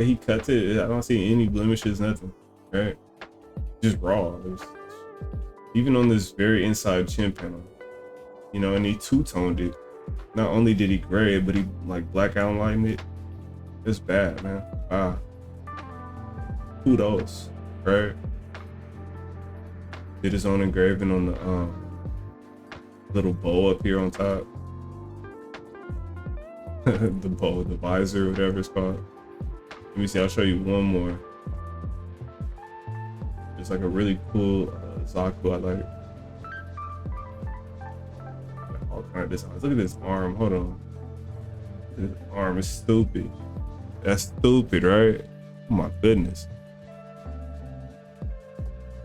He cuts it. I don't see any blemishes, nothing. Right? Just raw. Even on this very inside chin panel, you know, and he two-toned it. Not only did he gray it, but he like black outlined it. It's bad, man. Kudos, right? Did his own engraving on the little bow up here on top. The bow, the visor, whatever it's called. Let me see, I'll show you one more. It's like a really cool Zaku I like. All kind of designs. Look at this arm, hold on. This arm is stupid. That's stupid, right? Oh my goodness.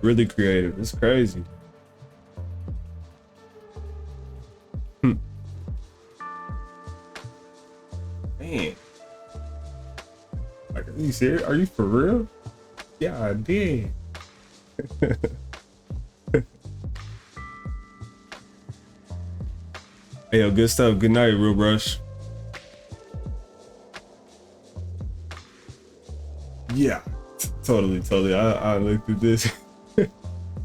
Really creative, it's crazy. Man. Like, are you serious? Are you for real? Yeah, I did. Hey, yo, good stuff. Good night, Real Brush. Yeah, totally. I looked at this.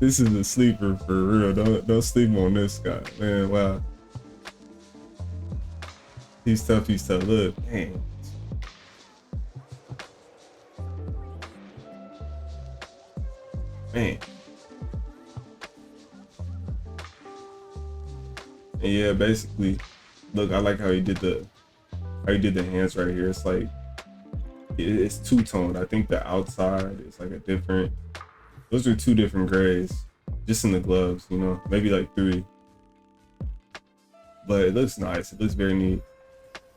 This is a sleeper for real. Don't sleep on this guy, man. Wow. He's tough. Look, man. Man. And yeah, basically, look, I like how he did the hands right here. It's like it's two-toned. I think the outside is like a different. Those are two different grays, just in the gloves, you know, maybe like three. But it looks nice. It looks very neat.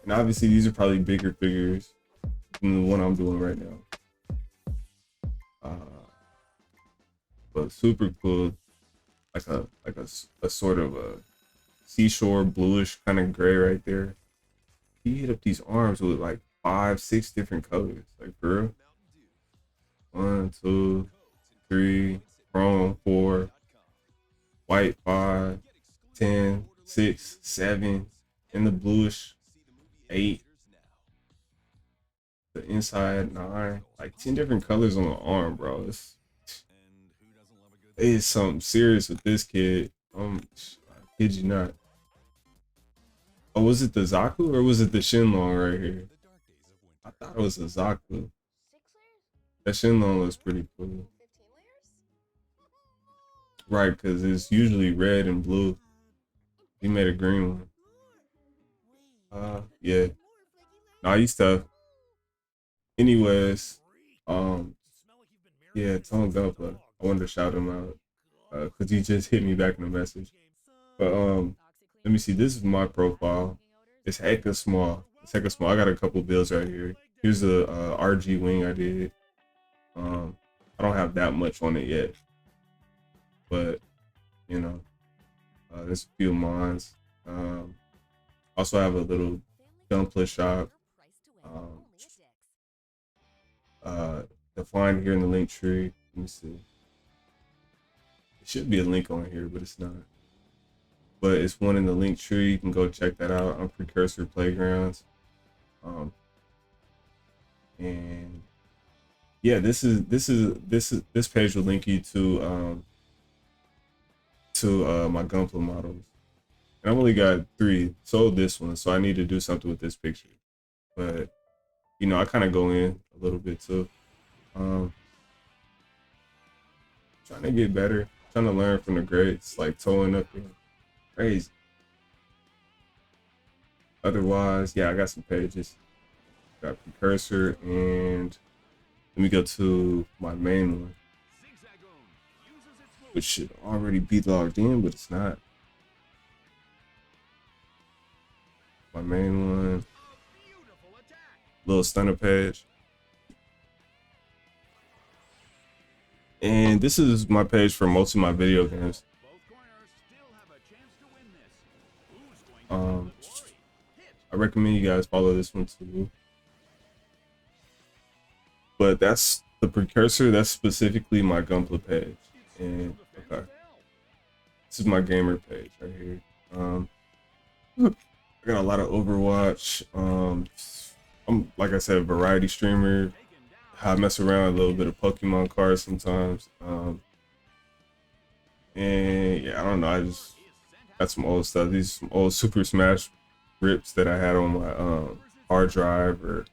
And obviously, these are probably bigger figures than the one I'm doing right now. But super cool, like a sort of a seashore bluish kind of gray right there. He hit up these arms with like 5, 6 different colors, like for real. 1, 2, 3, chrome 4, white 5, 10, 6, 7, and the bluish 8. The inside 9, like 10 different colors on the arm, bro. It is something serious with this kid. I kid you not. Oh, was it the Zaku or was it the Shenlong right here? I thought it was the Zaku. That Shenlong looks pretty cool. Right, because it's usually red and blue. He made a green one. Yeah. Nah, he's tough. Anyways, yeah, Tone Gunpla. I wanted to shout him out because he just hit me back in the message. But let me see. This is my profile. It's hecka small. I got a couple bills right here. Here's the RG wing I did. I don't have that much on it yet, but you know, there's a few of mines. Also have a little Gunpla shop. Defined here in the link tree. Let me see. It should be a link on here, but it's not. But it's one in the link tree. You can go check that out on Precursor Playgrounds. And yeah, this page will link you to my Gunpla models. And I've only got 3. Sold this one, so I need to do something with this picture. But you know, I kind of go in a little bit too. Trying to get better, trying to learn from the greats, like towing up here. Crazy. Otherwise, yeah, I got some pages. Got Precursor, and let me go to my main one, which should already be logged in, but it's not. My main one, little stunner page. And this is my page for most of my video games. I recommend you guys follow this one too. But that's the Precursor. That's specifically my Gunpla page. And okay, this is my gamer page right here. I got a lot of Overwatch. I'm, like I said, a variety streamer. I mess around a little bit of Pokemon cards sometimes. And yeah, I don't know. I just got some old stuff. These are some old Super Smash rips that I had on my hard drive or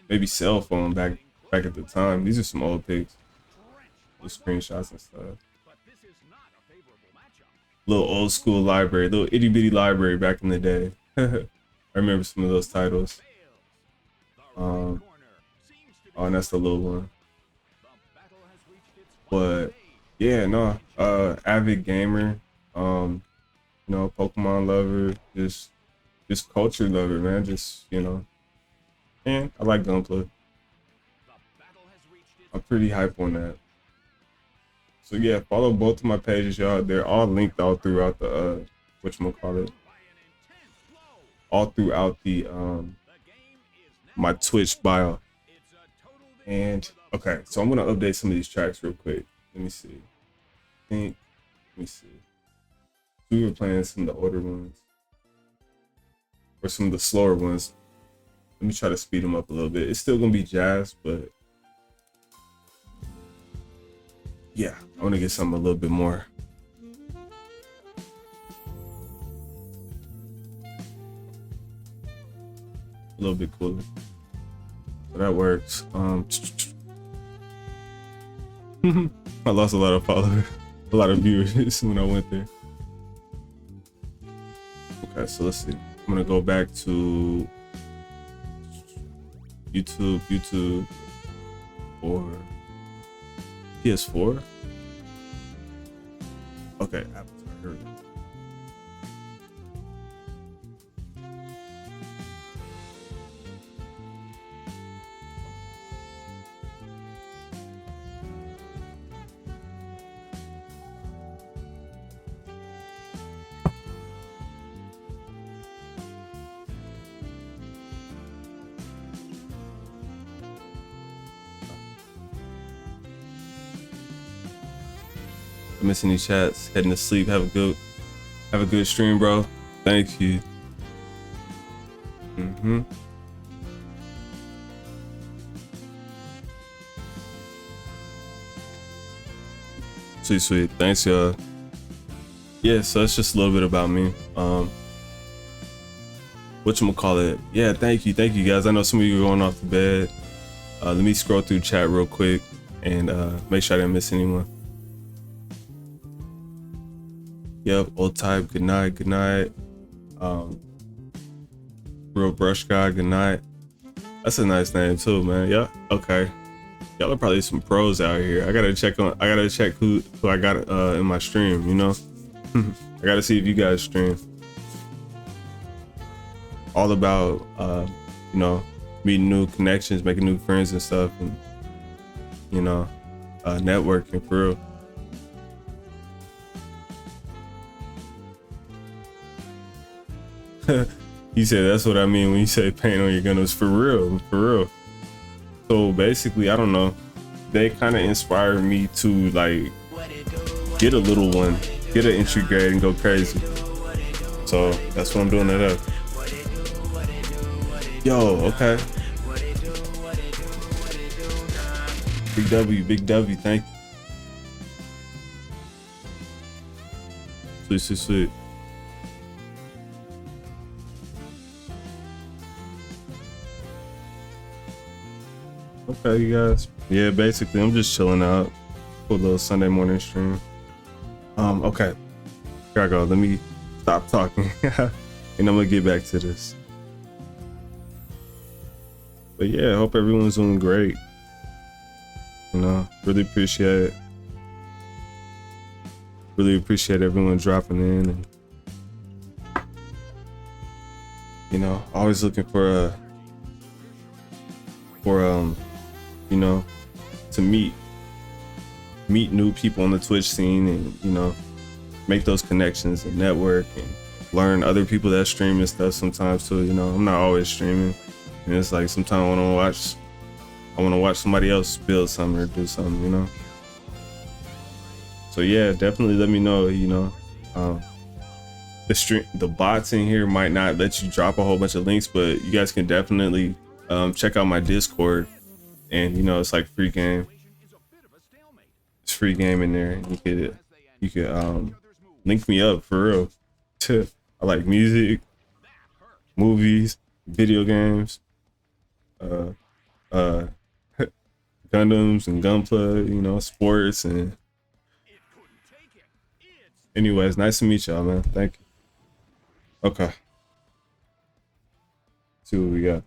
maybe cell phone back at the time. These are some old pics, little screenshots and stuff. Little old school library, little itty bitty library back in the day. I remember some of those titles. Oh, and that's the little one. But yeah, no, avid gamer, you know, Pokemon lover, just culture lover, man. Just, you know, and I like Gunpla. I'm pretty hype on that. So yeah, follow both of my pages, y'all. They're all linked all throughout the whatchamacallit, all throughout the my Twitch bio. And okay, so I'm gonna update some of these tracks real quick. Let me see. Let me see. We were playing some of the older ones or some of the slower ones. Let me try to speed them up a little bit. It's still gonna be jazz, but yeah, I want to get something a little bit more. A little bit cooler. So that works. I lost a lot of followers, a lot of viewers when I went there. Okay, so let's see. I'm gonna go back to YouTube, or PS4. Okay, Avatar. Here we go. Missing these chats, heading to sleep. Have a good stream, bro. Thank you. Sweet. Thanks, y'all. Yeah, so it's just a little bit about me. Whatchamacallit? Yeah, thank you guys. I know some of you are going off to bed. Let me scroll through chat real quick and make sure I didn't miss anyone. Yep, old type, good night. Real brush guy, good night. That's a nice name too, man. Yeah, okay. Y'all are probably some pros out here. I gotta check who I got in my stream, you know? I gotta see if you guys stream. All about you know, meeting new connections, making new friends and stuff, and you know, networking for real. You said that's what I mean when you say paint on your Gundams. For real. So basically, I don't know, they kind of inspired me to like get a little one, get an entry grade and go crazy. So that's what I'm doing it up. Yo, okay. Big W, thank you. Sweet. Okay, you guys. Yeah, basically, I'm just chilling out for a little Sunday morning stream. Okay. Gotta go. Let me stop talking, and I'm gonna get back to this. But yeah, I hope everyone's doing great. You know, really appreciate everyone dropping in, and you know, always looking for you know, to meet new people on the Twitch scene, and you know, make those connections and network and learn other people that stream and stuff sometimes too. You know, I'm not always streaming, and it's like sometimes I want to watch somebody else build something or do something, you know. So yeah, definitely let me know. You know, the bots in here might not let you drop a whole bunch of links, but you guys can definitely check out my Discord. and you know it's like free game. It's free game in there. You could link me up for real. I like music, movies, video games, uh, uh, Gundams and Gunpla, you know, sports and. Anyways, nice to meet y'all, man. Thank you. Okay, see what we got.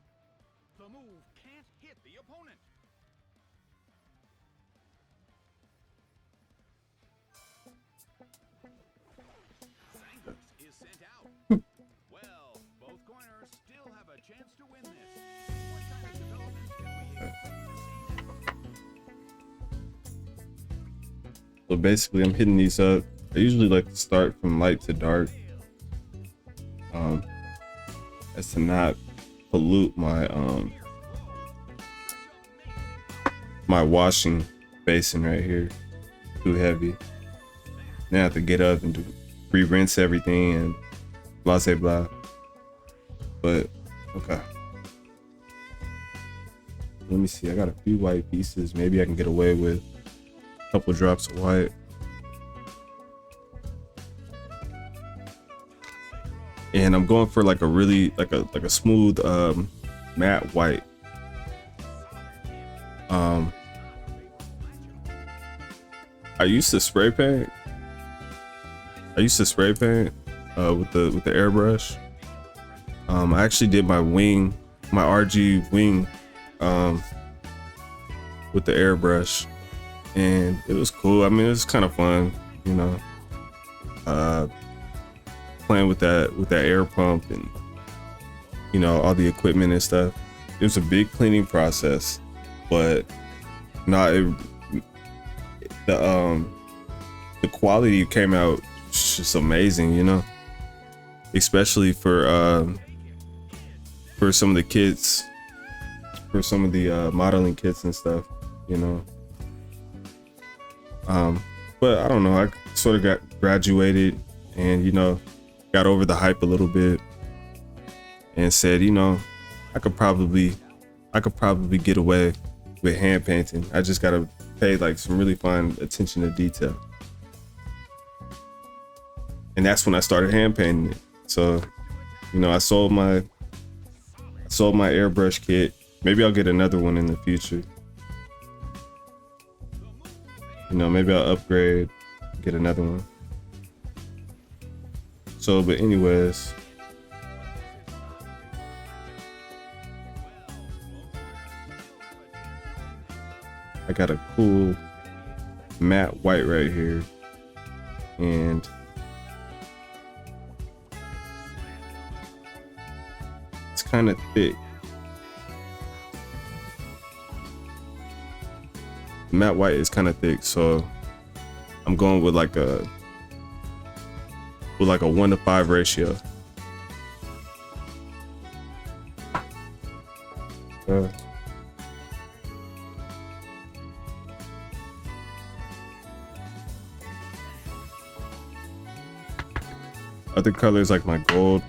So basically, I'm hitting these up. I usually like to start from light to dark, as to not pollute my washing basin right here too heavy. Now I have to get up and re-rinse everything and blah blah blah. But okay, let me see. I got a few white pieces. Maybe I can get away with a couple drops of white. And I'm going for like a really like a smooth matte white. I used to spray paint. With the airbrush. I actually did my RG wing with the airbrush, and it was cool. I mean, it was kind of fun, you know. Playing with that air pump and you know all the equipment and stuff. It was a big cleaning process, but the quality came out just amazing, you know, especially for some of the kits, for some of the modeling kits and stuff, you know. But I don't know, I sort of got graduated and you know got over the hype a little bit and said, you know, I could probably get away with hand painting. I just gotta pay like some really fine attention to detail. And that's when I started hand painting it. So, you know, I sold my airbrush kit. Maybe I'll get another one in the future. You know, maybe I'll upgrade, get another one. So, but anyways, I got a cool matte white right here, and it's kind of thick. The matte white is kind of thick, so I'm going with like a 1:5 ratio. Other colors like my gold,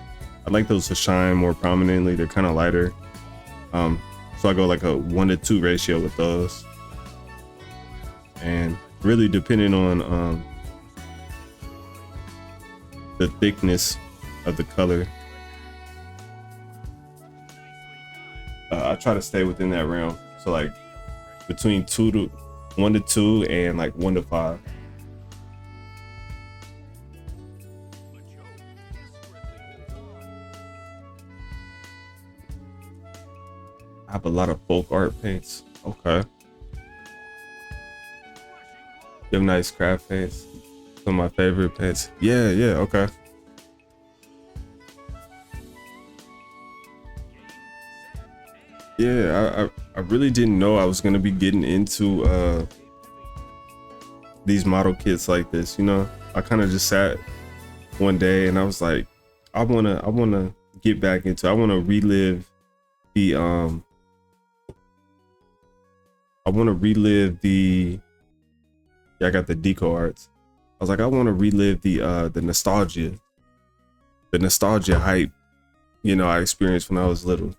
I like those to shine more prominently. They're kind of lighter, so I go like a 1:2 ratio with those. And really depending on the thickness of the color, I try to stay within that realm. So like between 1 to 2 and like 1 to 5. I have a lot of folk art paints. Okay. You have nice craft paints. Some of my favorite paints. Yeah, okay. Yeah, I really didn't know I was gonna be getting into these model kits like this, you know. I kind of just sat one day and I was like, I wanna get back into, I wanna relive the I got the deco arts. I was like, I want to relive the nostalgia hype, you know, I experienced when I was little.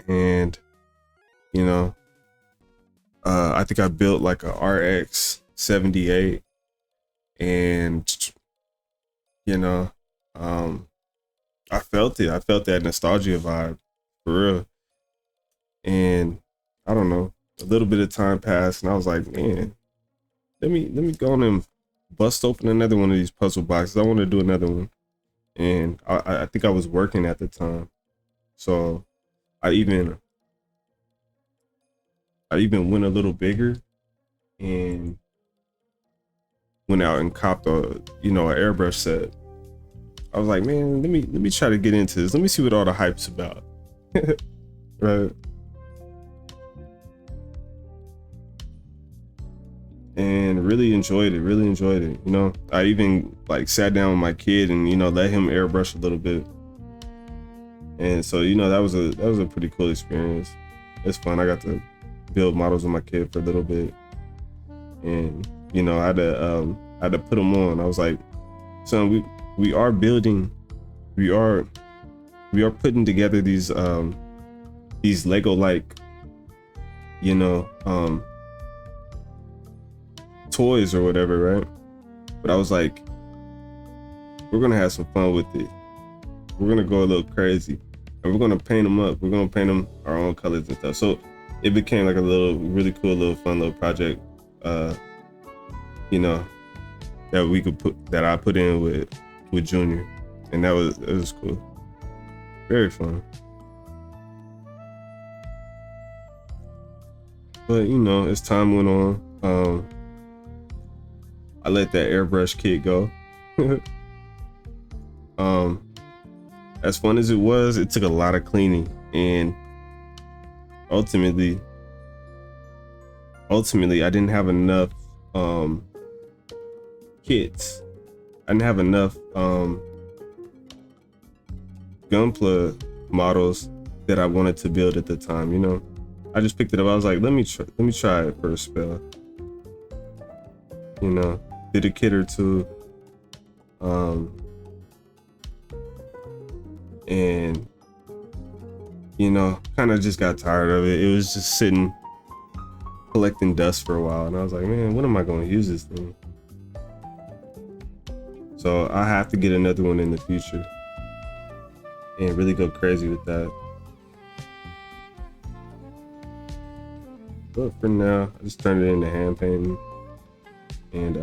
And You know, I think I built like a RX 78, and you know, I felt it. I felt that nostalgia vibe for real. And I don't know, a little bit of time passed, and I was like, man, let me go on and bust open another one of these puzzle boxes. I want to do another one. And I think I was working at the time, so I even went a little bigger and went out and copped a an airbrush set. I was like, man, let me try to get into this. Let me see what all the hype's about. Right. And really enjoyed it. I even like sat down with my kid and let him airbrush a little bit. And so that was a pretty cool experience. It's fun. I got to build models with my kid for a little bit, and I had to put them on. I was like, son, we are building, we are putting together these Lego like toys or whatever, right? But I was like, we're gonna have some fun with it. We're gonna go a little crazy, and we're gonna paint them up. We're gonna paint them our own colors and stuff. So it became like a really cool, little fun little project, that I put in with Junior, and it was cool, very fun. But as time went on, I let that airbrush kit go. As fun as it was, it took a lot of cleaning, and ultimately I didn't have enough kits. I didn't have enough Gunpla models that I wanted to build at the time. I just picked it up. I was like, let me try it for a spell. Did a kit or two, and kind of just got tired of it. It was just sitting collecting dust for a while, and I was like, man, when am I going to use this thing? So I have to get another one in the future and really go crazy with that. But for now, I just turned it into hand painting, and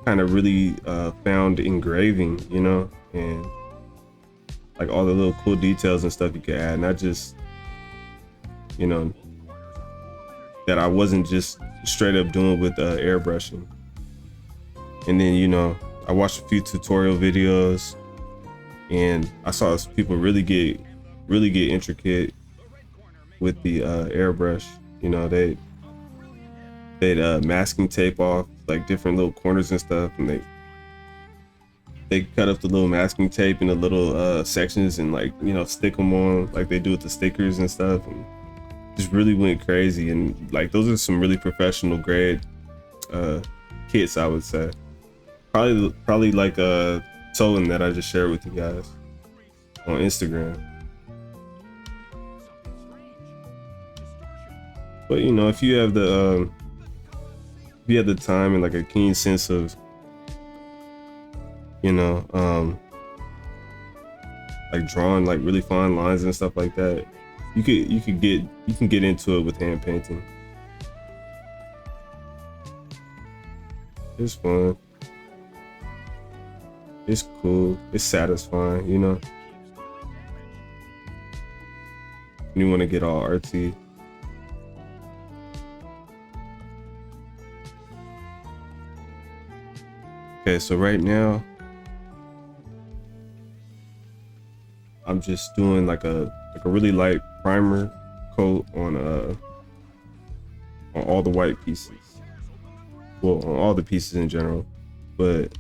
kind of really found engraving, and like all the little cool details and stuff you could add, not just that I wasn't just straight up doing with airbrushing. And then I watched a few tutorial videos, and I saw people really get intricate with the airbrush. They'd masking tape off like different little corners and stuff, and they cut up the little masking tape into little sections and stick them on like they do with the stickers and stuff, and just really went crazy. And like those are some really professional grade kits, I would say. Probably like Tolan that I just shared with you guys on Instagram. But if you have the time and like a keen sense of like drawing like really fine lines and stuff like that, you can get into it with hand painting. It's fun. It's cool. It's satisfying, You want to get all artsy. Okay, so right now I'm just doing like a really light primer coat on all the white pieces. Well, on all the pieces in general, but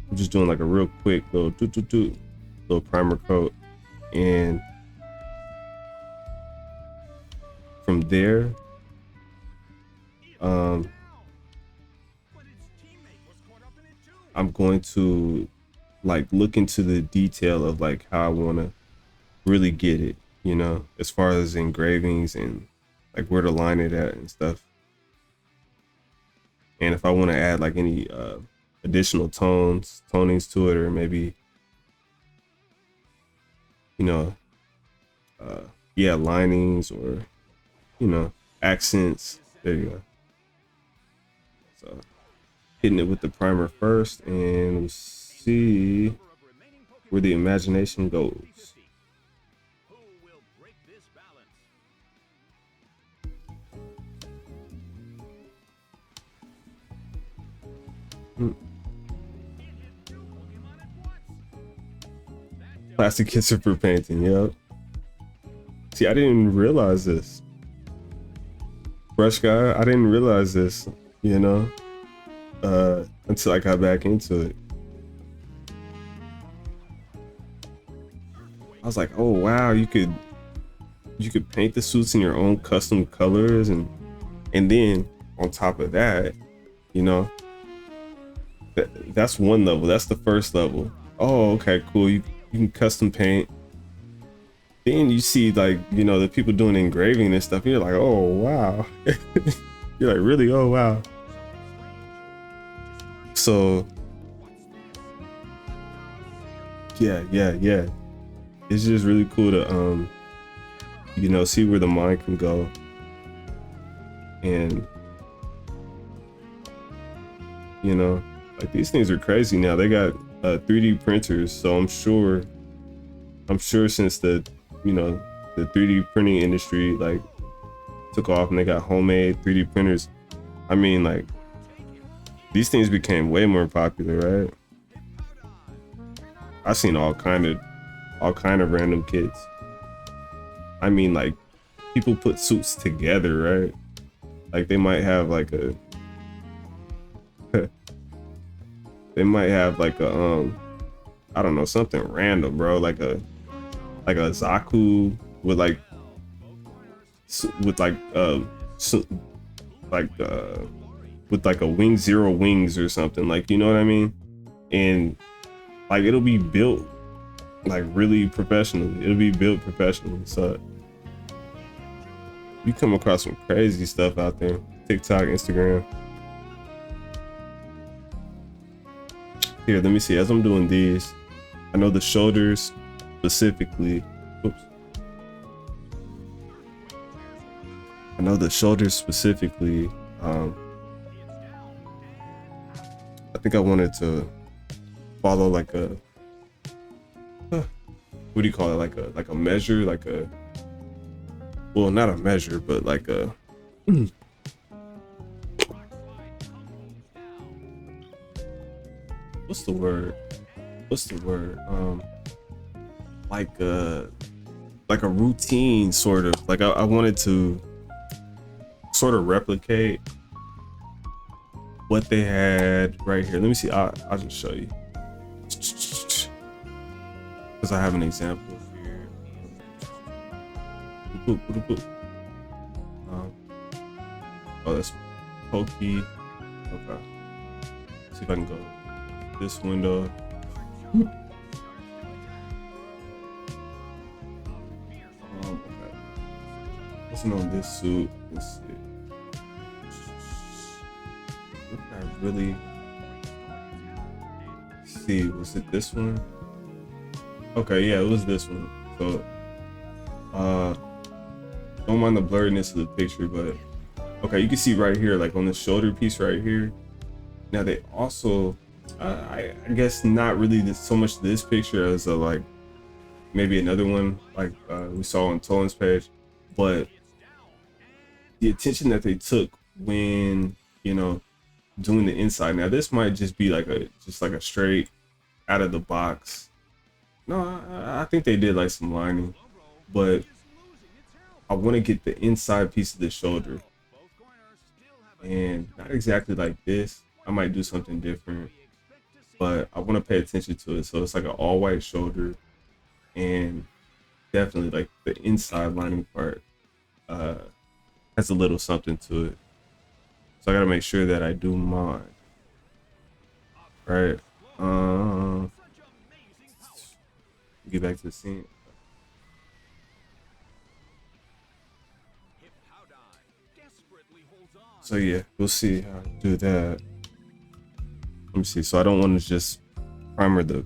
I'm just doing like a real quick little little primer coat, and from there I'm going to like look into the detail of like how I want to really get it. you know, as far as engravings and like where to line it at and stuff. And if I want to add like any additional tonings to it, or maybe, you know, uh, yeah, linings or, you know, accents. There you go. So hitting it with the primer first, and we'll see where the imagination goes. Hmm. Plastic kisser for painting. Yep. See, I didn't realize this. Brush guy, I didn't realize this, you know, until I got back into it. I was like, oh wow, you could paint the suits in your own custom colors, and then on top of that, you know, that's one level. That's the first level. Oh, okay, cool. You can custom paint. Then you see, like, you know, the people doing engraving and stuff. You're like, oh wow. You're like, really? Oh wow. So yeah. It's just really cool to you know, see where the mind can go. And you know, like, these things are crazy now. They got 3D printers, so I'm sure since the, you know, the 3D printing industry like took off and they got homemade 3D printers, I mean, like, these things became way more popular, right? I've seen all kind of random kits. I mean, like, people put suits together, right? Like, they might have like a they might have like a I don't know, something random, bro, like a Zaku with like with like like with like a wing zero wings or something, like, you know what I mean? And like, it'll be built like really professionally. It'll be built professionally. So you come across some crazy stuff out there. TikTok, Instagram. Here, let me see. As I'm doing these, I know the shoulders specifically. Oops. I know the shoulders specifically. I think I wanted to follow like a what do you call it? Like a measure, like a, well, not a measure, but like a what's the word? Like a routine, sort of. Like, I wanted to sort of replicate what they had right here. Let me see. I'll just show you, because I have an example here. Oh, that's pokey. Okay. See if I can go this window. Okay. Listen on this suit. Let's see. What did I really see? Was it this one? Okay, yeah, it was this one. So, don't mind the blurriness of the picture, but okay, you can see right here, like on the shoulder piece right here. Now they also, I guess not really so much this picture as like maybe another one like we saw on Tolan's page, but the attention that they took when, you know, doing the inside. Now this might just be like a straight out of the box. No, I think they did like some lining, but I want to get the inside piece of the shoulder, and not exactly like this. I might do something different, but I want to pay attention to it. So it's like an all white shoulder, and definitely like the inside lining part has a little something to it. So I gotta make sure that I do mine right. Get back to the scene. So yeah, we'll see how to do that. Let me see. So I don't want to just primer the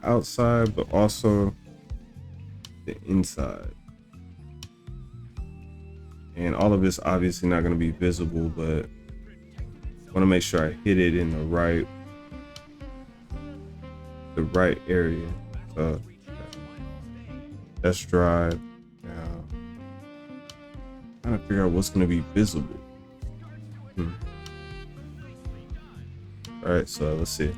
outside, but also the inside. And all of it's obviously not going to be visible, but I want to make sure I hit it in the right area. So that's dry. Now trying to figure out what's going to be visible. All right, so let's see.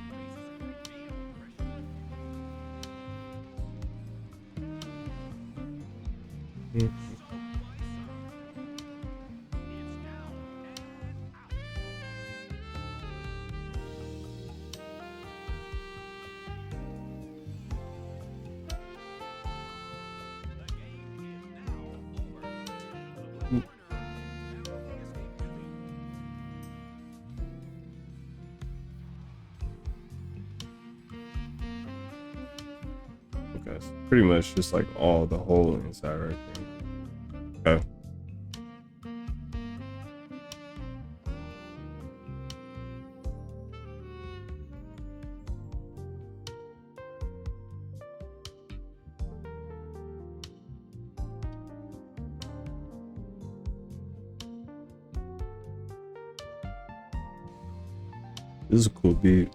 Okay, so pretty much just like all the whole inside right there. Okay. This is a cool beat.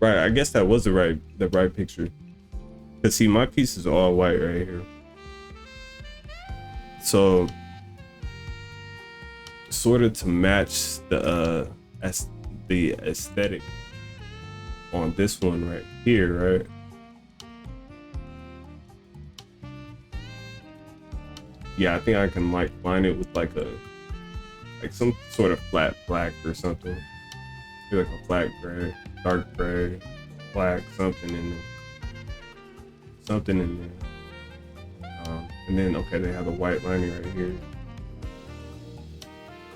Right, I guess that was the right picture. Cause see, my piece is all white right here. So sort of to match the aesthetic on this one right here, right? Yeah, I think I can like line it with like some sort of flat black or something. Maybe like a flat gray, dark gray, black, something in there. And then okay, they have the white lining right here.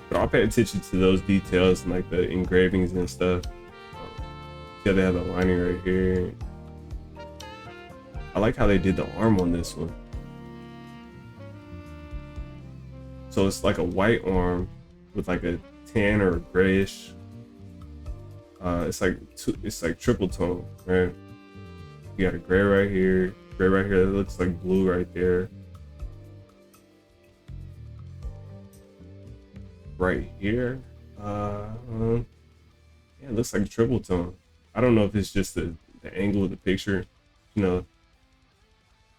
But I'll pay attention to those details and like the engravings and stuff. Yeah, they have the lining right here. I like how they did the arm on this one. So it's like a white arm with like a tan or a grayish. It's like triple tone, right? You got a gray right here that looks like blue right there. Right here, yeah, it looks like a triple tone. I don't know if it's just the angle of the picture, you know,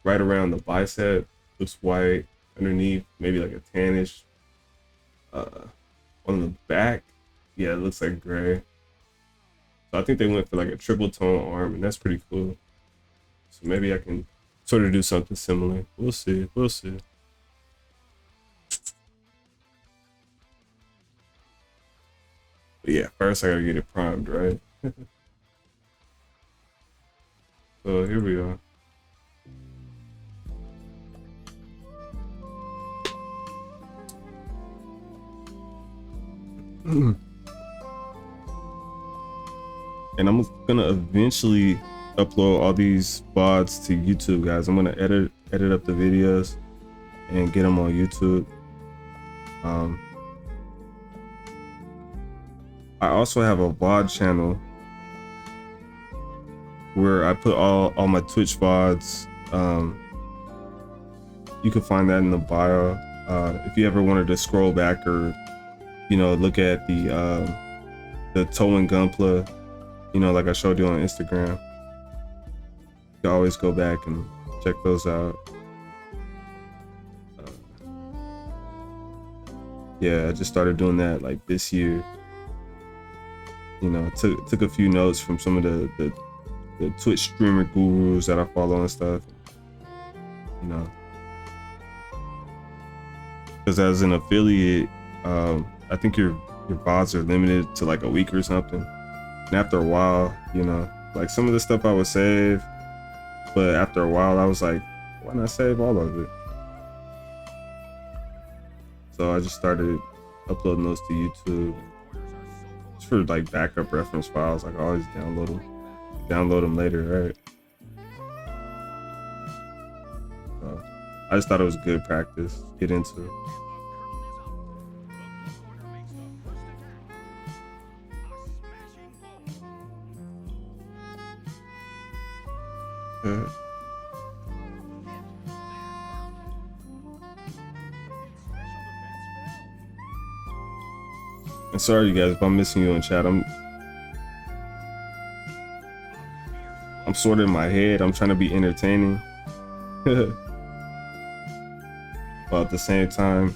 right around the bicep looks white, underneath maybe like a tannish. On the back, yeah, it looks like gray. So I think they went for like a triple tone arm, and that's pretty cool. So maybe I can sort of do something similar. We'll see. But yeah, first I gotta get it primed, right? So here we are. And I'm gonna eventually upload all these VODs to YouTube, guys. I'm gonna edit up the videos and get them on YouTube. I also have a VOD channel where I put all my Twitch VODs. You can find that in the bio. If you ever wanted to scroll back or look at the Towen Gunpla, like I showed you on Instagram, you can always go back and check those out. Yeah, I just started doing that like this year. You know, took a few notes from some of the Twitch streamer gurus that I follow and stuff. You know, because as an affiliate, I think your bots are limited to like a week or something. And after a while, you know, like some of the stuff I would save, but after a while, I was like, why not save all of it? So I just started uploading those to YouTube. Just for like backup reference files. Like I always download them later, right? So I just thought it was good practice to get into it. Yeah. And sorry, you guys, if I'm missing you in chat. I'm sort of in my head. I'm trying to be entertaining, but at the same time,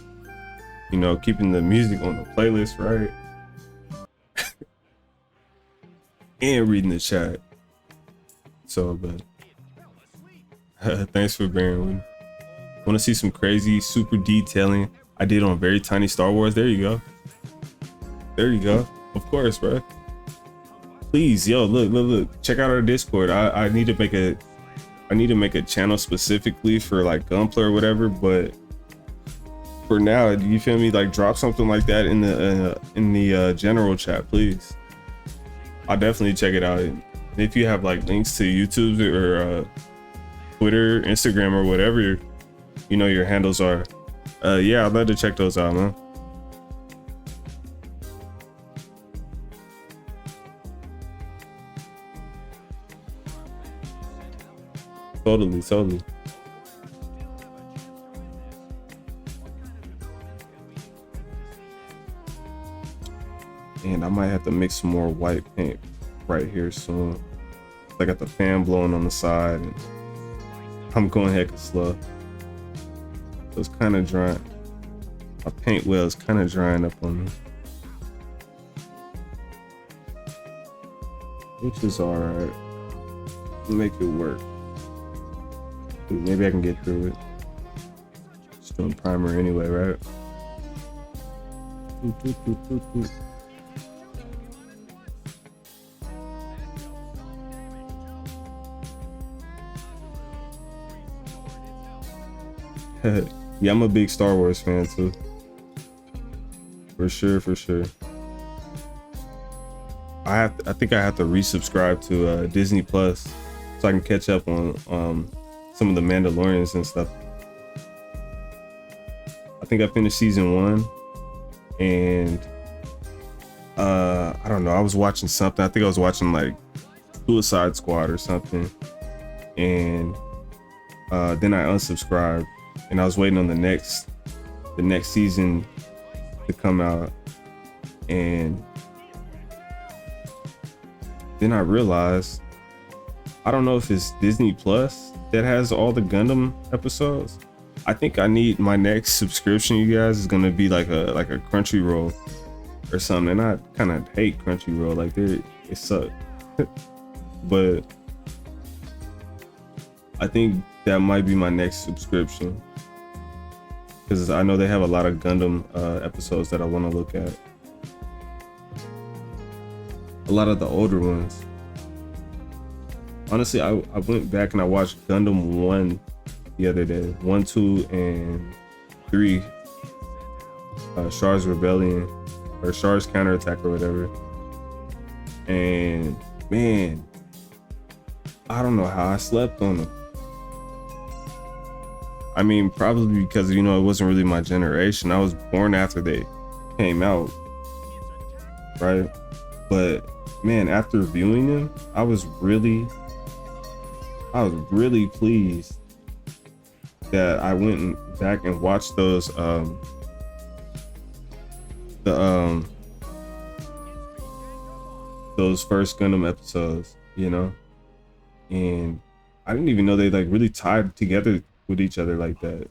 you know, keeping the music on the playlist, right? And reading the chat. So, but thanks for bearing with me. Want to see some crazy, super detailing I did on very tiny Star Wars? There you go. There you go. Of course, bro. Please, yo, look. Check out our Discord. I need to make a channel specifically for like Gunpla or whatever. But for now, you feel me? Like, drop something like that in the general chat, please. I'll definitely check it out. And if you have like links to YouTube or Twitter, Instagram, or whatever, you know your handles are. Yeah, I'd love to check those out, man. Totally. And I might have to mix some more white paint right here soon. I got the fan blowing on the side and I'm going hecka slow. So it's kind of drying. My paint well is kind of drying up on me, which is alright. Make it work. Maybe I can get through it. Just doing primer anyway, right? Yeah, I'm a big Star Wars fan too. For sure. I think I have to resubscribe to Disney Plus so I can catch up on some of the Mandalorians and stuff. I think I finished season 1, and I don't know. I was watching something. I think I was watching like Suicide Squad or something, and then I unsubscribed, and I was waiting on the next season to come out, and then I realized, I don't know if it's Disney Plus that has all the Gundam episodes. I think I need my next subscription, you guys, is gonna be like a Crunchyroll or something. And I kind of hate Crunchyroll, like it sucks. But I think that might be my next subscription, because I know they have a lot of Gundam episodes that I want to look at. A lot of the older ones. Honestly, I went back and I watched Gundam 1 the other day. 1, 2, and 3. Char's Rebellion, or Char's Counterattack or whatever. And man, I don't know how I slept on them. I mean, probably because, you know, it wasn't really my generation. I was born after they came out, right? But man, after viewing them, I was really pleased that I went back and watched those those first Gundam episodes, you know, and I didn't even know they like really tied together with each other like that.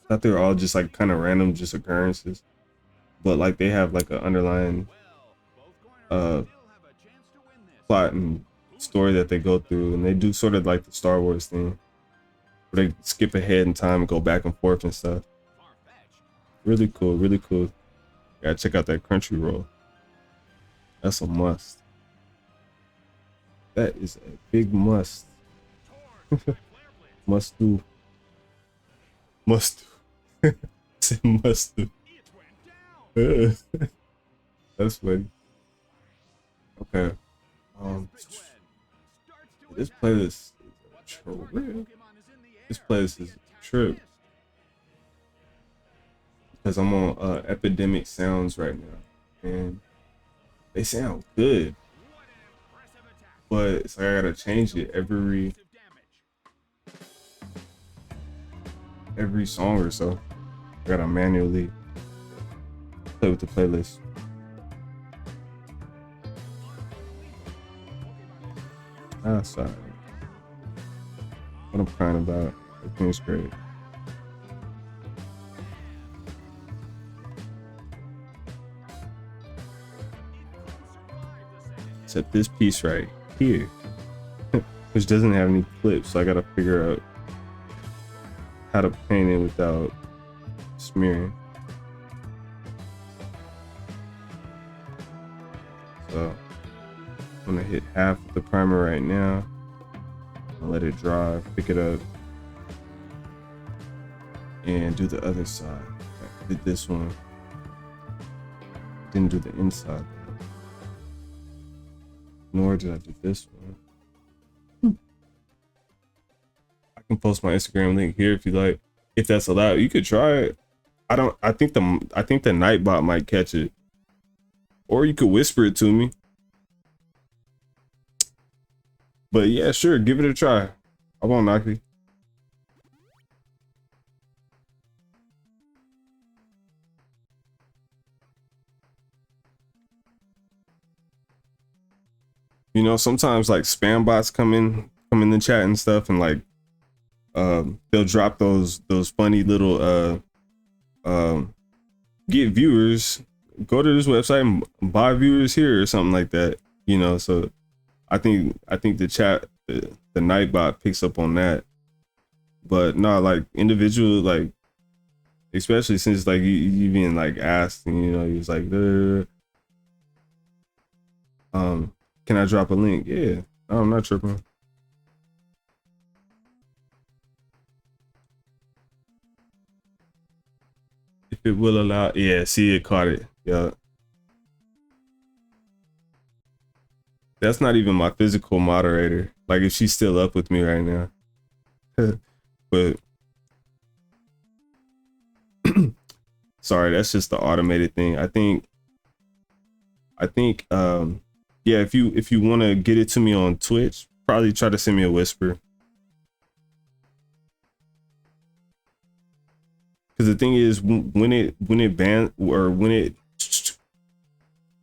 thought they were all just like kind of random, just occurrences, but like they have like an underlying uh plot and story that they go through, and they do sort of like the Star Wars thing, where they skip ahead in time and go back and forth and stuff. Really cool, really cool. Gotta check out that Crunchyroll. That's a must. That is a big must. Must do. Must do. Say must do. That's funny. Okay. This playlist is a trip. This playlist is a trip because I'm on Epidemic Sounds right now, and they sound good, but it's like I gotta change it every song or so. I gotta manually play with the playlist. Ah, sorry. What I'm crying about. Everything's great. Except this piece right here, which doesn't have any clips, so I gotta figure out how to paint it without smearing. So I'm gonna hit half of the primer right now and let it dry, pick it up, and do the other side. I did this one, didn't do the inside, nor did I do this one. I can post my Instagram link here if you like, if that's allowed. You could try it. I think the Nightbot might catch it, or you could whisper it to me. But yeah, sure, give it a try. I won't knock you. You know, sometimes like spam bots come in the chat and stuff, and like they'll drop those funny little get viewers, go to this website and buy viewers here or something like that. You know, so I think the chat, the Nightbot picks up on that. But no, like individual, like especially since like you being like asked, and you know, he was like, can I drop a link? Yeah, I'm not tripping. If it will allow, yeah, see, it caught it. Yeah, that's not even my physical moderator. Like if she's still up with me right now. But sorry, that's just the automated thing. I think yeah, if you want to get it to me on Twitch, probably try to send me a whisper. Because the thing is, when it ban, or when it,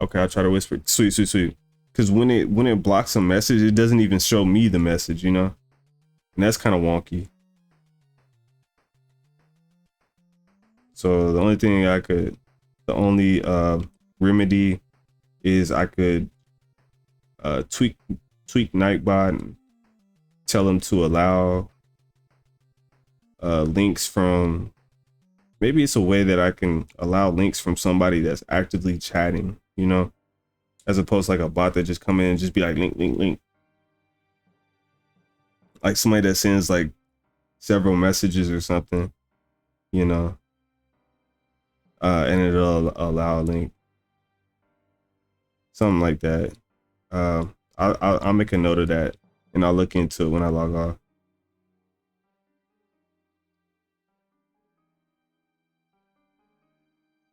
okay, I'll try to whisper. Sweet. Because when it blocks a message, it doesn't even show me the message, you know, and that's kind of wonky. So the only thing the only remedy is I could tweak Nightbot and tell him to allow links from, maybe it's a way that I can allow links from somebody that's actively chatting, you know, as opposed to like a bot that just come in and just be like link. Like somebody that sends like several messages or something, you know, and it'll allow a link, something like that. I'll make a note of that, and I'll look into it when I log off.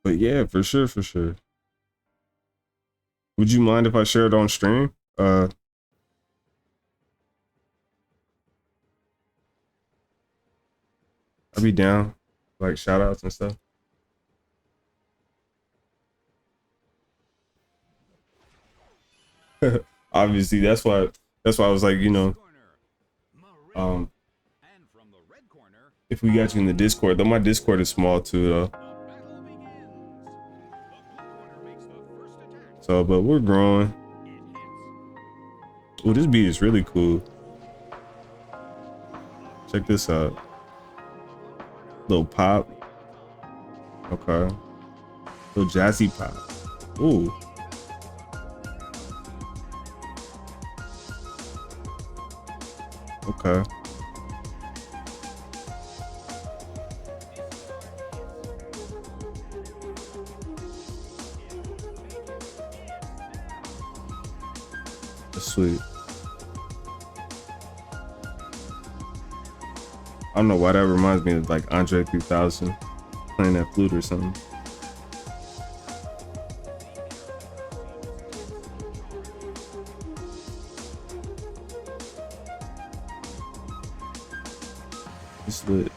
But yeah, for sure. Would you mind if I share it on stream? I'd be down, like shout outs and stuff. Obviously, that's why I was like, you know, if we got you in the Discord. Though my Discord is small too, though. So, but we're growing. Oh, this beat is really cool. Check this out. Little pop. Okay. Little jazzy pop. Ooh. Okay. That's sweet. I don't know why that reminds me of like Andre 3000 playing that flute or something. It's lit.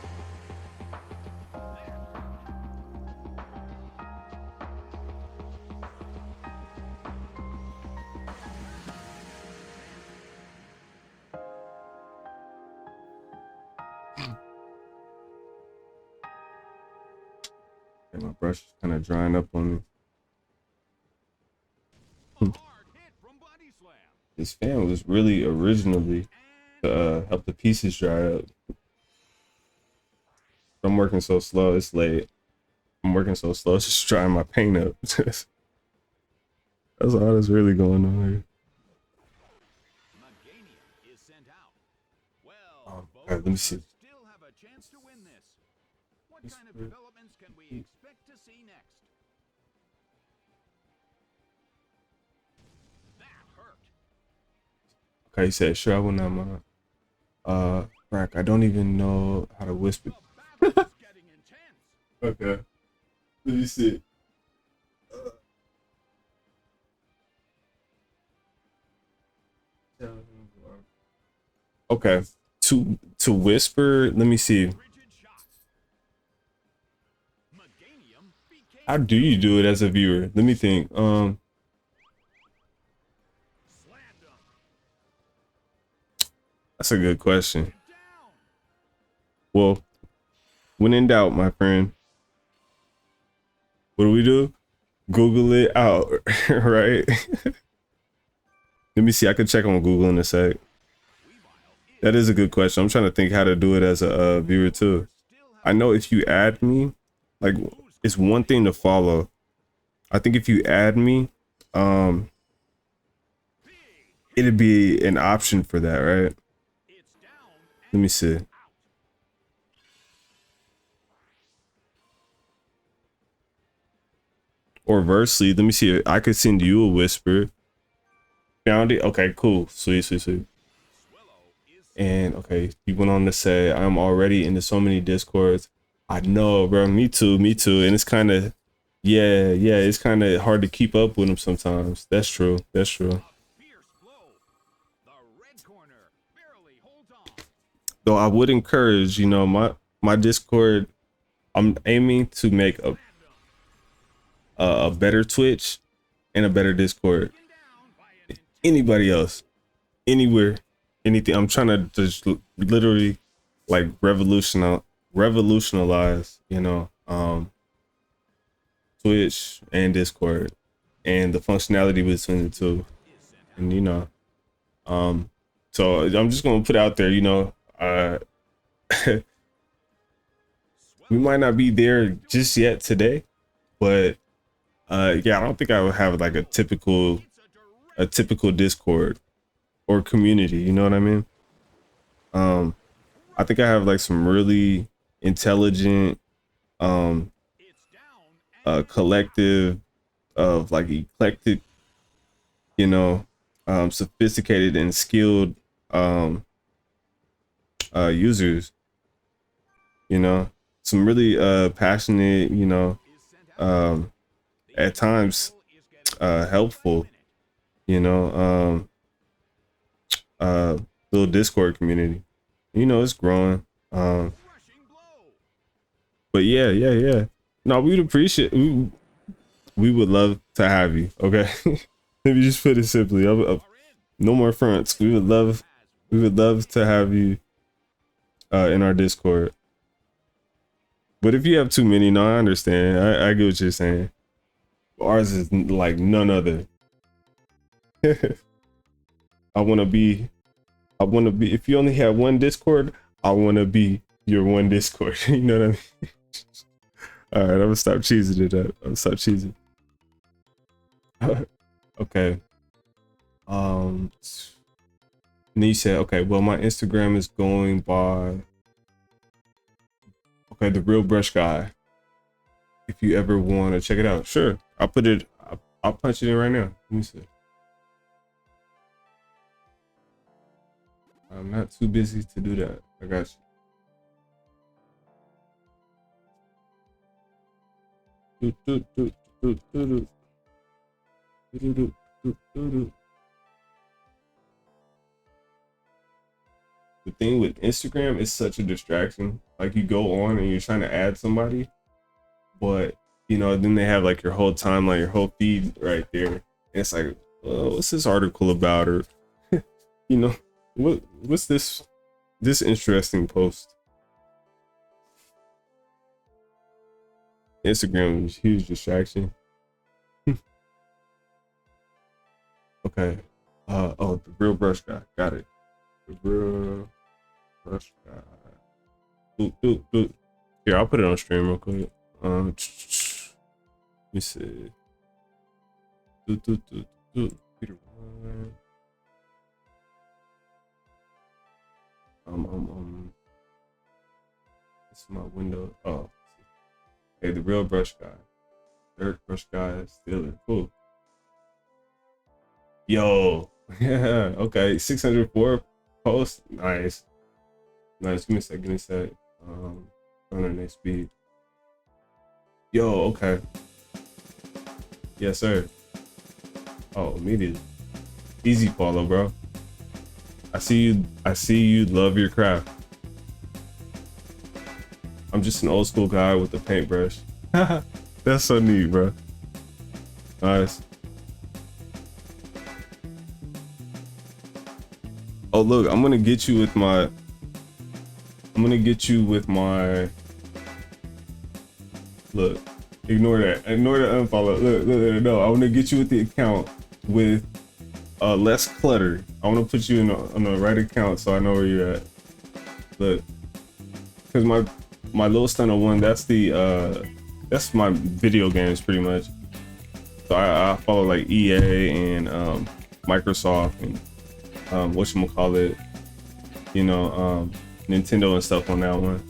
And my brush is kind of drying up on me. This fan was really originally to help the pieces dry up. I'm working so slow, it's late. I'm working so slow, it's just drying my paint up. That's all that's really going on here. All right, let me see. What kind of developments can we expect to see next? That hurt. Okay, he said, sure, I will not mind. Frank, I don't even know how to whisper. Okay. Let me see. Okay. To whisper, let me see. How do you do it as a viewer? Let me think. That's a good question. Well, when in doubt, my friend, what do? Google it out, right? Let me see. I could check on Google in a sec. That is a good question. I'm trying to think how to do it as a viewer too. I know if you add me, like it's one thing to follow. I think if you add me, it'd be an option for that, right? Let me see. Or versely, let me see. I could send you a whisper. Found it. Okay, cool. Sweet. And okay, you went on to say I'm already into so many discords. I know, bro. Me too. And it's kind of, yeah. It's kind of hard to keep up with them sometimes. That's true. Though I would encourage, my Discord. I'm aiming to make a better Twitch and a better Discord. Anybody else, anywhere, anything. I'm trying to just literally like revolutionize, Twitch and Discord and the functionality between the two. And so I'm just gonna put out there, we might not be there just yet today, but yeah, I don't think I would have like a typical Discord or community, you know what I mean? I think I have like some really intelligent collective of like eclectic, sophisticated and skilled users, some really passionate, at times helpful, little Discord community. It's growing. But yeah. No, we'd appreciate. We would love to have you. Okay, let me just put it simply. No more fronts. We would love to have you in our Discord. But if you have too many, no, I understand. I get what you're saying. Ours is like none other. I want to be. I want to be. If you only have one Discord, I want to be your one Discord. You know what I mean? All right, I'm gonna stop cheesing it up. I'm gonna stop cheesing. Okay. And then you said, okay, well, my Instagram is going by. Okay, the real brush guy. If you ever want to check it out, sure. I'll put it. I'll punch it in right now. Let me see. I'm not too busy to do that. I got you. Do, do, do, do, do, do, do, do, do, do, do. The thing with Instagram is such a distraction. Like you go on and you're trying to add somebody, but you know, then they have like your whole timeline, your whole feed right there. And it's like, well, what's this article about? Or you know, what's this interesting post? Instagram is a huge distraction. Okay. Oh, the real brush guy. Got it. The real brush guy. Boop, boop, boop. Here, I'll put it on stream real quick. Let me see. Peter. This is my window. Oh, hey, the real brush guy. Third brush guy is Steeler. Cool. Yo, yeah, okay. 604 posts. Nice. Nice. Give me a sec. Give me a sec. On the next speed. Yo, okay. Yes, sir. Oh, immediately. Easy follow, bro. I see you love your craft. I'm just an old school guy with a paintbrush. That's so neat, bro. Nice. Oh, look, I'm gonna get you with my. Look, ignore that. Ignore the unfollow. Look, no. I want to get you with the account with less clutter. I want to put you on the right account so I know where you're at. Look, because my little stunner one, that's my video games pretty much. So I follow like EA and Microsoft and whatchamacallit, you know, Nintendo and stuff on that one.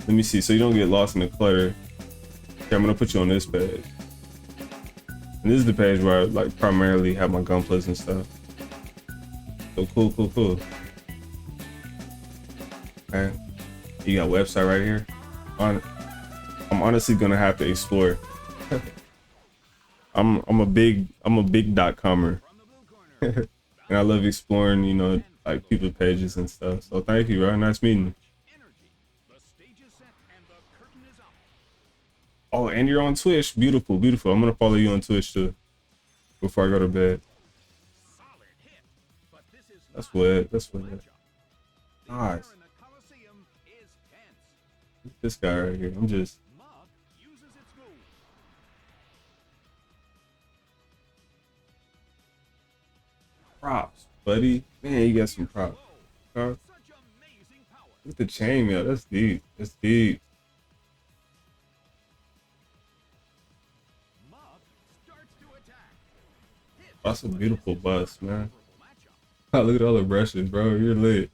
Let me see, so you don't get lost in the clutter. Okay, I'm gonna put you on this page. And this is the page where I like primarily have my gunplas and stuff. So cool. Okay, you got a website right here. I'm honestly gonna have to explore. I'm a big .comer. And I love exploring, you know, like people pages and stuff. So thank you, bro. Nice meeting you. Oh, and you're on Twitch. Beautiful. I'm gonna follow you on Twitch too before I go to bed. That's what. Nice. This guy right here. I'm just. Props, buddy. Man, you got some props. Huh? Look at the chainmail. That's deep. That's a beautiful bust, man. Oh, look at all the brushes, bro. You're lit.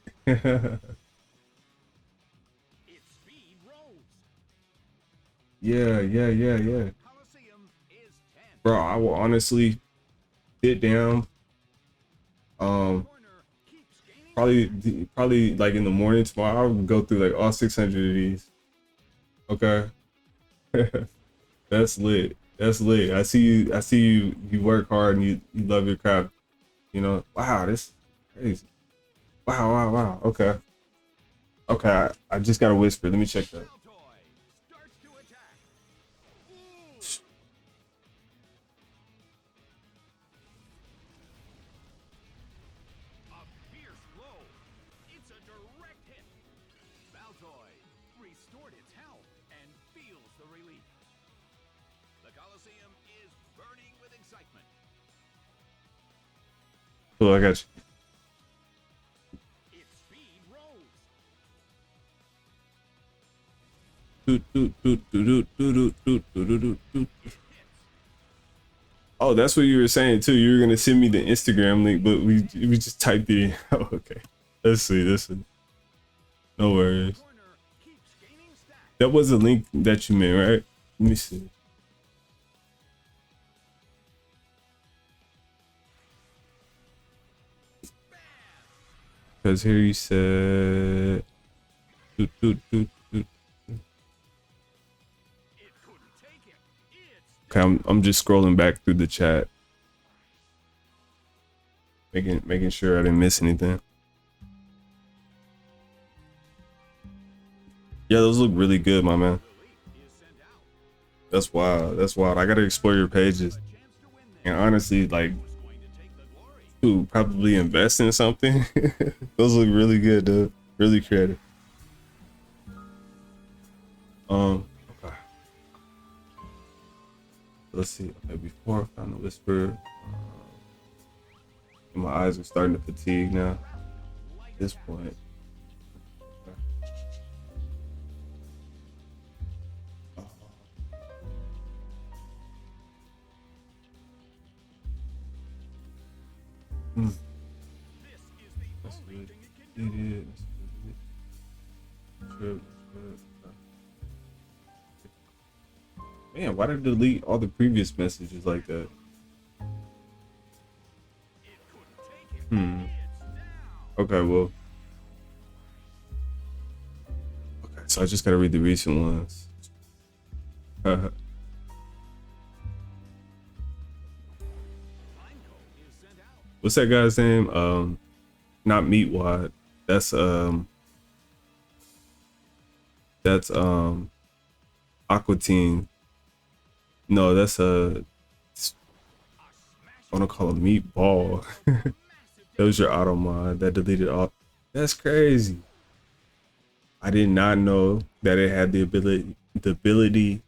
Yeah. Bro, I will honestly sit down. Probably like in the morning tomorrow. I'll go through like all 600 of these. Okay. That's lit. I see you. You work hard and you love your craft. You know. Wow, this is crazy. Wow. Okay. I just got a whisper. Let me check that. Colosseum is burning with excitement. Cool, I got you. Its speed rose. Oh, that's what you were saying too. You were gonna send me the Instagram link, but we just typed it in. Oh, okay. Let's see. Listen. No worries. Corner keeps gaining stats. That was a link that you meant, right? Let me see. Because here you said. It couldn't take it. It's Okay, I'm just scrolling back through the chat, making sure I didn't miss anything. Yeah, those look really good, my man. is sent out. That's wild. That's wild. I gotta explore your pages. Chance to win this. And honestly, like, Who's going to take the glory? to probably invest in something. Those look really good, dude. Really creative. Okay. Let's see. Okay, before I found the whisper, my eyes are starting to fatigue now. At this point. Okay. Hmm. This is the That's only good. thing it can do. It is. True. Man, why did it delete all the previous messages like that? It couldn't take it. Hmm. It's down. Okay, well. Okay, so I just gotta read the recent ones. Lineco is sent out. What's that guy's name? Not Meatwad. That's Aqua Teen. No, that's I wanna call it Meatball. That was your auto mod that deleted all. That's crazy. I did not know that it had the ability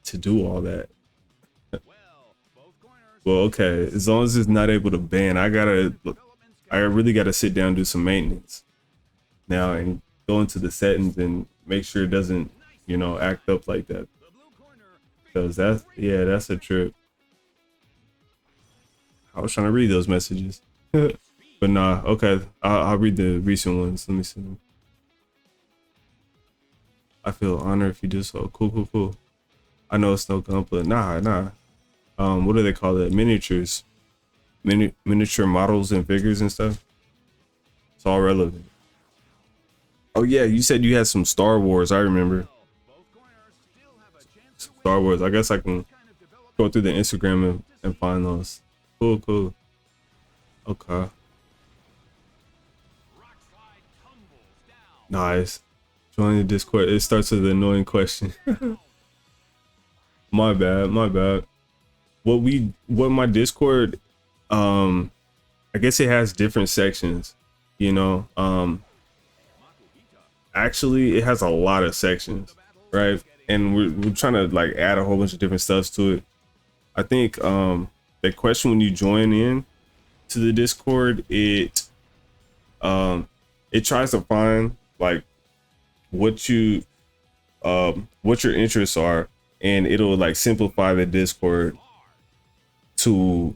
to do all that. Well, both corners. Well, okay, as long as it's not able to ban, I really gotta sit down and do some maintenance now and go into the settings and make sure it doesn't, act up like that. The blue corner. Because that's a trip. I was trying to read those messages, but nah. Okay, I'll read the recent ones. Let me see them. I feel honored if you do so. Cool. I know it's no Gunpla. Nah. What do they call it? Miniatures, miniature models and figures and stuff. It's all relevant. Oh yeah, you said you had some Star Wars. I remember Both corners still have a chance to win. Star Wars. I guess I can Kind of development go through the Instagram and find those. Cool. Okay. rock slide tumbles down. Nice. Join the Discord. It starts with an annoying question. My bad. What my Discord, I guess it has different sections, actually it has a lot of sections, right? And we're trying to like add a whole bunch of different stuff to it. I think the question when you join in to the Discord, it tries to find like what your interests are, and it'll like simplify the Discord to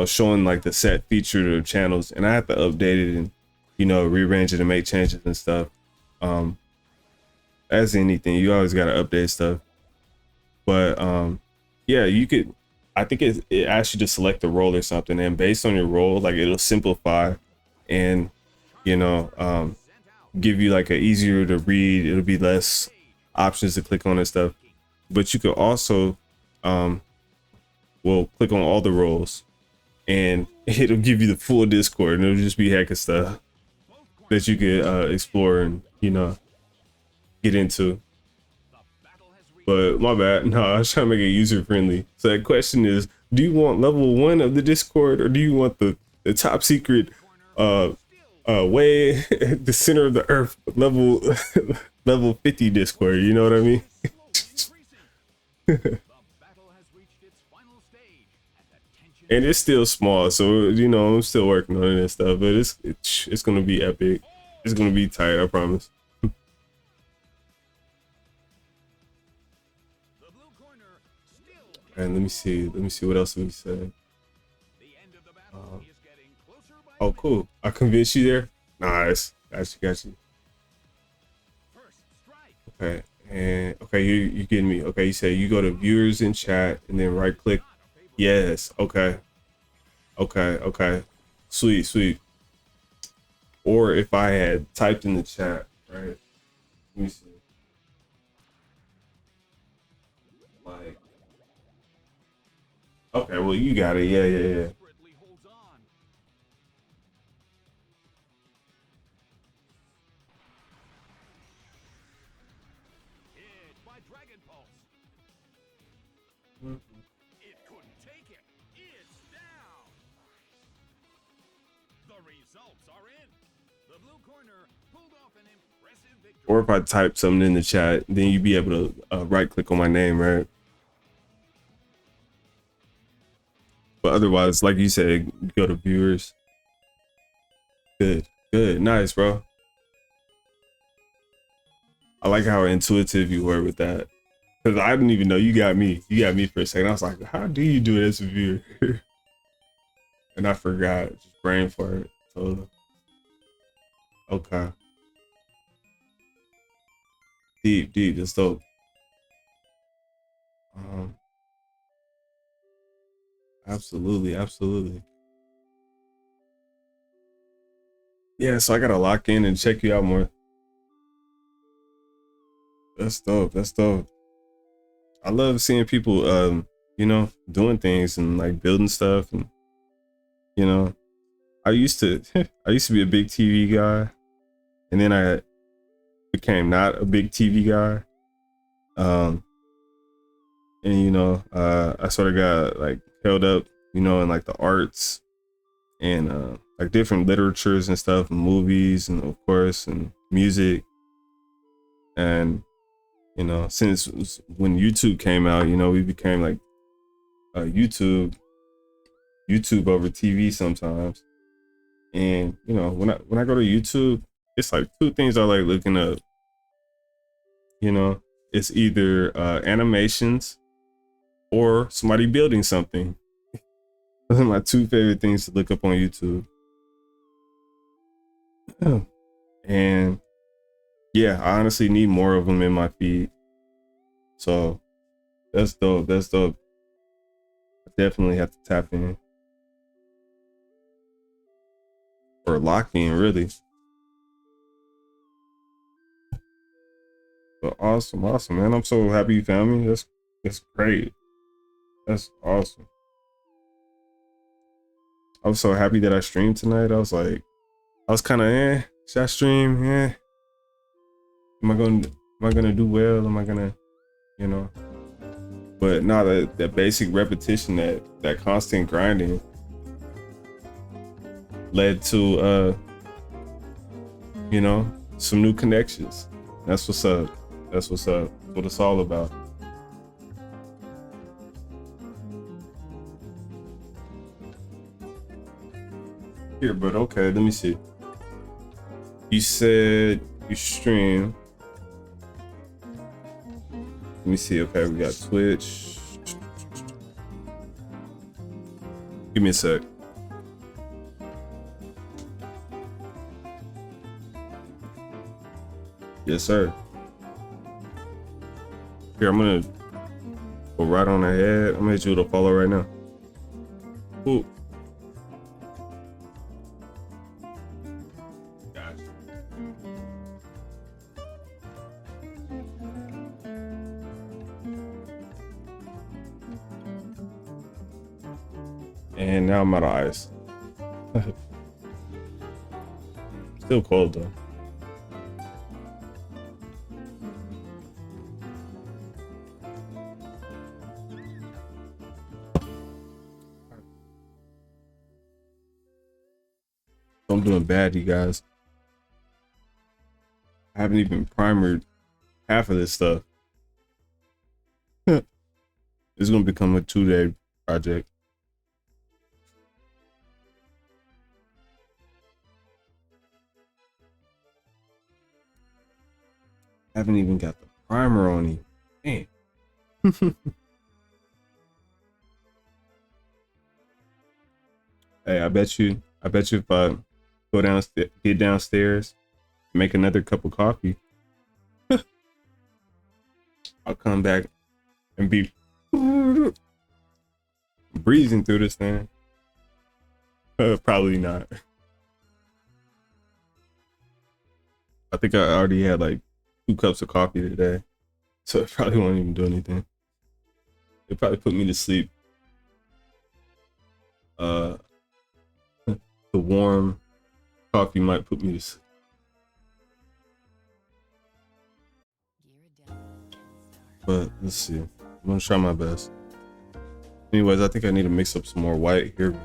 showing like the set feature of channels, and I have to update it and rearrange it and make changes and stuff. As anything, you always got to update stuff, but yeah, you could, I think it asks you to select a role or something, and based on your role, like it'll simplify and give you like a easier to read, it'll be less options to click on and stuff. But you could also click on all the roles and it'll give you the full Discord, and it'll just be heck of stuff that you could explore and get into. But my bad. No, I was trying to make it user friendly. So that question is, do you want level 1 of the Discord, or do you want the top secret way the center of the earth level level 50 Discord? You know what I mean? and it's still small, so you know I'm still working on it and stuff. But it's gonna be epic. It's gonna be tight, I promise. The blue corner still And let me see. Let me see what else we said. the end of the battle is getting closer by Oh, the cool. I convinced you there. Nice. Got you. Got you. first strike. Okay. And okay, you getting me. Okay, you say you go to viewers in chat and then right click. Not a favorite. Yes. Okay. Okay. Okay. Sweet. Sweet. Or if I had typed in the chat, right? Let me see. Like, okay, well you got it. Yeah, yeah, yeah. Desperately holds on. Hit by Dragon Pulse. It couldn't take it. It's down. The results are in. The blue corner pulled off an impressive victory. Or if I type something in the chat, then you'd be able to right click on my name, right? But otherwise, like you said, go to viewers. Good, good, nice, bro. I like how intuitive you were with that. Because I didn't even know you got me. You got me for a second. I was like, how do you do it as a viewer? And I forgot. Just brain fart. So, okay. Deep, deep. That's dope. Absolutely, absolutely. Yeah, so I gotta lock in and check you out more. That's dope. That's dope. I love seeing people, you know, doing things and like building stuff, and you know, I used to, I used to be a big TV guy, and then I became not a big TV guy. Um, and you know, I sort of got like held up, you know, in like the arts and like different literatures and stuff, and movies, and of course, and music, and you know, since when YouTube came out, you know, we became like YouTube over TV sometimes. And you know, when I go to YouTube, it's like two things I like looking up. You know, it's either animations or somebody building something. Those are my two favorite things to look up on YouTube. And yeah, I honestly need more of them in my feed. So that's dope. That's dope. I definitely have to tap in or lock in, really. But awesome, awesome, man. I'm so happy you found me. That's great. That's awesome. I was so happy that I streamed tonight. I was kind of should I stream? Am I gonna do well? Am I gonna, you know? But no, that basic repetition, that constant grinding led to you know, some new connections. That's what's up. That's what's up. That's what it's all about. Here, but okay, let me see. You said you stream. Let me see. Okay, we got Twitch. Give me a sec. Yes, sir. Here, I'm gonna go right on ahead. I'm gonna hit you with a follow right now. Ooh. Gotcha. And now I'm out of ice. Still cold though. I'm doing bad, you guys. I haven't even primered half of this stuff. It's gonna become a 2-day project. Haven't even got the primer on you. Damn. Hey, I bet you if I go downstairs, get downstairs, make another cup of coffee, I'll come back and be breezing through this thing. Probably not. I think I already had like 2 cups of coffee today, so it probably won't even do anything. It probably put me to sleep. Uh, the warm coffee might put me to sleep. But let's see. I'm gonna try my best. Anyways, I think I need to mix up some more white here.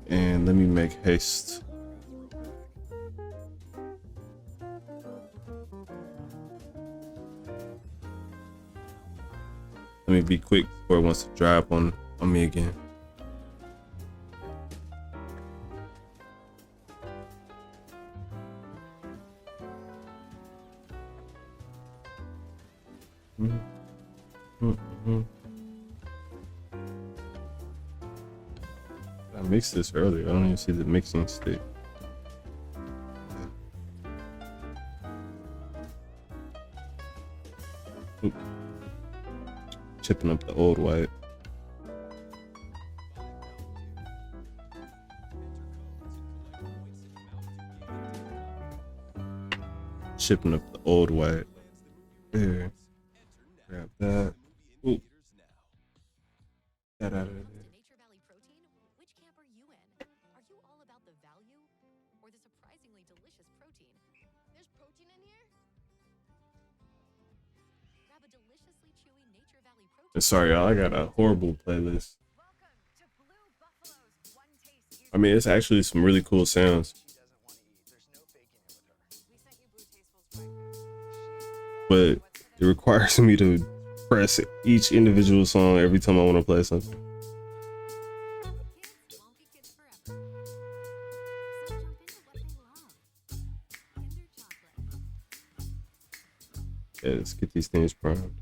And let me make haste. Let me be quick before it wants to dry up on me again. I mixed this earlier. I don't even see the mixing stick. Oops. Chipping up the old white. Chipping up the old white. There. Grab that. Ooh. That out of there. Nature Valley Protein? Which camp are you in? Are you all about the value or the surprisingly delicious protein? There's protein in here? Grab a deliciously chewy Nature Valley Protein. Sorry, y'all. I got a horrible playlist. I mean, it's actually some really cool sounds. But it requires me to press each individual song every time I want to play something. Yeah, let's get these things primed.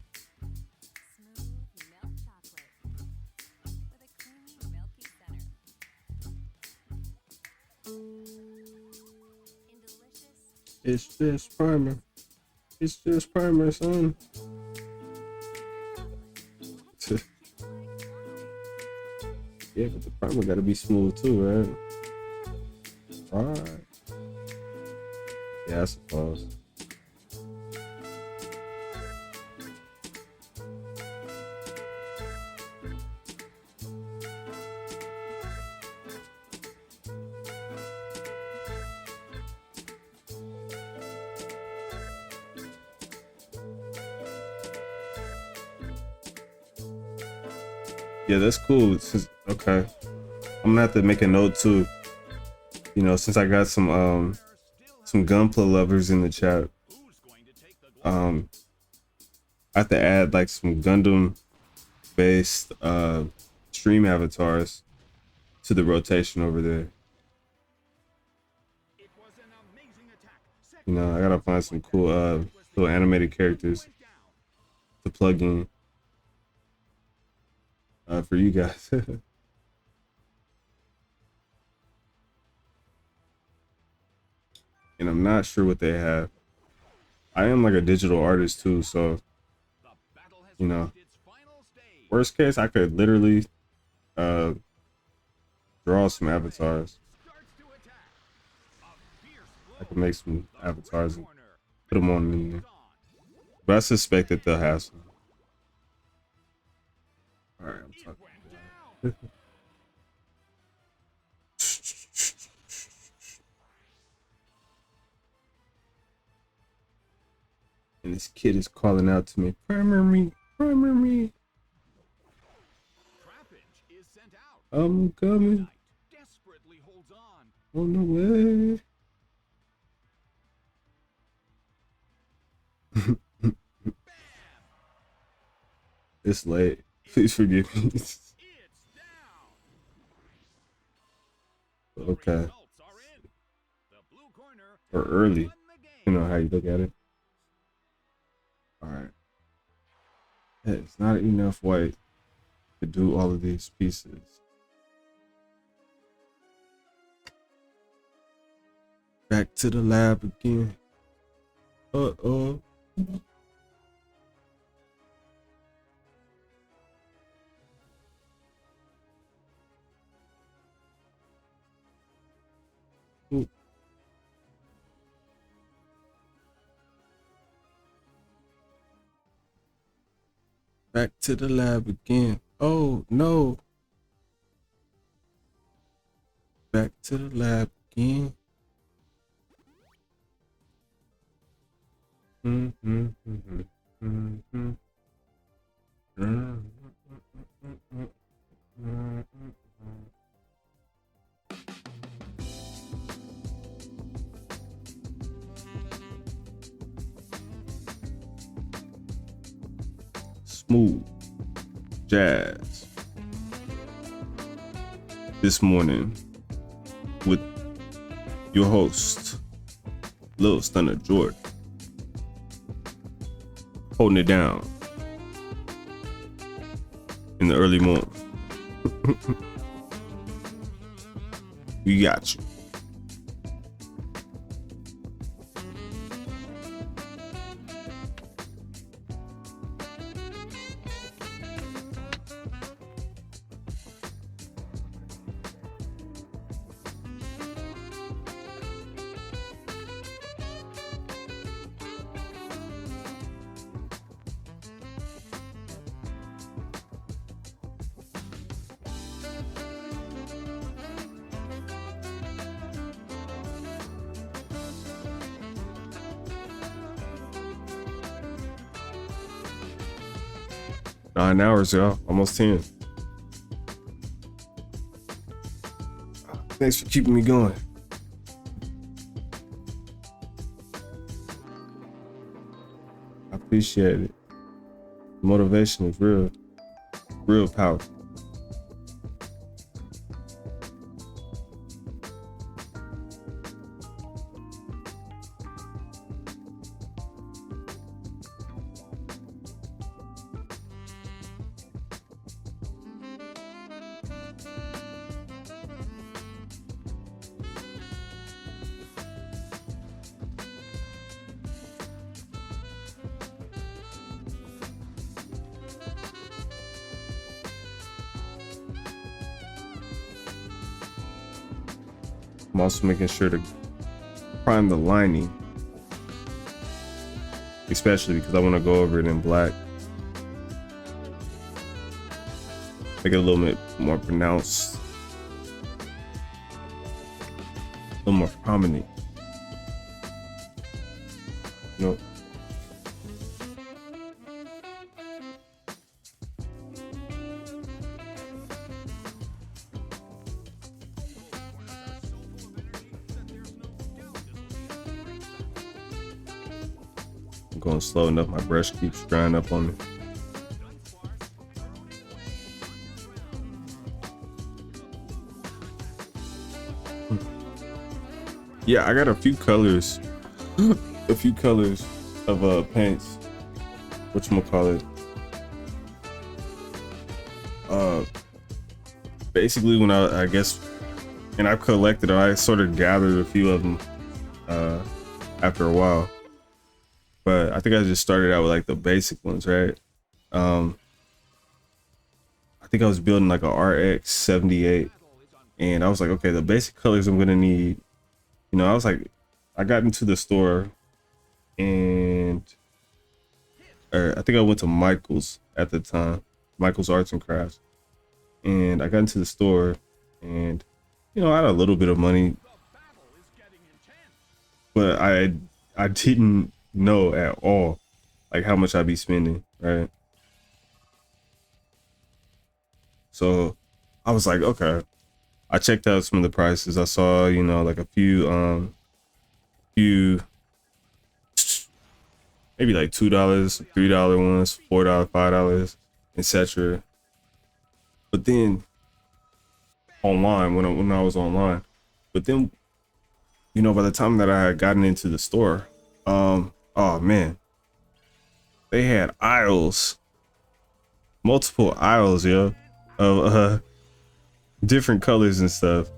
It's just primer. It's just primer, son. Yeah, but the primer gotta be smooth too, right? Alright. Yeah, I suppose. Yeah, that's cool. Okay, I'm gonna have to make a note too. You know, since I got some Gunpla lovers in the chat, I have to add like some Gundam based stream avatars to the rotation over there. You know, I gotta find some cool little animated characters to plug in for you guys. And I'm not sure what they have. I am like a digital artist too, so you know, worst case I could literally draw some avatars. I could make some avatars and put them on in there. But I suspect that they'll have some. Alright, I'm talking. And this kid is calling out to me, primer me, primer me. is sent out. I'm coming Knight desperately holds on. on the way. It's late. Please forgive me. It's down. The Okay. results are in. The blue corner Or early. won the game. You know how you look at it. Alright. It's not enough white to do all of these pieces. Back to the lab again. Uh-oh. Ooh. Back to the lab again. Oh no. Back to the lab again. Smooth jazz this morning with your host, Lil Stunner Jordan, holding it down in the early morning. We got you. Nine hours, y'all. Almost 10. Thanks for keeping me going. I appreciate it. Motivation is real, real powerful. I'm also making sure to prime the lining, especially because I want to go over it in black. Make it a little bit more pronounced, a little more prominent. You know? I'm going slow enough, my brush keeps drying up on me. Yeah, I got a few colors of paints. Whatchamacallit? Basically when I guess, and I've collected, I sort of gathered a few of them after a while. But I think I just started out with like the basic ones, right? I think I was building like a RX 78, and I was like, okay, the basic colors I'm gonna need. You know, I was like, I got into the store, and I think I went to Michael's at the time, Michael's Arts and Crafts, and I got into the store, and you know, I had a little bit of money, but I didn't know at all like how much I'd be spending, right? So I was like, okay. I checked out some of the prices. I saw, you know, like a few maybe like $2, $3 ones, $4, $5, etc. But then online, when I was online, but then, you know, by the time that I had gotten into the store, oh man, they had aisles, multiple aisles, yo, of different colors and stuff.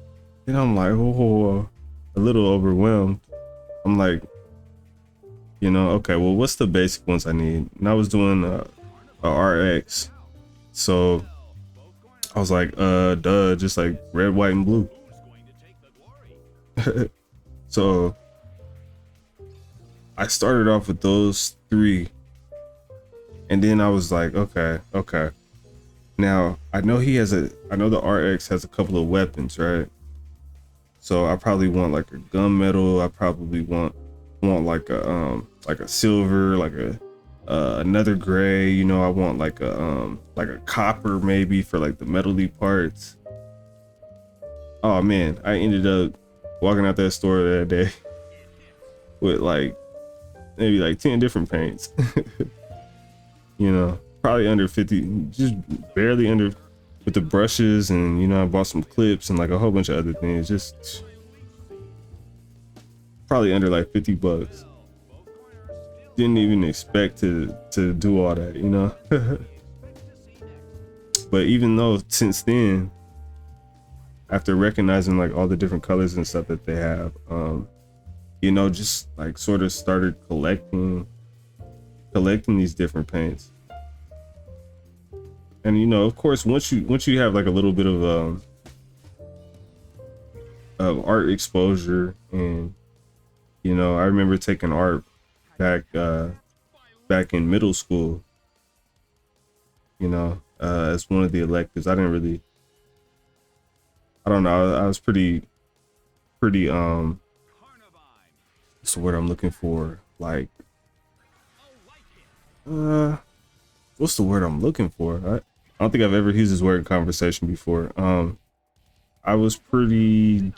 And I'm like, oh, a little overwhelmed. I'm like, you know, okay, well, what's the basic ones I need? And I was doing a RX, so I was like, duh, just like red, white, and blue. So I started off with those three, and then I was like, okay. Now I know I know the RX has a couple of weapons, right? So I probably want like a gunmetal. I probably want like a silver, like a another gray. You know, I want like a copper maybe for like the metally parts. Oh man, I ended up walking out that store that day with like maybe like 10 different paints. You know, probably under 50, just barely under, with the brushes, and you know, I bought some clips and like a whole bunch of other things, just probably under like $50. Didn't even expect to do all that, you know. But even though since then, after recognizing like all the different colors and stuff that they have, you know, just like sort of started collecting these different paints. And you know, of course, once you have like a little bit of art exposure, and you know, I remember taking art back back in middle school, you know, as one of the electives. I don't know, I was pretty what's the word I'm looking for, like uh what's the word I'm looking for? I don't think I've ever used this word in conversation before. I was pretty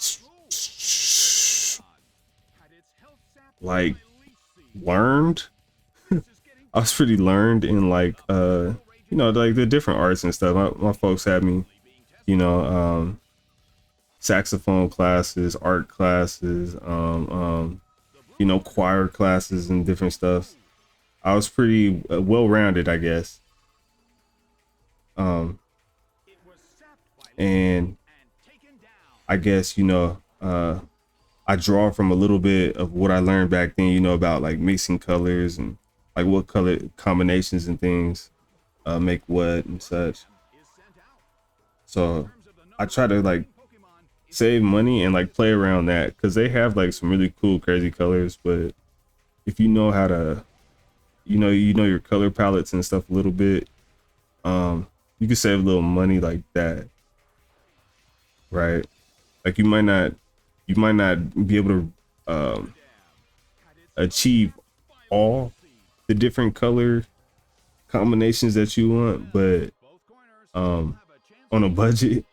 like learned. I was pretty learned in like you know, like the different arts and stuff. My folks had me, you know, saxophone classes, art classes, you know, choir classes and different stuff. I was pretty well-rounded, I guess. Um, and I guess, you know, I draw from a little bit of what I learned back then, you know, about like mixing colors and like what color combinations and things make what and such. So I try to like save money and like play around that, because they have like some really cool, crazy colors. But if you know how to, you know your color palettes and stuff a little bit, you can save a little money like that, right? Like you might not be able to achieve all the different color combinations that you want, but on a budget.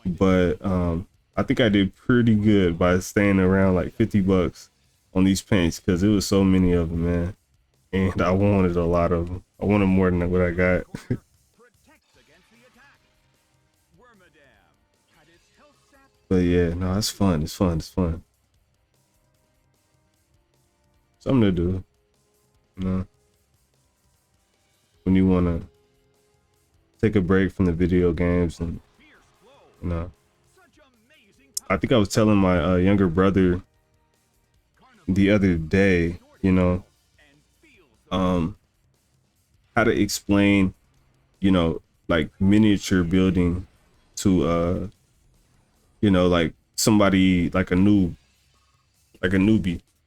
But I think I did pretty good by staying around like $50 on these paints, because it was so many of them, man, and I wanted a lot of them. I wanted more than what I got. But yeah, no, it's fun. It's fun. It's fun. Something to do, you know, when you want to take a break from the video games. And you know, I think I was telling my younger brother the other day, you know, how to explain, you know, like miniature building to you know, like somebody like a newbie,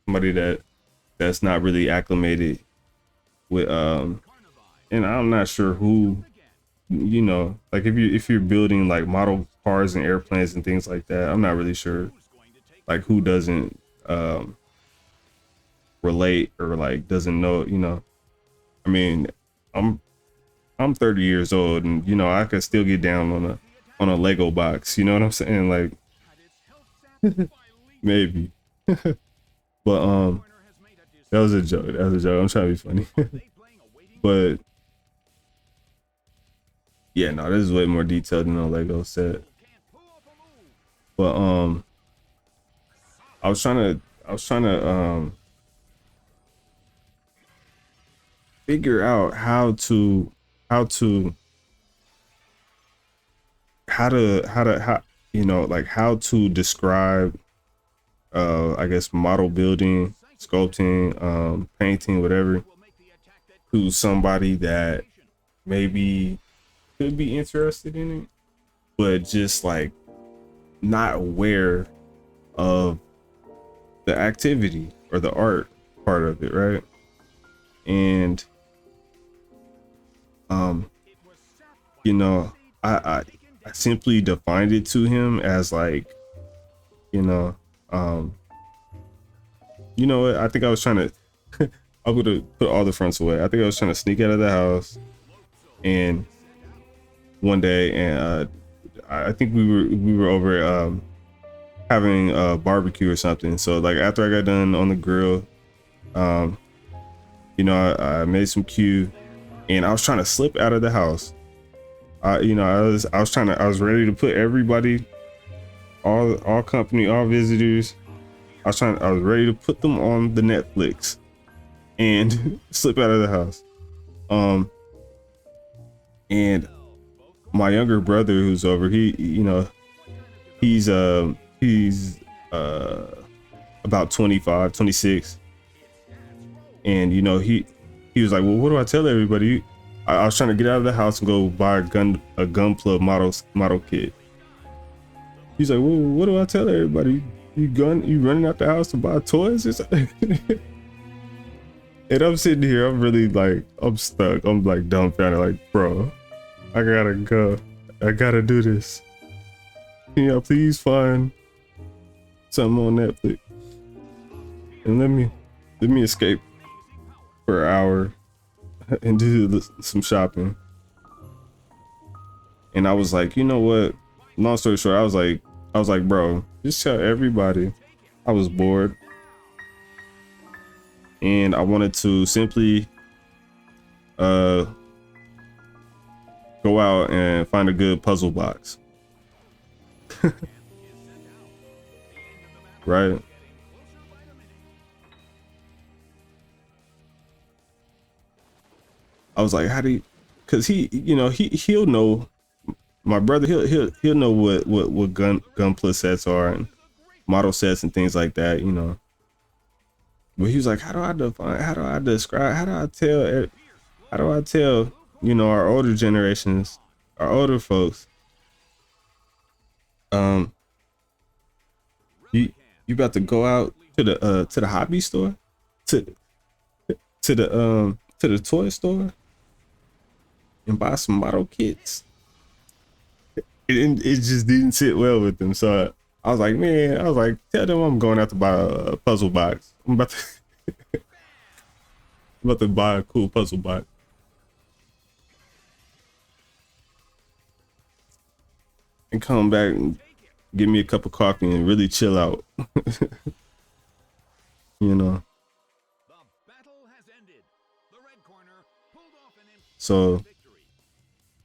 somebody that's not really acclimated with and I'm not sure who, you know, like if you're building like model cars and airplanes and things like that, I'm not really sure like who doesn't relate or like doesn't know, you know. I mean, I'm I'm 30 years old, and you know, I could still get down on a Lego box. You know what I'm saying? Like Had its health sapped by leeches. maybe. But Corner has made a that was a decision. joke. That was a joke. I'm trying to be funny. Are they playing a waiting But yeah, no, this is way more detailed than a Lego set. can't pull off a move? But I was trying to figure out how to how you know, like how to describe I guess model building, sculpting, painting, whatever, Will make the attack that to somebody that maybe could be interested in it, but just like not aware of the activity or the art part of it, right? And it was sapped by you know, I simply defined it to him as like, you know, you know what? I think I was trying to I'm gonna put all the fronts away. I think I was trying to sneak out of the house and one day, and I think we were over having a barbecue or something. So like after I got done on the grill, you know, I made some Q, and I was trying to slip out of the house. You know, I was ready to put everybody, all company, all visitors. I was ready to put them on the Netflix and slip out of the house. And my younger brother who's over, you know, he's about 25, 26. And you know, he was like, well, what do I tell everybody? I was trying to get out of the house and go buy a Gunpla model kit. He's like, well, what do I tell everybody? You running out the house to buy toys? And I'm sitting here, I'm really like, I'm stuck. I'm like dumbfounded, like, bro, I gotta go. I gotta do this. Can y'all please find something on Netflix and let me escape for an hour and do some shopping. And I was like, you know what? Long story short, I was like, bro, just tell everybody I was bored and I wanted to simply go out and find a good puzzle box. Right? I was like, how do you, cause he, you know, he'll know, my brother, he'll know what Gunpla sets are and model sets and things like that, you know. But he was like, how do I define, how do I describe, how do I tell, you know, our older generations, our older folks, you about to go out to the hobby store, to to the toy store and buy some model kits. It just didn't sit well with them. So I was like, man, tell them I'm going out to buy a puzzle box. I'm about to buy a cool puzzle box. And come back and give me a cup of coffee and really chill out. You know. The battle has ended. The red corner pulled off an So victory.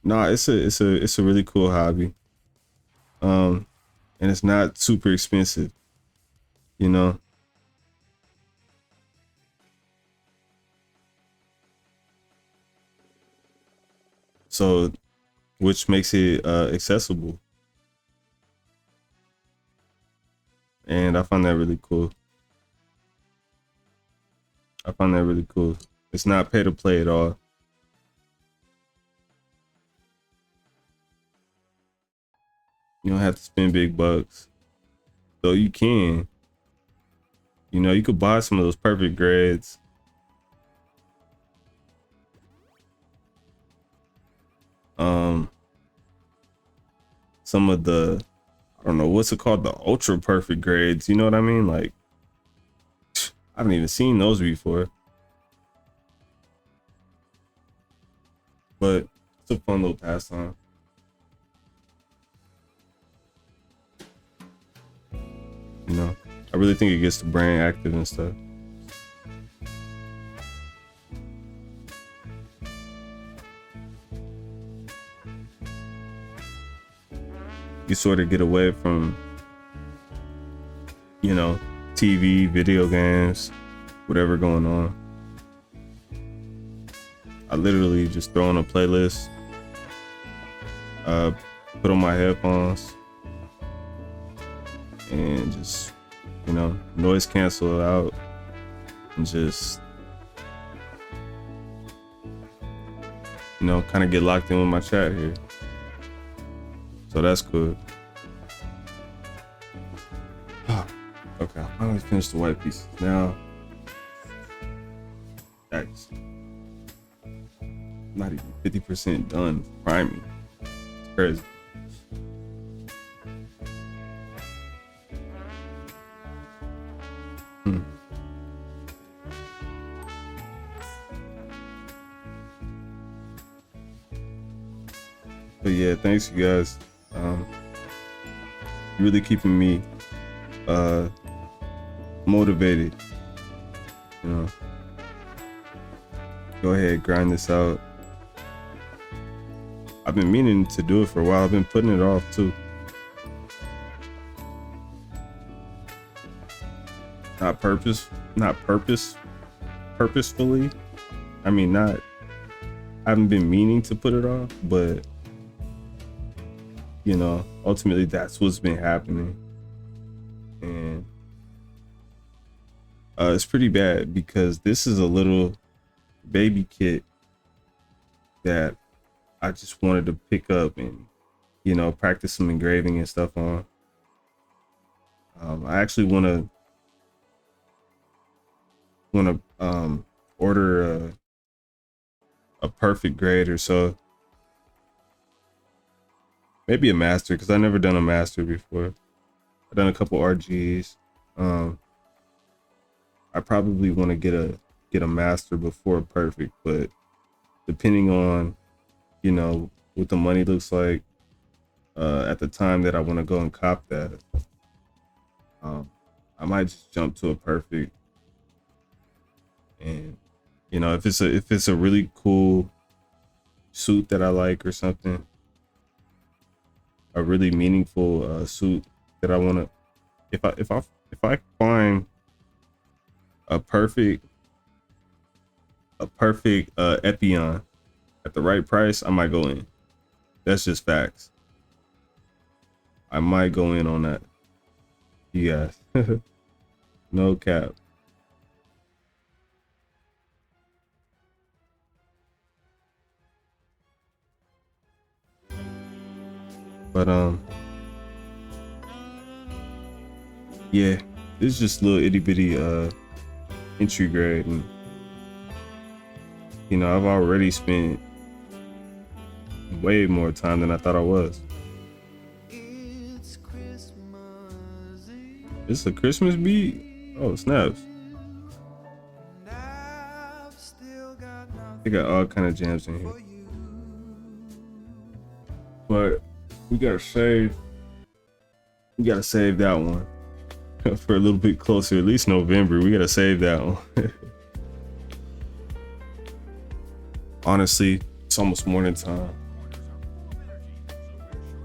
nah, it's a really cool hobby. And it's not super expensive, you know. So which makes it accessible. And I find that really cool. I find that really cool. It's not pay to play at all. You don't have to spend big bucks. Though you can. You know, you could buy some of those perfect grades. Some of the, I don't know, what's it called? The ultra perfect grades. You know what I mean? Like, I haven't even seen those before. But it's a fun little pastime. I really think it gets the brain active and stuff. You sort of get away from, you know, TV, video games, whatever going on. I literally just throw on a playlist, put on my headphones, and just, you know, noise cancel out, and just, you know, kind of get locked in with my chat here. So that's good. Okay, I finally finished the white pieces. Now, that's not even 50% done priming. It's crazy. But yeah, thanks you guys. You're really keeping me motivated. You know, go ahead, grind this out. I've been meaning to do it for a while. I've been putting it off too. Not purposefully. I mean, I haven't been meaning to put it off, but you know, ultimately that's what's been happening. And it's pretty bad because this is a little baby kit that I just wanted to pick up and, you know, practice some engraving and stuff on. I actually want to order a perfect grade or so. Maybe a master, because I've never done a master before. I've done a couple RGs. I probably want to get a master before perfect, but depending on, you know, what the money looks like at the time that I want to go and cop that, I might just jump to a perfect. And you know, if it's a really cool suit that I like or something, a really meaningful suit that I want to, if I find a perfect Epion at the right price, I might go in. That's just facts. I might go in on that. You guys. No cap. But yeah, this is just a little itty bitty entry grade, and you know, I've already spent way more time than I thought I was. This is a Christmas beat? Oh, snaps. They got all kind of jams in here. But we gotta save that one for a little bit closer, at least November. We gotta save that one. Honestly, it's almost morning time.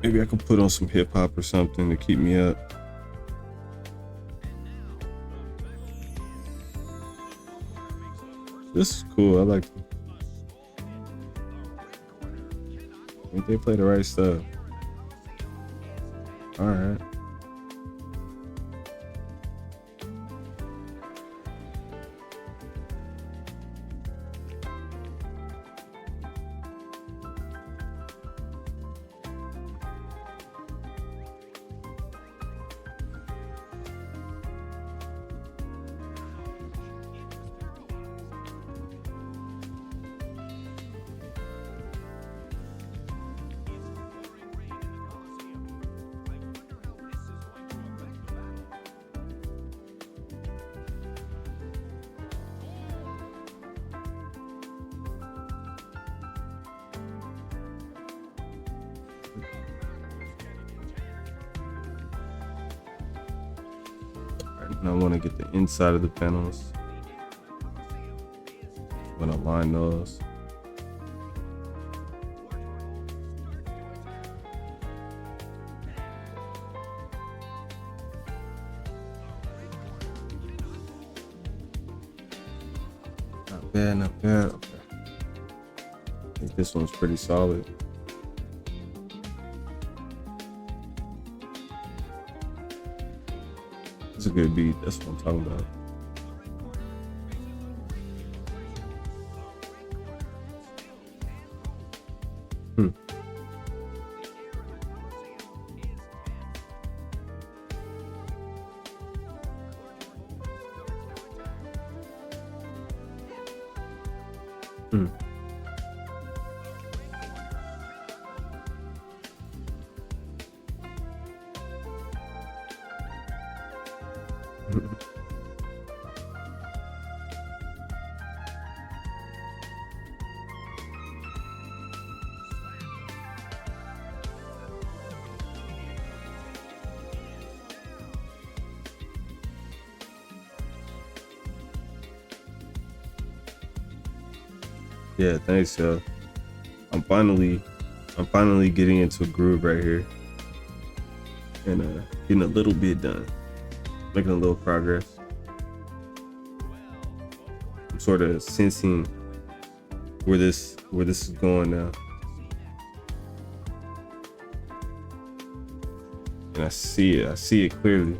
Maybe I can put on some hip hop or something to keep me up. This is cool. I like it. I think they play the right stuff. All right. And I want to get the inside of the panels. I'm gonna line those. Not bad, not bad. Okay. I think this one's pretty solid. It's a good beat. That's what I'm talking about. Hmm. Hmm. Yeah, thanks, yo. I'm finally getting into a groove right here, and getting a little bit done, making a little progress. I'm sort of sensing where this is going now, and I see it clearly.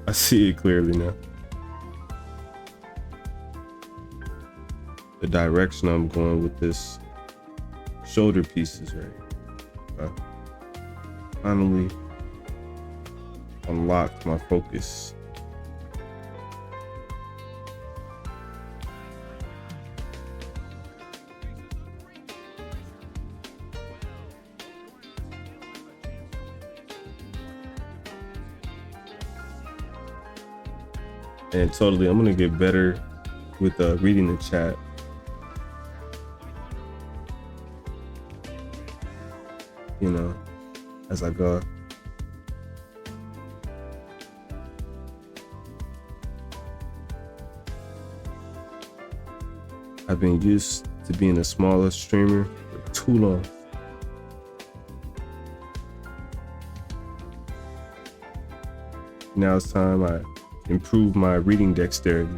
I see it clearly now. The direction I'm going with this shoulder pieces right here. Finally unlocked my focus. And totally, I'm gonna get better with reading the chat. You know, as I go. I've been used to being a smaller streamer for too long. Now it's time I improve my reading dexterity.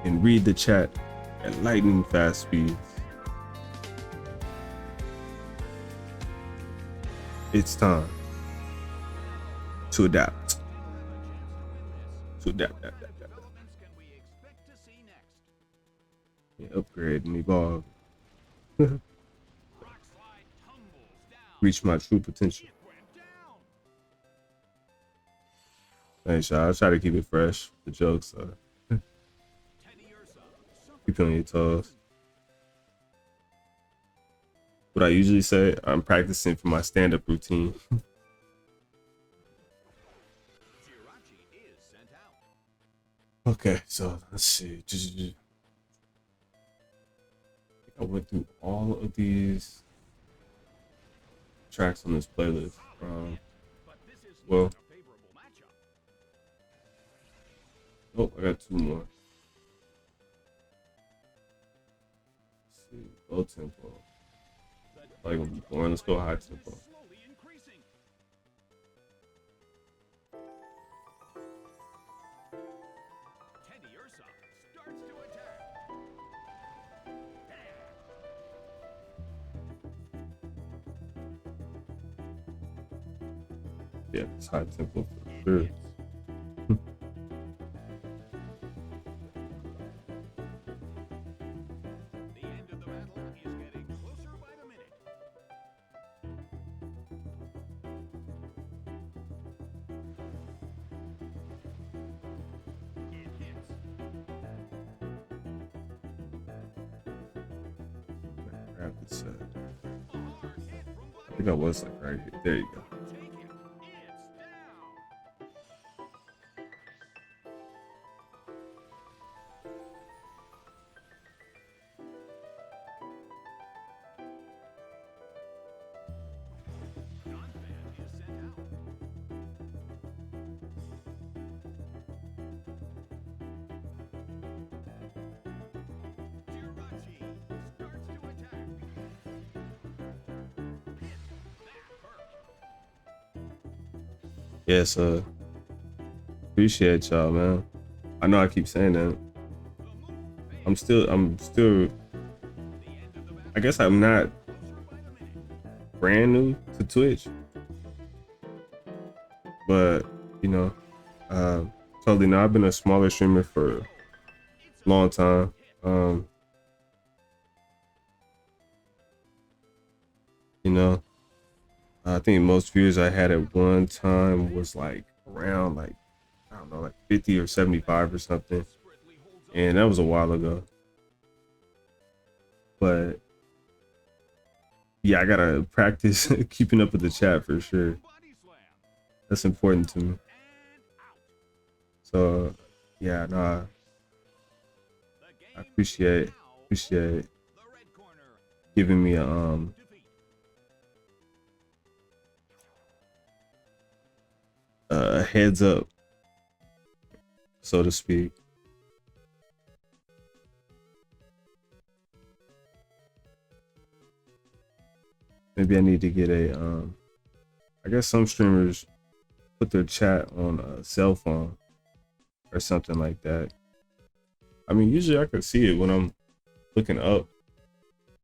And read the chat at lightning fast speeds. It's time to adapt. To adapt. Yeah, upgrade and evolve. Reach my true potential. Thanks, y'all. I try to keep it fresh. The jokes, keep you on your toes. What I usually say, I'm practicing for my stand-up routine. Okay, so let's see. I went through all of these tracks on this playlist. Well, oh, I got two more. Let's see, low tempo. Like I'm just going. Let's go high tempo. Yeah, it's high tempo for sure. I think I was like right here. There you go. Yes, appreciate y'all, man. I know I keep saying that. I'm still. I guess I'm not brand new to Twitch, but you know, uh, totally. No, I've been a smaller streamer for a long time. Um, you know, I think most viewers I had at one time was like around like I don't know, like 50 or 75 or something, and that was a while ago. But yeah, I gotta practice keeping up with the chat for sure. That's important to me. So yeah, no, I appreciate giving me a heads up, so to speak. Maybe I need to get a I guess some streamers put their chat on a cell phone or something like that. I mean, usually I could see it when I'm looking up,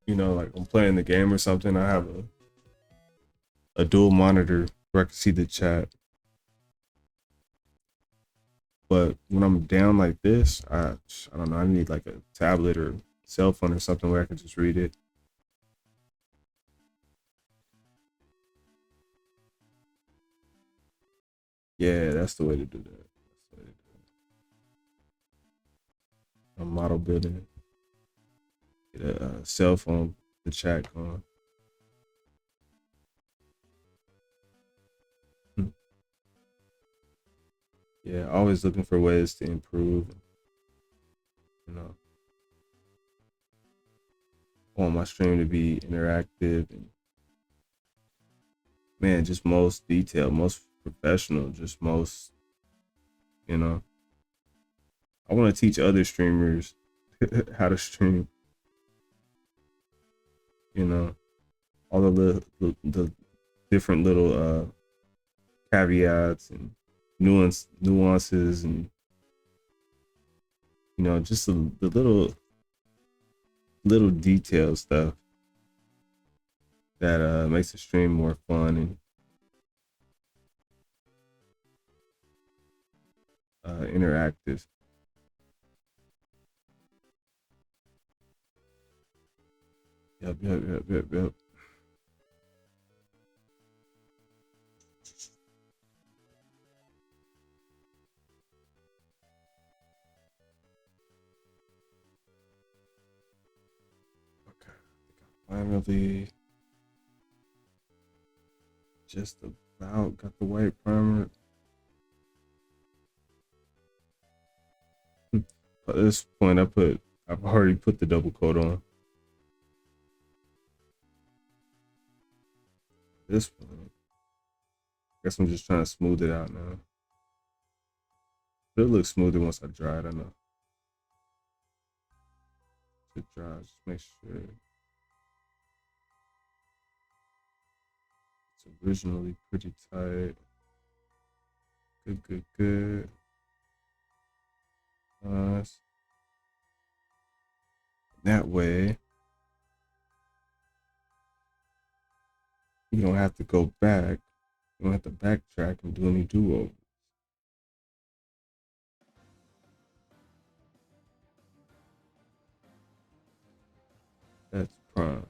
like I'm playing the game or something. I have a dual monitor where I can see the chat. But when I'm down like this, I don't know. I need like a tablet or cell phone or something where I can just read it. Yeah, that's the way to do that. That's the way to do it. A model building, get a cell phone, the chat going. Hmm. Yeah, always looking for ways to improve. You know, I want my stream to be interactive and man, just most detailed, most professional, just most, you know. I want to teach other streamers how to stream, you know, all the different little caveats and nuances and just the little detail stuff that makes the stream more fun and interactive. Yep. Okay, finally just about got the white primer. At this point, I've already put the double coat on. This point, I guess I'm just trying to smooth it out now. It'll look smoother once I dry it. I know. To dry, just make sure it's originally pretty tight. Good. Nice. That way, you don't have to go back. You don't have to backtrack and do any do-overs. That's prime.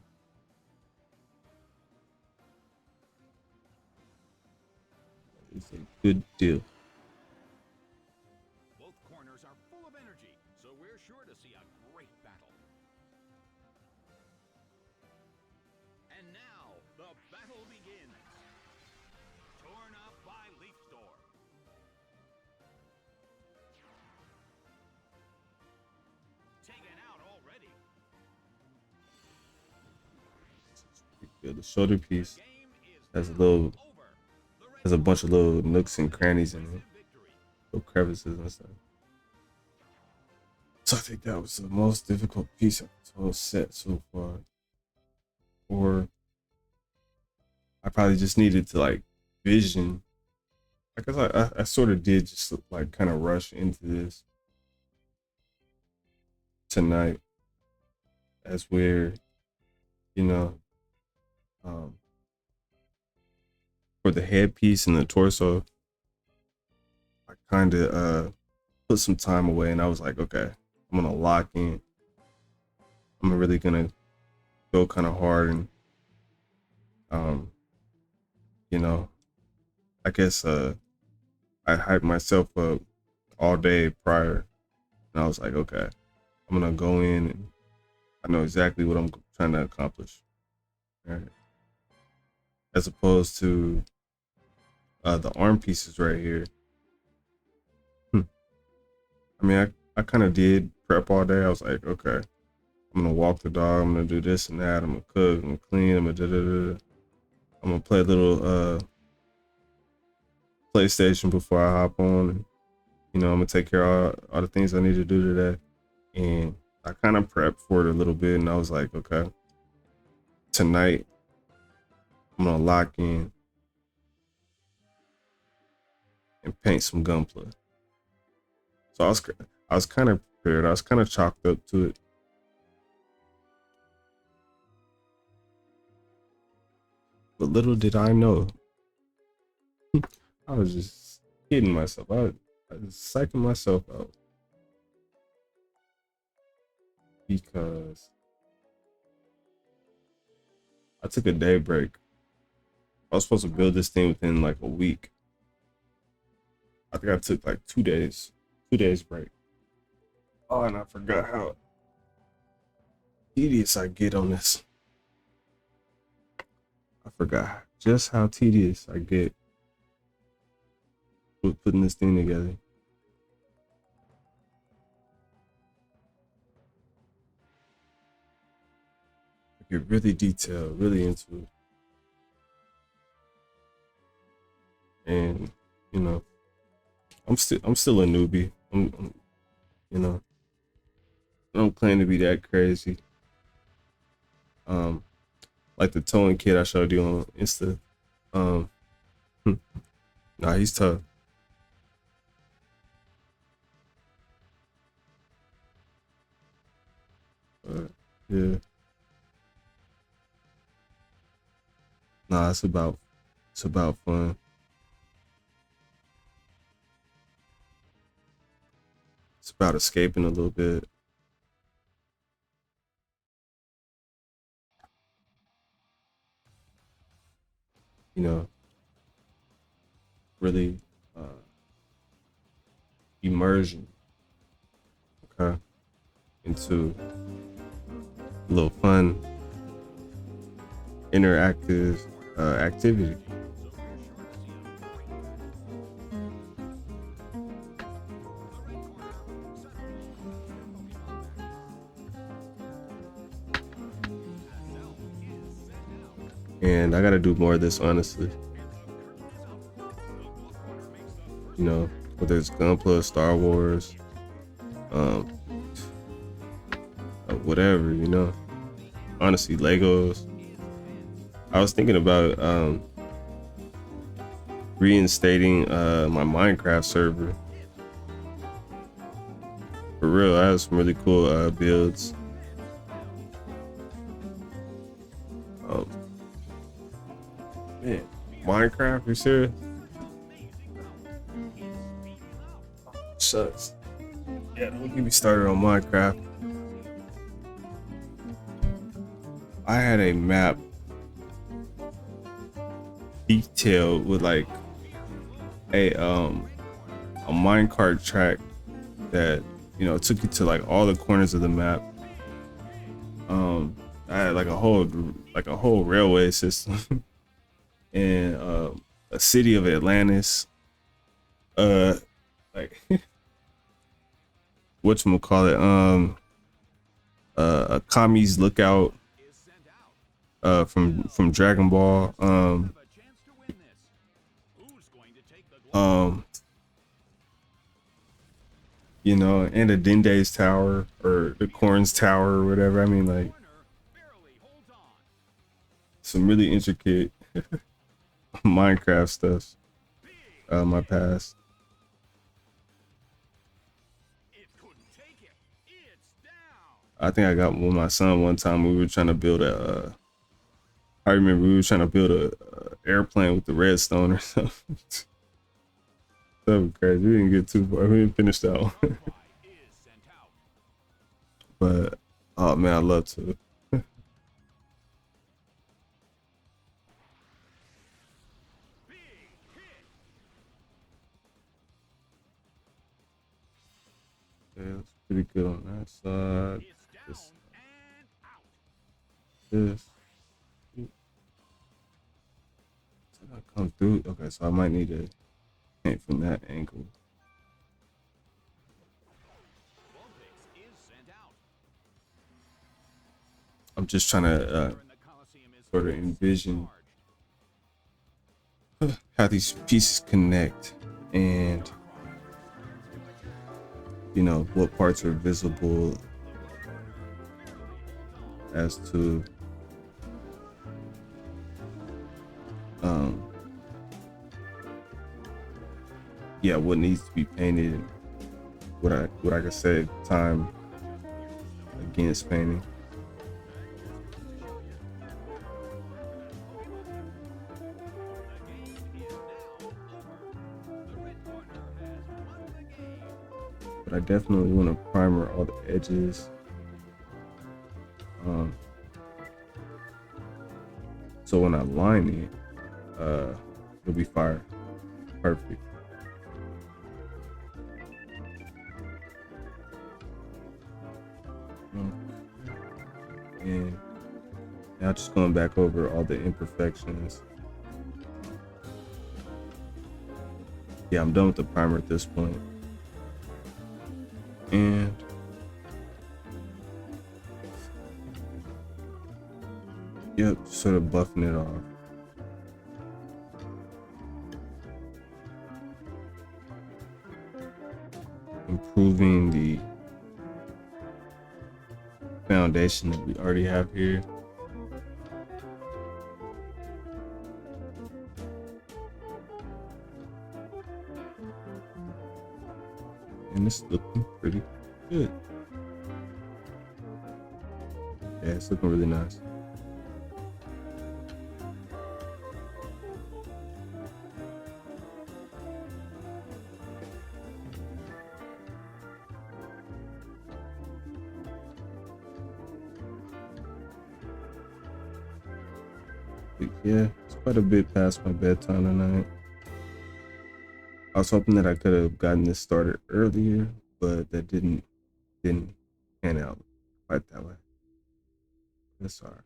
It's a good deal. Both corners are full of energy, so we're sure to see a great battle. And now, the battle begins. Torn up by Leaf Storm. Taken out already. The shoulder The piece game is has now over. a bunch of little nooks and crannies in it, little crevices and stuff. So I think that was the most difficult piece of the whole set so far. Or I probably just needed to like vision I guess I sort of did just like kind of rush into this tonight as we're, you know, um, for the headpiece and the torso, I kind of put some time away and I was like, okay, I'm gonna lock in. I'm really gonna go kind of hard and, um, you know, I guess I hyped myself up all day prior and I was like, okay, I'm gonna go in and I know exactly what I'm trying to accomplish. Right? As opposed to the arm pieces right here. I mean, I kind of did prep all day. I was like, okay, I'm gonna walk the dog. I'm gonna do this and that. I'm gonna cook. I'm gonna clean. I'm gonna da da da. I'm gonna play a little PlayStation before I hop on. And, you know, I'm gonna take care of all the things I need to do today. And I kind of prepped for it a little bit, and I was like, okay, tonight I'm gonna lock in and paint some Gunpla. So I was kind of prepared. I was kind of chalked up to it. But little did I know, I was just kidding myself. I was psyching myself out because I took a day break. I was supposed to build this thing within like a week. I think I took like 2 days break. Oh, and I forgot how tedious I get on this. I forgot just how tedious I get with putting this thing together. I get really detailed, really into it. And you know, I'm still a newbie. You know, I don't claim to be that crazy. Um, like the towing kid I showed you on Insta. Um, nah, he's tough. But yeah, nah, it's about fun. It's about escaping a little bit. You know, really immersion. Okay, into a little fun, interactive activity. And I got to do more of this, honestly. You know, whether it's Gunpla, Star Wars, um, whatever, you know. Honestly, Legos. I was thinking about reinstating my Minecraft server. For real, I have some really cool builds. Um, man, Minecraft, you serious? Shucks. Yeah, don't get me started on Minecraft. I had a map detailed with like a minecart track that, you know, took you to like all the corners of the map. I had like a whole railway system and a city of Atlantis. Like whatchamacallit, a Kami's lookout from Dragon Ball. Um, you know, and the Dende's Tower or the Corn's Tower or whatever. I mean, like some really intricate Minecraft stuff. my past. It couldn't take it. It's down. I think I got with my son one time. We were trying to build a. I remember we were trying to build a airplane with the redstone or something. So crazy. We didn't get too far. We didn't finish that one. Gunpla is sent out. But oh man, I love to. Big hit. Yeah, it's pretty good on that side. It's This, down and out. this. Did I come through? Okay, so I might need to paint from that angle. Vulpix is sent out. I'm just trying to Water in the Coliseum is sort of full envision charged. how these pieces connect and you know what parts are visible as to um yeah what needs to be painted, what I could save time against painting. But I definitely want to primer all the edges. So when I line it, it'll be fire. Perfect. And now just going back over all the imperfections. Yeah, I'm done with the primer at this point. And yep, sort of buffing it off. Improving the foundation that we already have here. And it's looking pretty good. Yeah, it's looking really nice. But yeah, it's quite a bit past my bedtime tonight. I was hoping that I could have gotten this started earlier, but that didn't pan out quite that way. That's alright.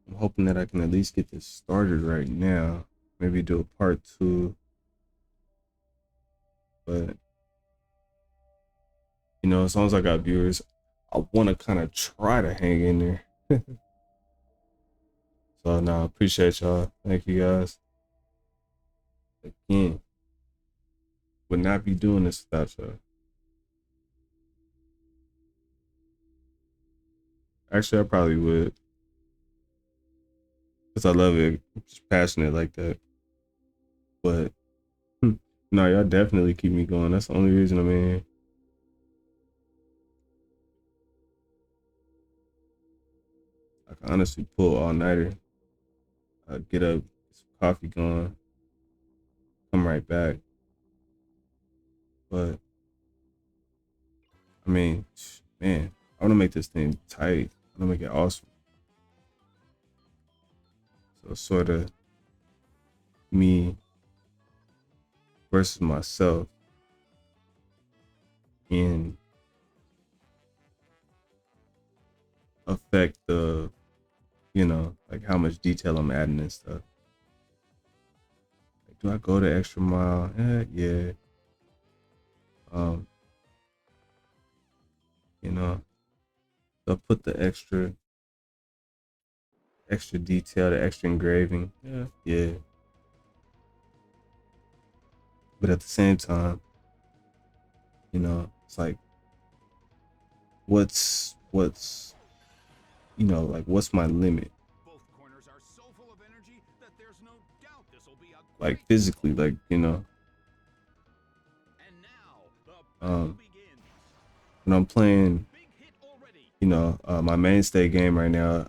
I'm hoping that I can at least get this started right now. Maybe do a part 2. But you know, as long as I got viewers, I want to kind of try to hang in there. So no, I appreciate y'all. Thank you guys. Again, would not be doing this without y'all. Actually, I probably would, because I love it. I'm just passionate like that. But no, y'all definitely keep me going. That's the only reason I'm in here. I can honestly pull all nighter. Get up, get some coffee going, come right back. But I mean, man, I want to make this thing tight. I want to make it awesome. So sort of me versus myself in effect of, you know, like how much detail I'm adding and stuff. Like, do I go the extra mile? Yeah. Um, you know, so I put the extra detail, the extra engraving. Yeah. But at the same time, you know, it's like what's you know, like what's my limit? Both corners are so full of energy that there's no doubt this will like physically, like, you know, And now the battle um, begins. when I'm playing, Big hit already. you know, my mainstay game right now,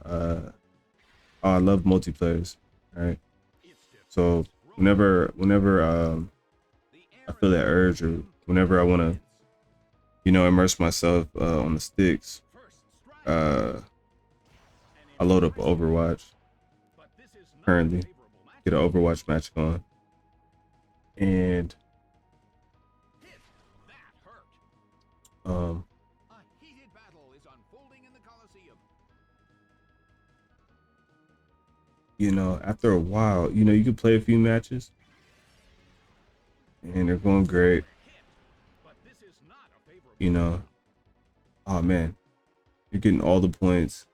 I love multiplayers, right? Its So defense grows. whenever The I air feel is that urge, or whenever I want to, you know, immerse myself on the sticks, first strike. uh, An I load up impressive Overwatch. but this is not a Currently, favorable match. get an Overwatch match going, and Hit. That hurt. um, A heated battle is unfolding in the Coliseum. you know, after a while, you know, you can play a few matches, and they're going great. Hit. But this is not a favorable You know, oh man, you're getting all the points.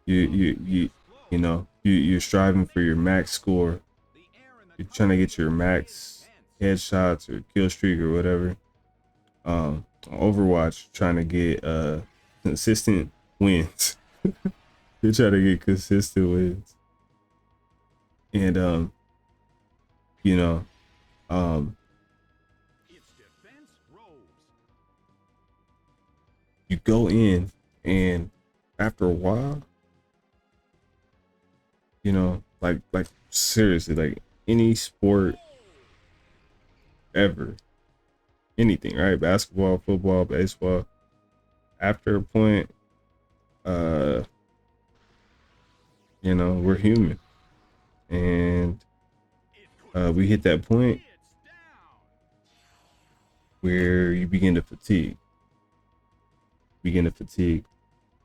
You know, you're striving for your max score. The air in the You're trying to get your Coliseum max is tense. headshots or kill streak or whatever. On Overwatch, trying to get consistent wins. You're trying to get consistent wins, and you know, um, Its defense rose. you go in, and after a while, you know, like seriously, like any sport ever, anything, right? Basketball, football, baseball. After a point, uh, you know, we're human, and It could we hit that point It's down. where you begin to fatigue,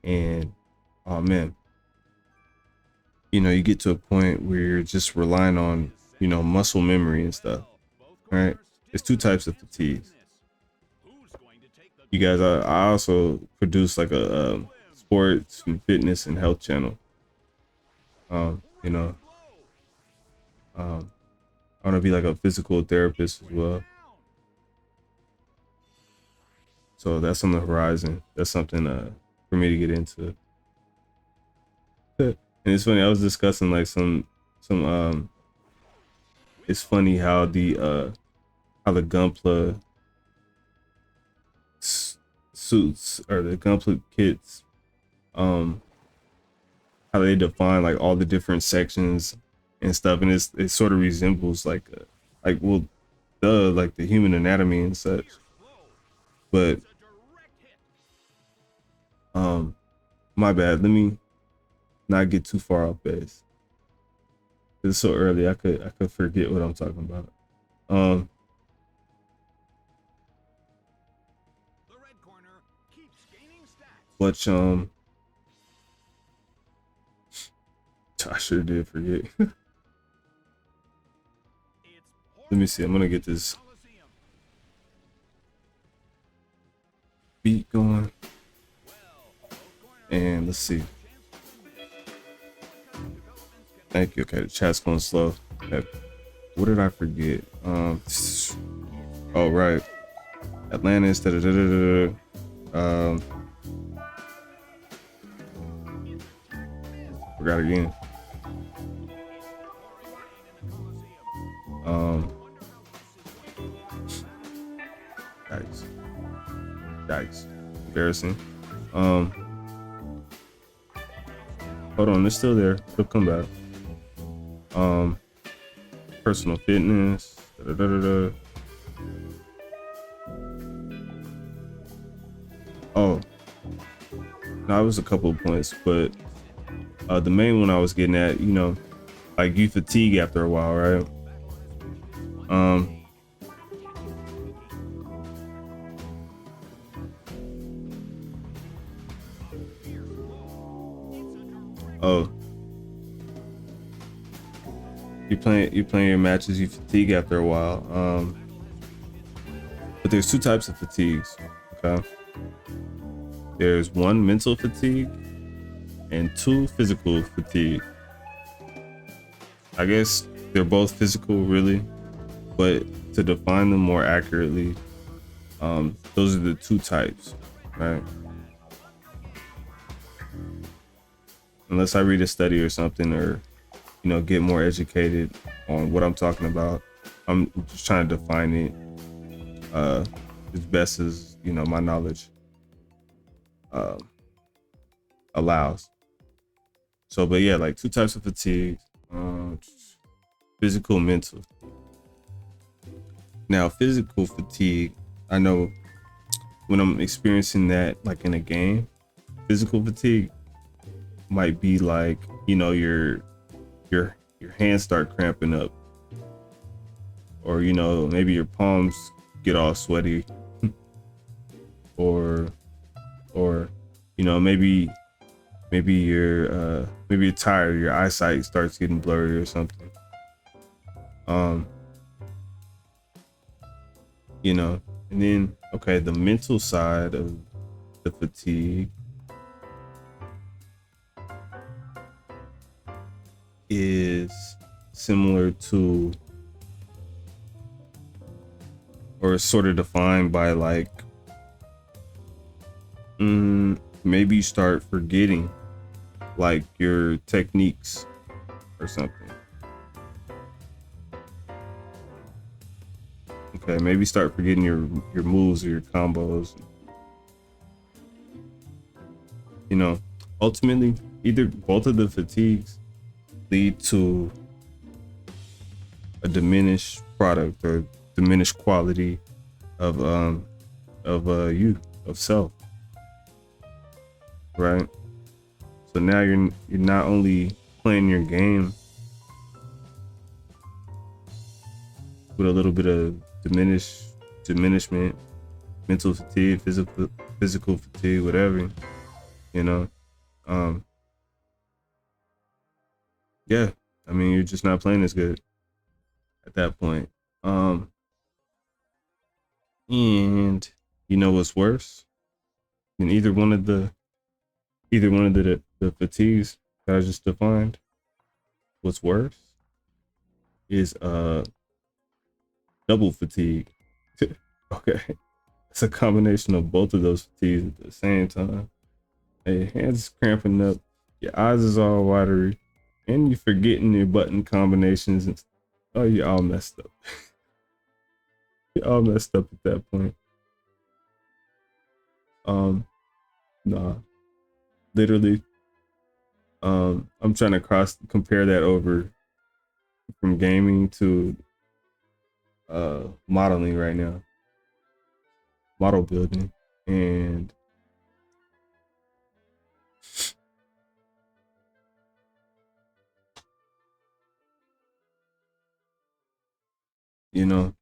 and oh man, you know, you get to a point where you're just relying on, you know, muscle memory and stuff. Both Right? corners There's still two have a types of chance to win fatigues. this. Who's going to take the You guys, gold? I also produce like a sports and fitness and health channel. You know, I want to be like a physical therapist as well. So that's on the horizon. That's something for me to get into. And it's funny, I was discussing like some it's funny how the Gunpla suits or the Gunpla kits, um how they define like all the different sections and stuff, and it sort of resembles like well like the human anatomy and such. But um my bad, let me not get too far off base. It's so early, I could forget what I'm talking about. um The red corner keeps gaining stats. which I sure did forget. Let me see, I'm gonna get this Coliseum. beat going, Well, both corners and let's see. chance to win this. What kind of developments can Thank you. Okay, the chat's going slow. Okay. What did I forget? Oh right, Atlantis. Da, da, da, da, da. Forgot again. Um, dice, dice. Embarrassing. Um, hold on, it's still there. It'll come back. Personal fitness. Da, da, da, da, da. Oh, no, it was a couple of points, but the main one I was getting at, you know, like you fatigue after a while, right? Oh, you're playing your matches, you fatigue after a while. But there's two types of fatigues. Okay, there's one, mental fatigue, and two, physical fatigue. I guess they're both physical, really, but to define them more accurately, those are the two types, right? Unless I read a study or something, or get more educated on what I'm talking about. I'm just trying to define it uh, as best as my knowledge uh, allows. So, but yeah, like two types of fatigue: physical, mental. Now, physical fatigue, I know when I'm experiencing that, like in a game, physical fatigue might be like your hands start cramping up, or maybe your palms get all sweaty, or maybe you're tired, your eyesight starts getting blurry or something. um and then okay, the mental side of the fatigue is similar to, or sort of defined by, like, maybe you start forgetting like your techniques or something. Okay, maybe start forgetting your moves or your combos. Ultimately, either both of the fatigues lead to a diminished product or diminished quality of you, of self, right? So now you're not only playing your game with a little bit of diminishment, mental fatigue, physical fatigue, whatever, you know. Um, yeah, I mean, you're just not playing as good at that point. And you know what's worse than either one of the fatigues that I just defined? What's worse is double fatigue. Okay, it's a combination of both of those fatigues at the same time. Hey, your hands is cramping up, your eyes is all watery, and you're forgetting your button combinations, and oh, you're all messed up. You're all messed up at that point. Um, nah, literally. I'm trying to cross compare that over from gaming to modeling right now, model building, and you know,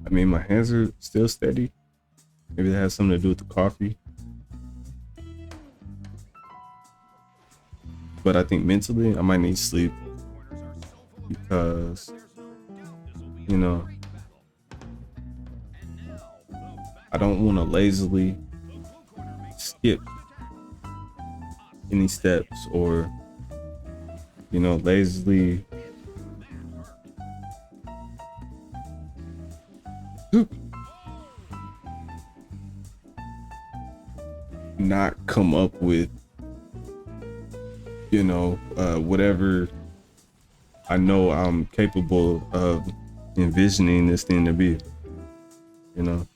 I mean, my hands are still steady. Maybe that has something to do with the coffee, but I think mentally I might need sleep because you know I don't want to lazily skip any steps, or lazily not come up with whatever I know I'm capable of envisioning this thing to be. You know,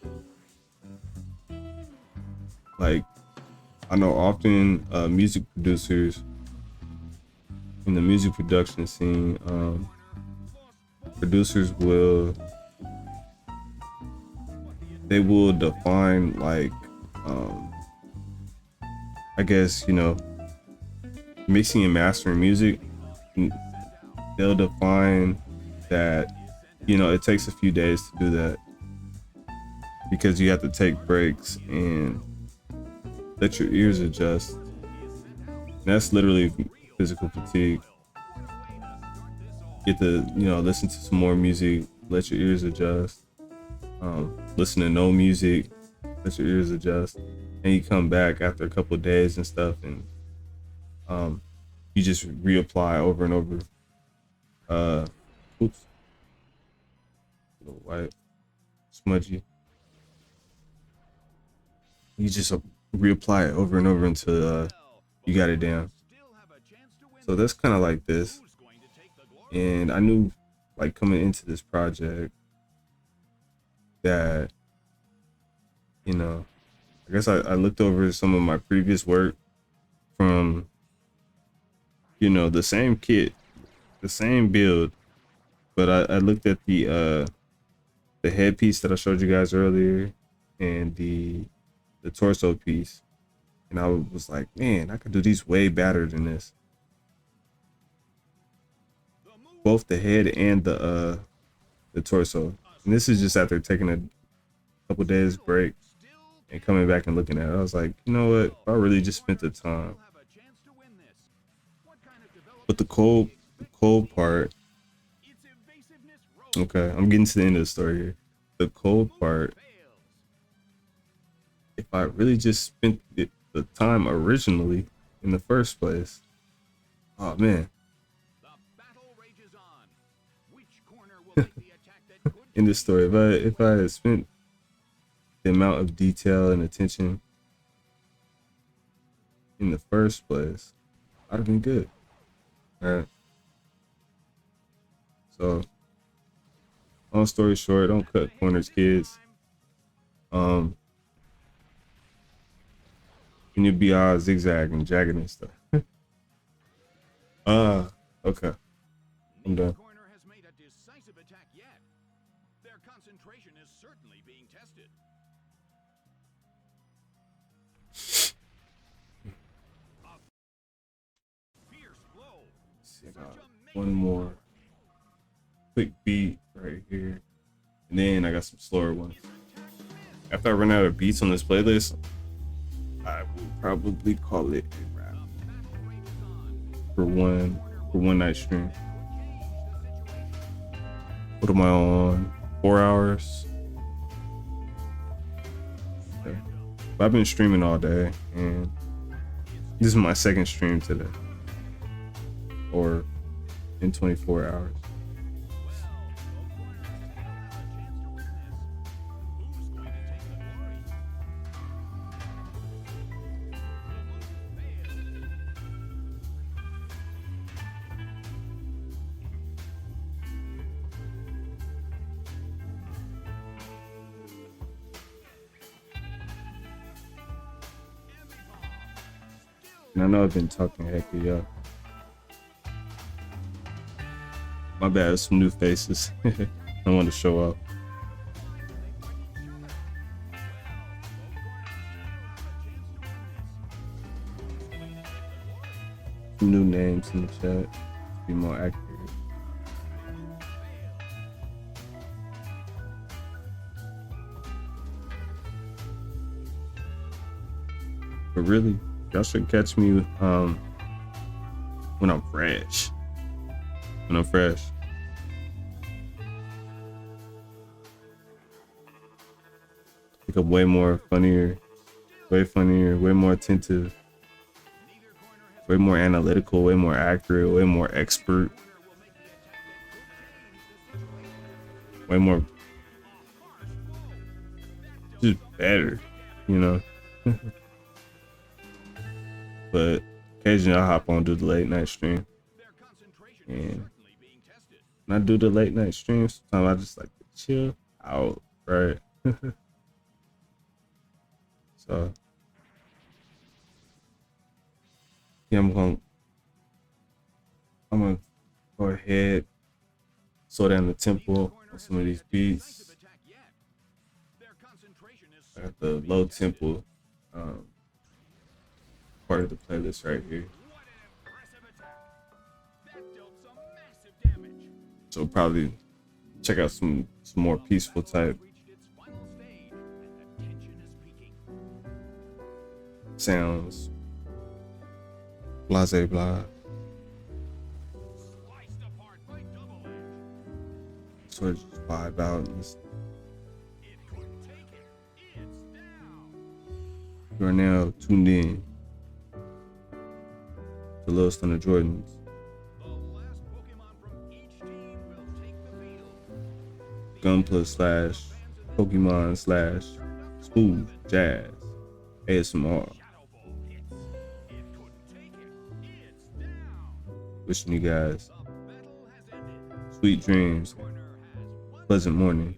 like, I know often music producers in the music production scene, producers will define, like, I guess, mixing and mastering music. They'll define that it takes a few days to do that, because you have to take breaks and let your ears adjust. And that's literally physical fatigue. Get to listen to some more music, let your ears adjust. Listen to no music, let your ears adjust, and you come back after a couple of days and stuff, and you just reapply over and over. Oops, a little white, smudgy. You just reapply it over and over until you got it down. So that's kind of like this. And I knew, like, coming into this project that, you know, I guess I looked over some of my previous work from, the same kit, the same build, but I looked at the headpiece that I showed you guys earlier and the torso piece, and I was like, man, I could do these way better than this. Both the head and the torso. And this is just after taking a couple days break and coming back and looking at it. I was like, you know what? If I really just spent the time. But the cold part. Okay, I'm getting to the end of the story here. The cold part, if I really just spent the time originally in the first place, oh man, in this story, if I had spent the amount of detail and attention in the first place, I'd have been good. All right. So, long story short, don't cut corners, kids. Um, you need to be all zigzag and jagged and stuff. Okay, I'm done. Corner has made a decisive attack yet. Their concentration is certainly being tested. A fierce blow. See, one more quick beat right here, and then I got some slower ones. After I run out of beats on this playlist, I will probably call it a wrap for one night stream. What am I on? 4 hours. Okay. I've been streaming all day, and this is my second stream today, or in 24 hours. And I know I've been talking hecky up. My bad, some new faces. I want to show up. Some new names in the chat to be more accurate. But really, y'all should catch me when I'm fresh. When I'm fresh. I think I'm way more funnier, way more attentive, way more analytical, way more accurate, way more expert, way more just better, you know. But occasionally I hop on, do the late night stream, and when I do the late night stream, sometimes I just like to chill out, right? So yeah, I'm gonna go ahead, slow down the tempo on some of these beats. I got the low tempo part of the playlist right here. So probably check out some more peaceful type sounds. Blase blah. Sort of just vibe out and just. You are now tuned in to Lil Stunner Jordans. Gunpla / Pokemon / Smooth Jazz. ASMR. Shadow Ball hits. It couldn't take it. It's down. Wishing you guys The battle has ended. sweet dreams, Corner has one pleasant morning.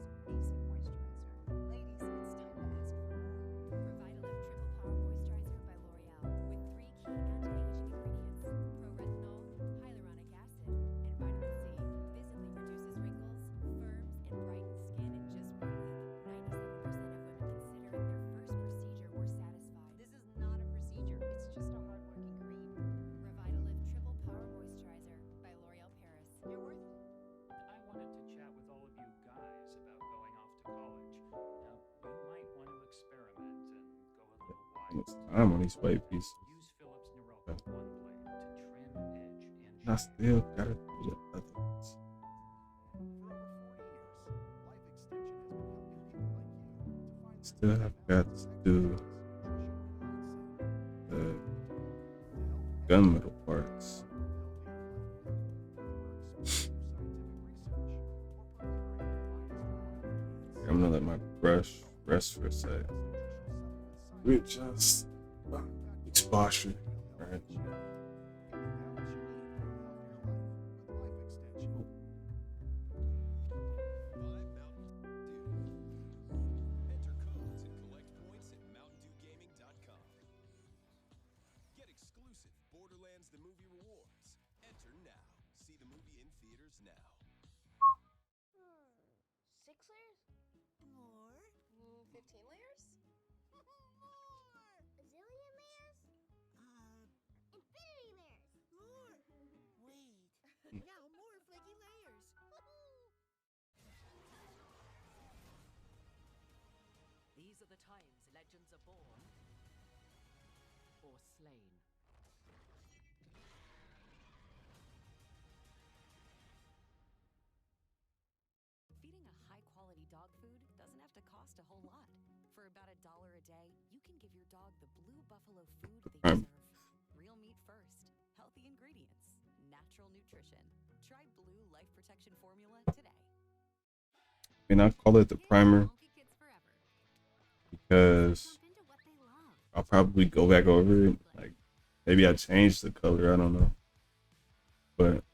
Emergency crystals pop and fizz when you throw them back. And who doesn't love a good throwback? Now with vitamin D for the dark days of winter. After 40, our skin needs more than just basic moisturizer. Ladies, it's time to ask for Revital F Triple Power Moisturizer by L'Oreal Paris. Your worth? I wanted to chat with all of you guys about going off to college. Now, you might want to experiment and go a little wild. It's time on these white pieces. Use Phillips Neuralink Gunpla to trim, edge, and And I still gotta do the other ones. For over 40 years, Life Extension has been helping people like you to find the Still have got to do nutrition, the gunmetal parts. I'm gonna let my brush rest for a sec. We just exposure. Alright. Enter codes and collect points at MountainDewGaming.com. Get exclusive Borderlands the Movie rewards. Enter now. See the movie in theaters now. 6 layers? More. 15 layers? More. A zillion layers? Infinity layers. More. Wait. Now more flaky layers. These are the times legends are born or slain. Feeding a high-quality dog food doesn't have to cost a whole lot. For about $1 a day, you can give your dog the Blue Buffalo food they Prime. deserve. Real meat first, healthy ingredients, natural nutrition. Try Blue Life Protection Formula today. And I call it the primer Wonky kids forever. because Jump into what they love. I'll probably go back over it. Like maybe I changed the color, I don't know. But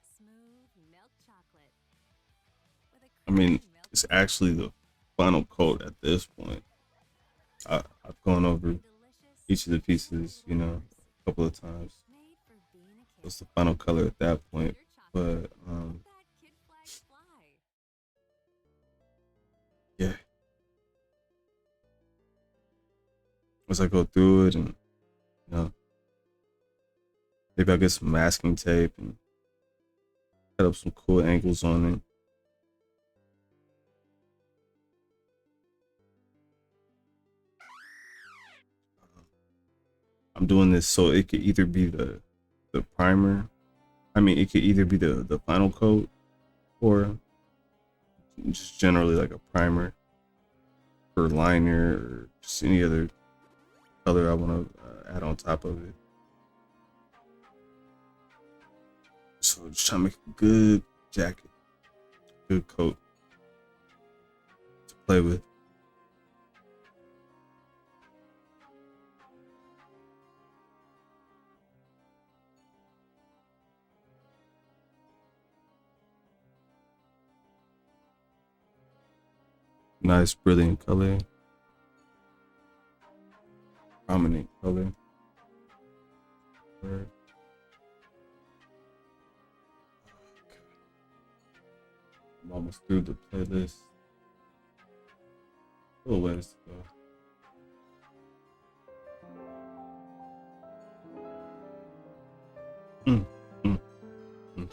Smooth milk chocolate. With a I mean, creamy milk it's actually the final coat at this point. I've gone over delicious, each of the pieces, you know, a couple of times. made for being a kid. What's the final color at that point? Your chocolate. But Let that kid flag fly. yeah. As I go through it and you know, maybe I'll get some masking tape and set up some cool angles on it. I'm doing this so it could either be the primer. I mean, it could either be the final coat or just generally like a primer or liner or just any other color I want to add on top of it. So just trying to make a good jacket, good coat to play with. Nice, brilliant color. Prominent color. Word. Okay. I'm almost through the playlist. A little ways to go. Mm, mm, mm.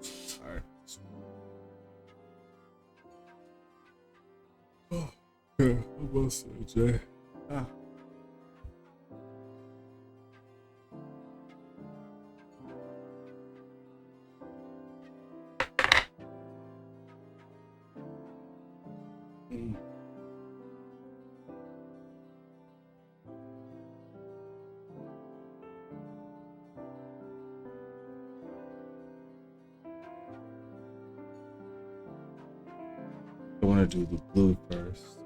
Sorry. Oh, yeah, almost there, Jay. Ah. Mm. I want to do the blue first.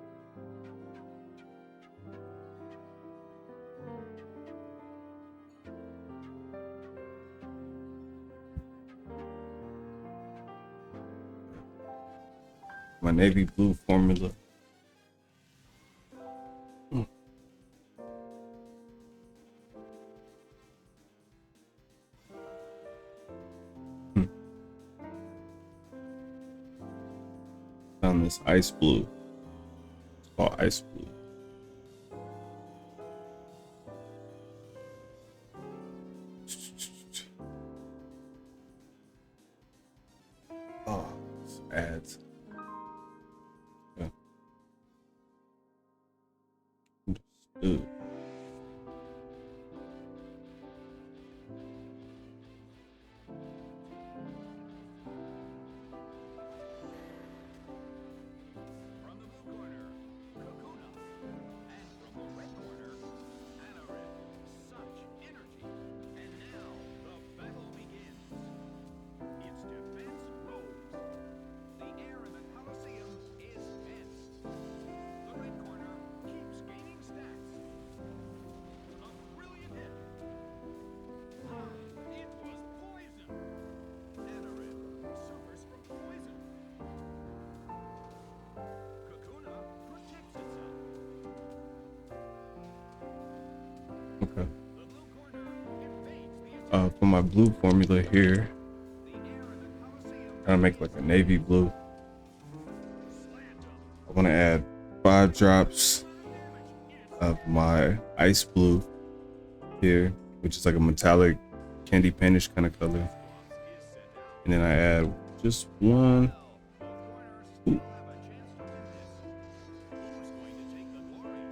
My navy blue formula. Mm. Hmm. Found this ice blue. It's called ice blue. Oh, it's ads. Yeah. Understood. From the blue corner, Kakuna. And from the red corner, Anarin. Such energy. And now the battle begins. Its defense rose. The air in the Colosseum is tense. The red corner keeps gaining stats. A brilliant hit. It was poison. Anarin suffers from poison. Kakuna protects itself. Okay. The blue corner evades the attack. For my blue formula here, The air in the Colosseum I'm gonna make like a navy blue. slammed him. I want to add 5 drops of my ice blue here, which is like a metallic candy paintish kind of color. And then I add just one ooh,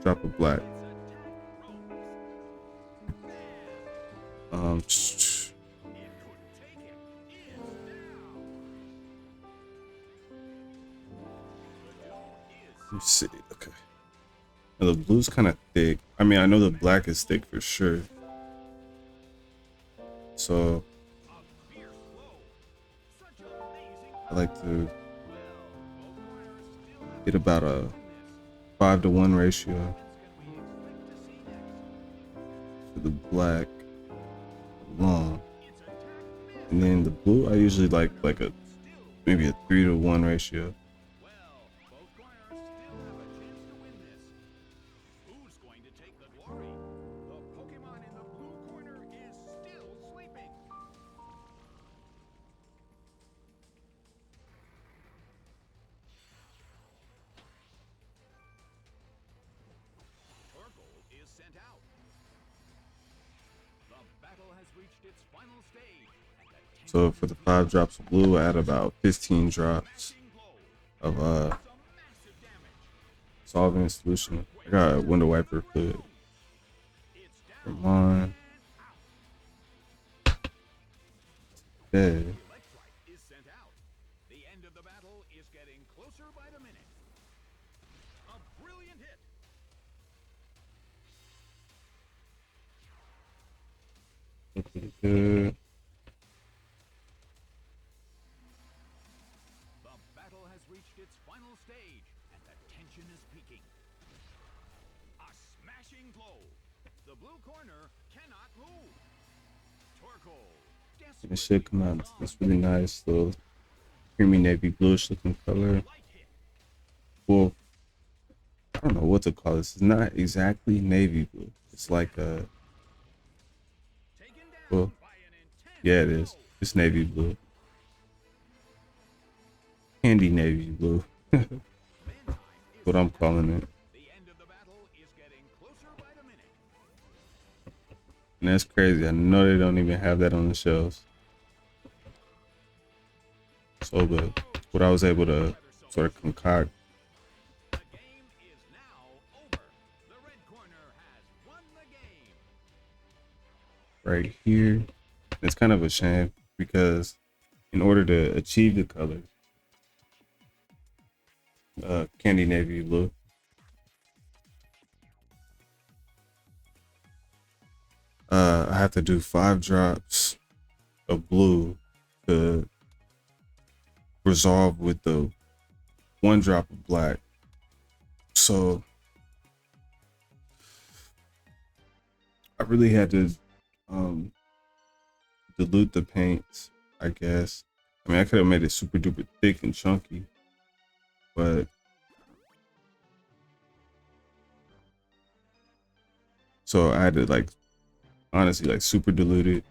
drop of black. Let's see. Okay. Now the blue's kind of thick. I mean, I know the black is thick for sure. So I like to get about a 5-to-1 ratio for the black long. And then the blue, I usually like a maybe a 3-to-1 ratio. Who's going to take the glory? The Pokemon in the blue corner is still sleeping. Torkoal is sent out. The battle has reached its final stage. So for the 5 drops of blue, I add about 15 drops of Massive damage. solvent solution. I got a window wiper fluid. It's Come down. on. Dead. Electrite is sent out. The end of the battle is getting closer by the minute. A brilliant hit. Pretty good. The battle has reached its final stage, and the tension is peaking. A smashing blow. The blue corner cannot move. Torkoal. It should come out. It's really nice, little creamy navy bluish looking color. Light hit. Well, I don't know what to call this. It's not exactly navy blue. It's like a Taken down well, by an intense yeah, it is. blow. It's navy blue. Candy navy blue. Man time is What I'm calling it. The end of the battle is getting closer by the minute. And that's crazy. I know they don't even have that on the shelves. also, but what I was able to sort of concoct. The game is now over. The red corner has won the game. Right here, it's kind of a shame because in order to achieve the color, candy navy blue, I have to do 5 drops of blue to resolve with the 1 drop of black. So I really had to dilute the paints, I guess. I mean, I could have made it super duper thick and chunky, but so I had to like honestly like super dilute it.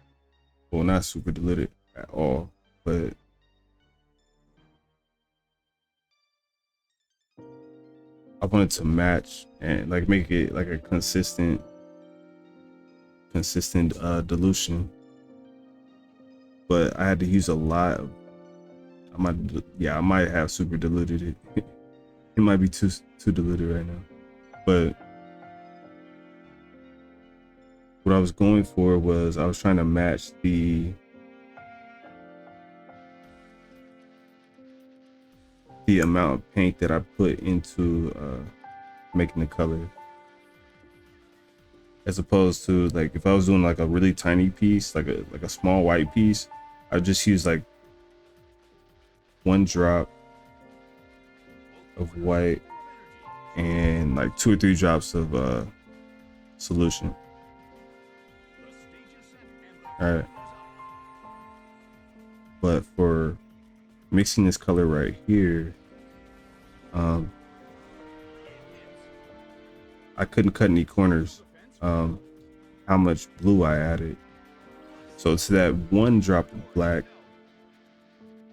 Well, not super dilute it at all, but I wanted to match and like make it like a consistent dilution. But I had to use a lot of, I might have super diluted it. It might be too diluted right now. But what I was going for was I was trying to match the amount of paint that I put into making the color, as opposed to like if I was doing like a really tiny piece, like a small white piece, I just use like 1 drop of white and like 2 or 3 drops of solution. All right, but for mixing this color right here, I couldn't cut any corners. How much blue I added, so to that 1 drop of black,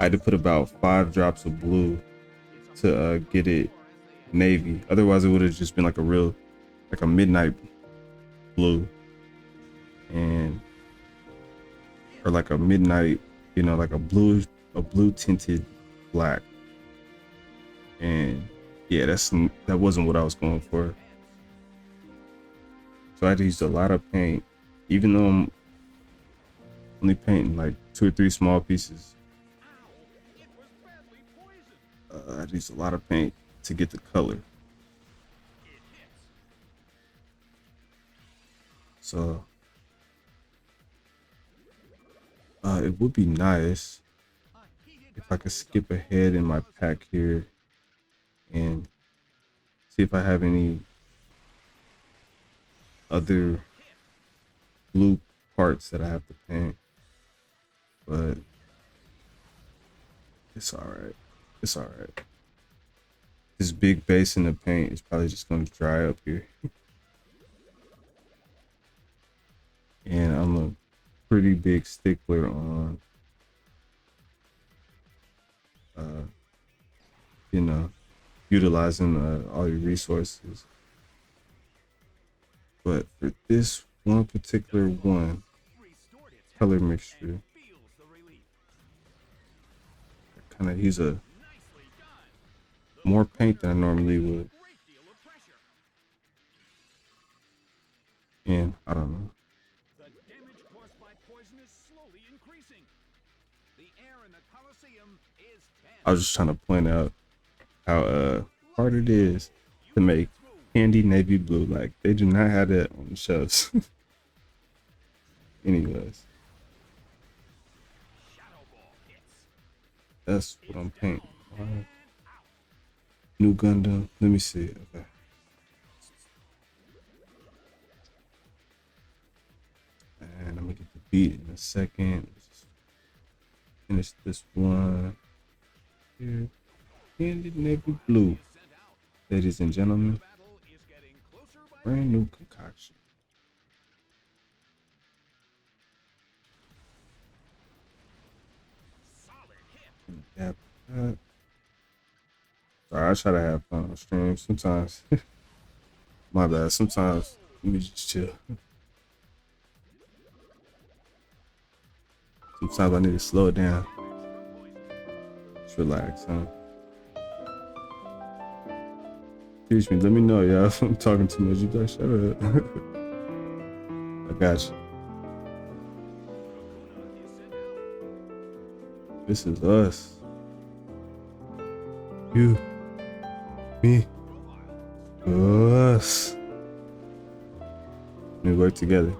I had to put about 5 drops of blue to get it navy. Otherwise, it would have just been like a midnight blue, and or like a midnight, like a blue tinted black. And yeah, that wasn't what I was going for. So I had to use a lot of paint, even though I'm only painting like 2 or 3 small pieces. I had to use a lot of paint to get the color. So it would be nice if I could skip ahead in my pack here and see if I have any other blue parts that I have to paint, but it's all right. It's all right. This big basin of paint is probably just going to dry up here. And I'm a pretty big stickler on, utilizing all your resources. But for this one particular color mixture, I kind of use more paint than I normally would. And I don't know. The damage caused by poison is slowly increasing. The air in the Colosseum is tense. I was just trying to point out how hard it is to make candy navy blue. Like, they do not have that on the shelves. Anyways, that's what I'm painting. New Gundam. Let me see. Okay. And I'm gonna get the beat in a second. Let's just finish this one here. Candy navy blue, ladies and gentlemen. Brand new concoction. Yeah. Sorry, I try to have fun on stream sometimes. My bad. Sometimes let me just chill. Sometimes I need to slow it down. Just relax, huh? Teach me. Let me know, y'all. If I'm talking too much, you guys shut up. I got you. This is us. You. Me. Us. We work together.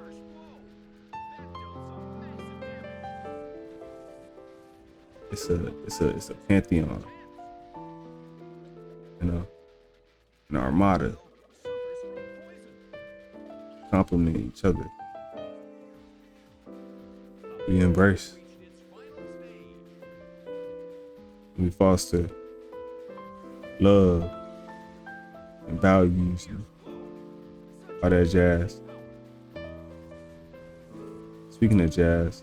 It's a pantheon. You know, an armada. Complement each other. We embrace. We foster love and values and all that jazz. Speaking of jazz,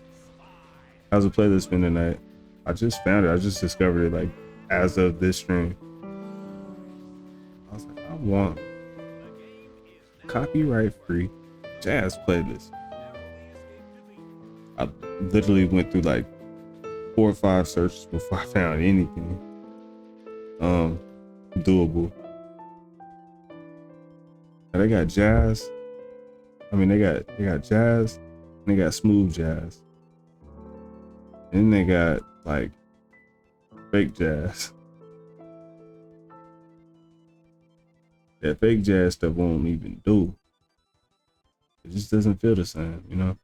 how's the playlist been tonight? I just found it. I just discovered it like as of this stream. I was like, I want copyright free jazz playlist. I literally went through like 4 or 5 searches before I found anything doable. And they got jazz. I mean, they got jazz and they got smooth jazz. And then they got like fake jazz. That fake jazz stuff won't even do. It just doesn't feel the same, you know?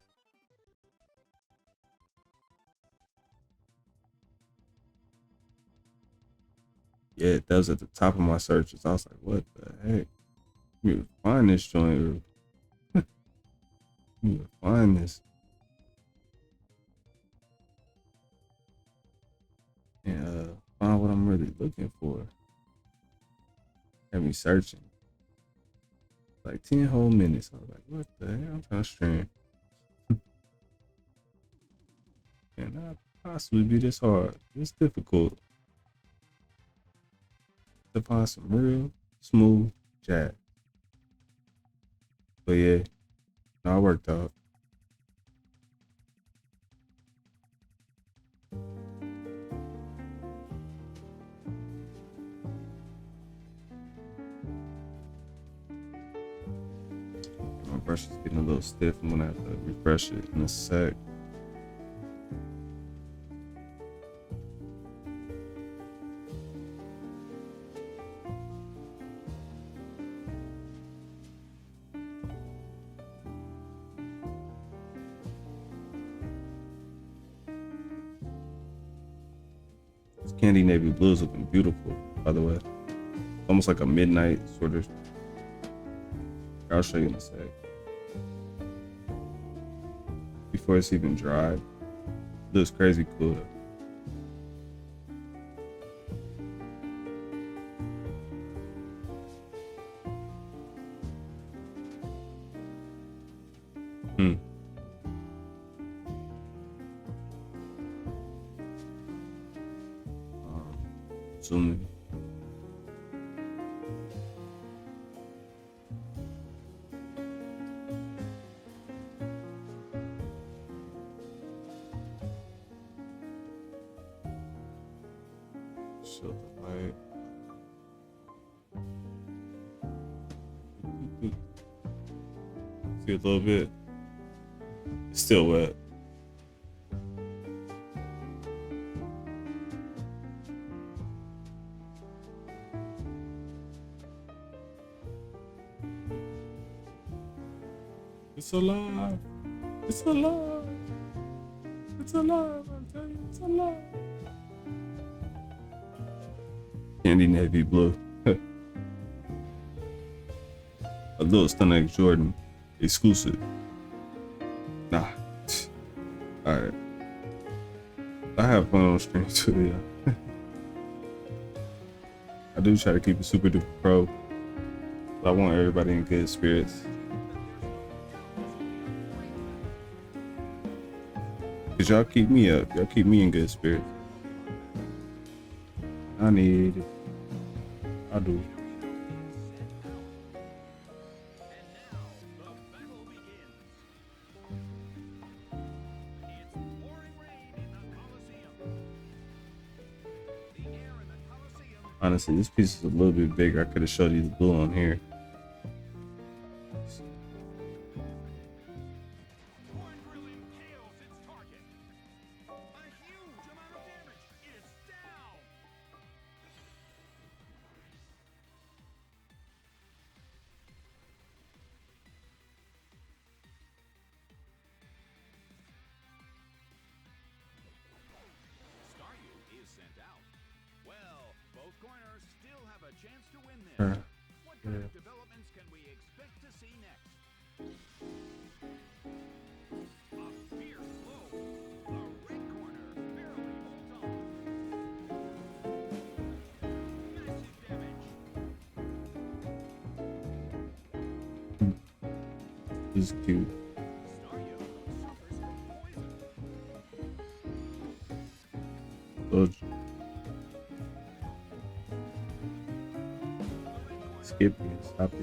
Yeah, that was at the top of my searches. I was like, what the heck? You need to find this joint. You need to find this. And find what I'm really looking for. Had me searching. Like 10 whole minutes. I was like, what the hell? I'm trying to stream. Can not possibly be this hard? It's difficult to find some real smooth jazz. But yeah, no, I worked out. My brush is getting a little stiff. I'm gonna have to refresh it in a sec. This candy navy blue is looking beautiful, by the way. Almost like a midnight sort of. I'll show you in a sec. Before it's even dried. Looks crazy cool though. Zooming. Show the light. See a little bit. It's still wet. It's alive. It's alive. It's alive. I'm telling you, it's alive. Candy navy blue. A little Stunning Jordan exclusive. Nah. Alright. I have fun on stream too, yeah. I do try to keep it super duper pro. I want everybody in good spirits. Cause y'all keep me up. Y'all keep me in good spirits. I need it. I do. Honestly, this piece is a little bit bigger. I could have showed you the blue on here. Corn Grill impales its target. A huge amount of damage. It's down. Staryu is sent out. Well, both corners still have a chance to win this. What kind of developments can we expect to see next? A fierce blow. The red corner barely holds on. Massive damage. This is cute. Staryu suffers from poison. So skip it, stop it.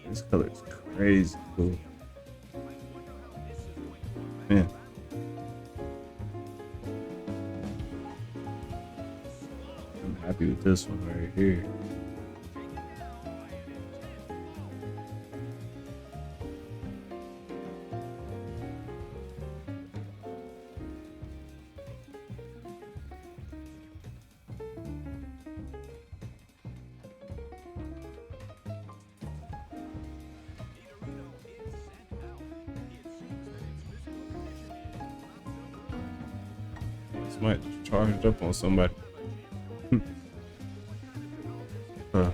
This color is crazy cool. Man. I'm happy with this one right here. This might charged up on somebody. Huh.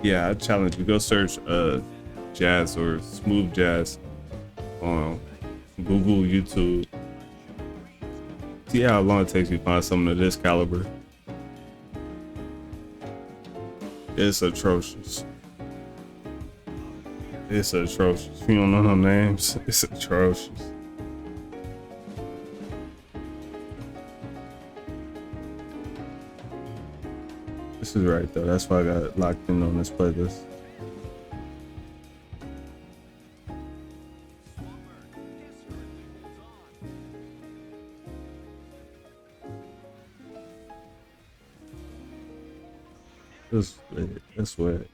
Yeah, I challenge you. Go search jazz or smooth jazz on Google, YouTube. See how long it takes me to find something of this caliber. It's atrocious. It's atrocious. You don't know no names. It's atrocious. This is right though. That's why I got it locked in on this playlist. That's what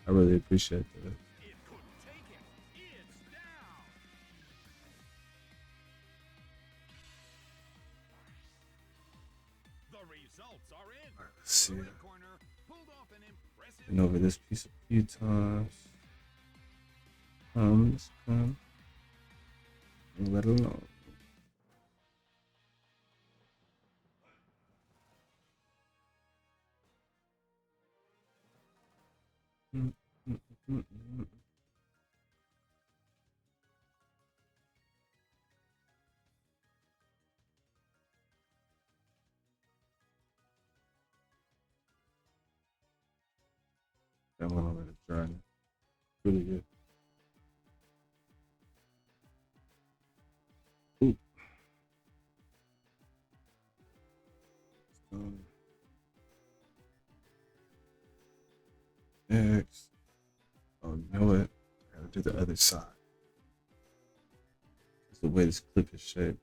I really appreciate that. It couldn't take it. It's down. The results are in. Let's see. The red corner pulled off an impressive. Been over this piece a few times. Just come. Let it alone. I'm gonna let it dry. Really good. Ooh. Next. Oh, you know what? I gotta do the other side. It's the way this clip is shaped.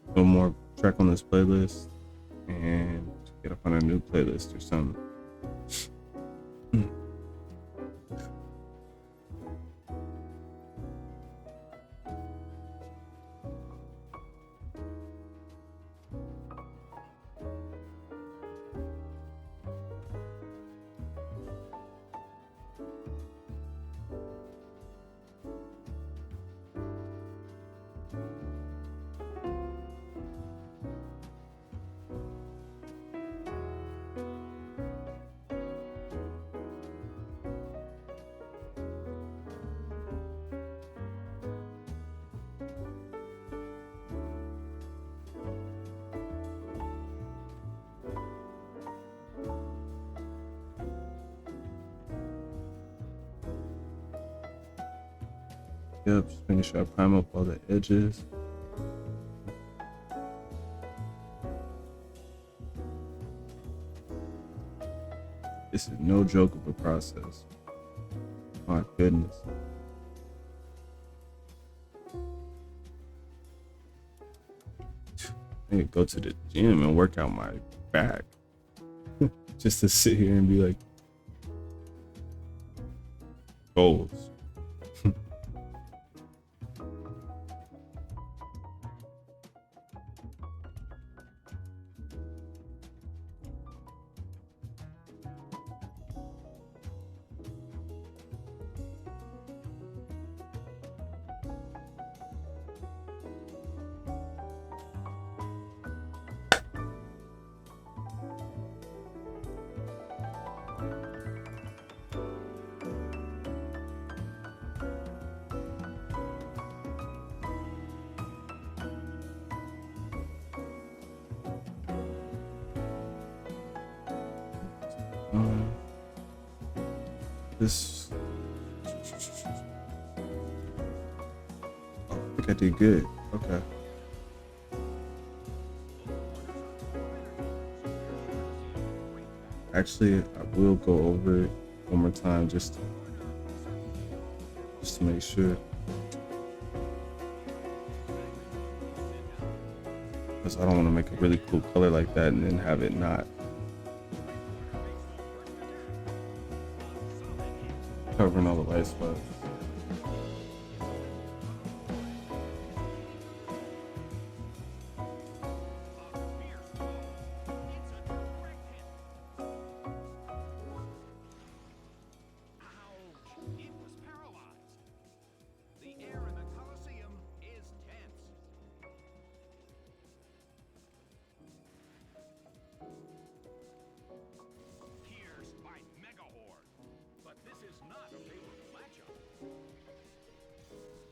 One more track on this playlist and get up on a new playlist or something. Yep, just making sure I prime up all the edges. This is no joke of a process. My goodness. I need to go to the gym and work out my back. Just to sit here and be like, goals. This, I think I did good. Okay. Actually, I will go over it one more time just to make sure. Because I don't want to make a really cool color like that and then have it not covering all the white spots. It was paralyzed. The air in the Colosseum is tense. Pierced by Megahorde. But this is not a favorable matchup.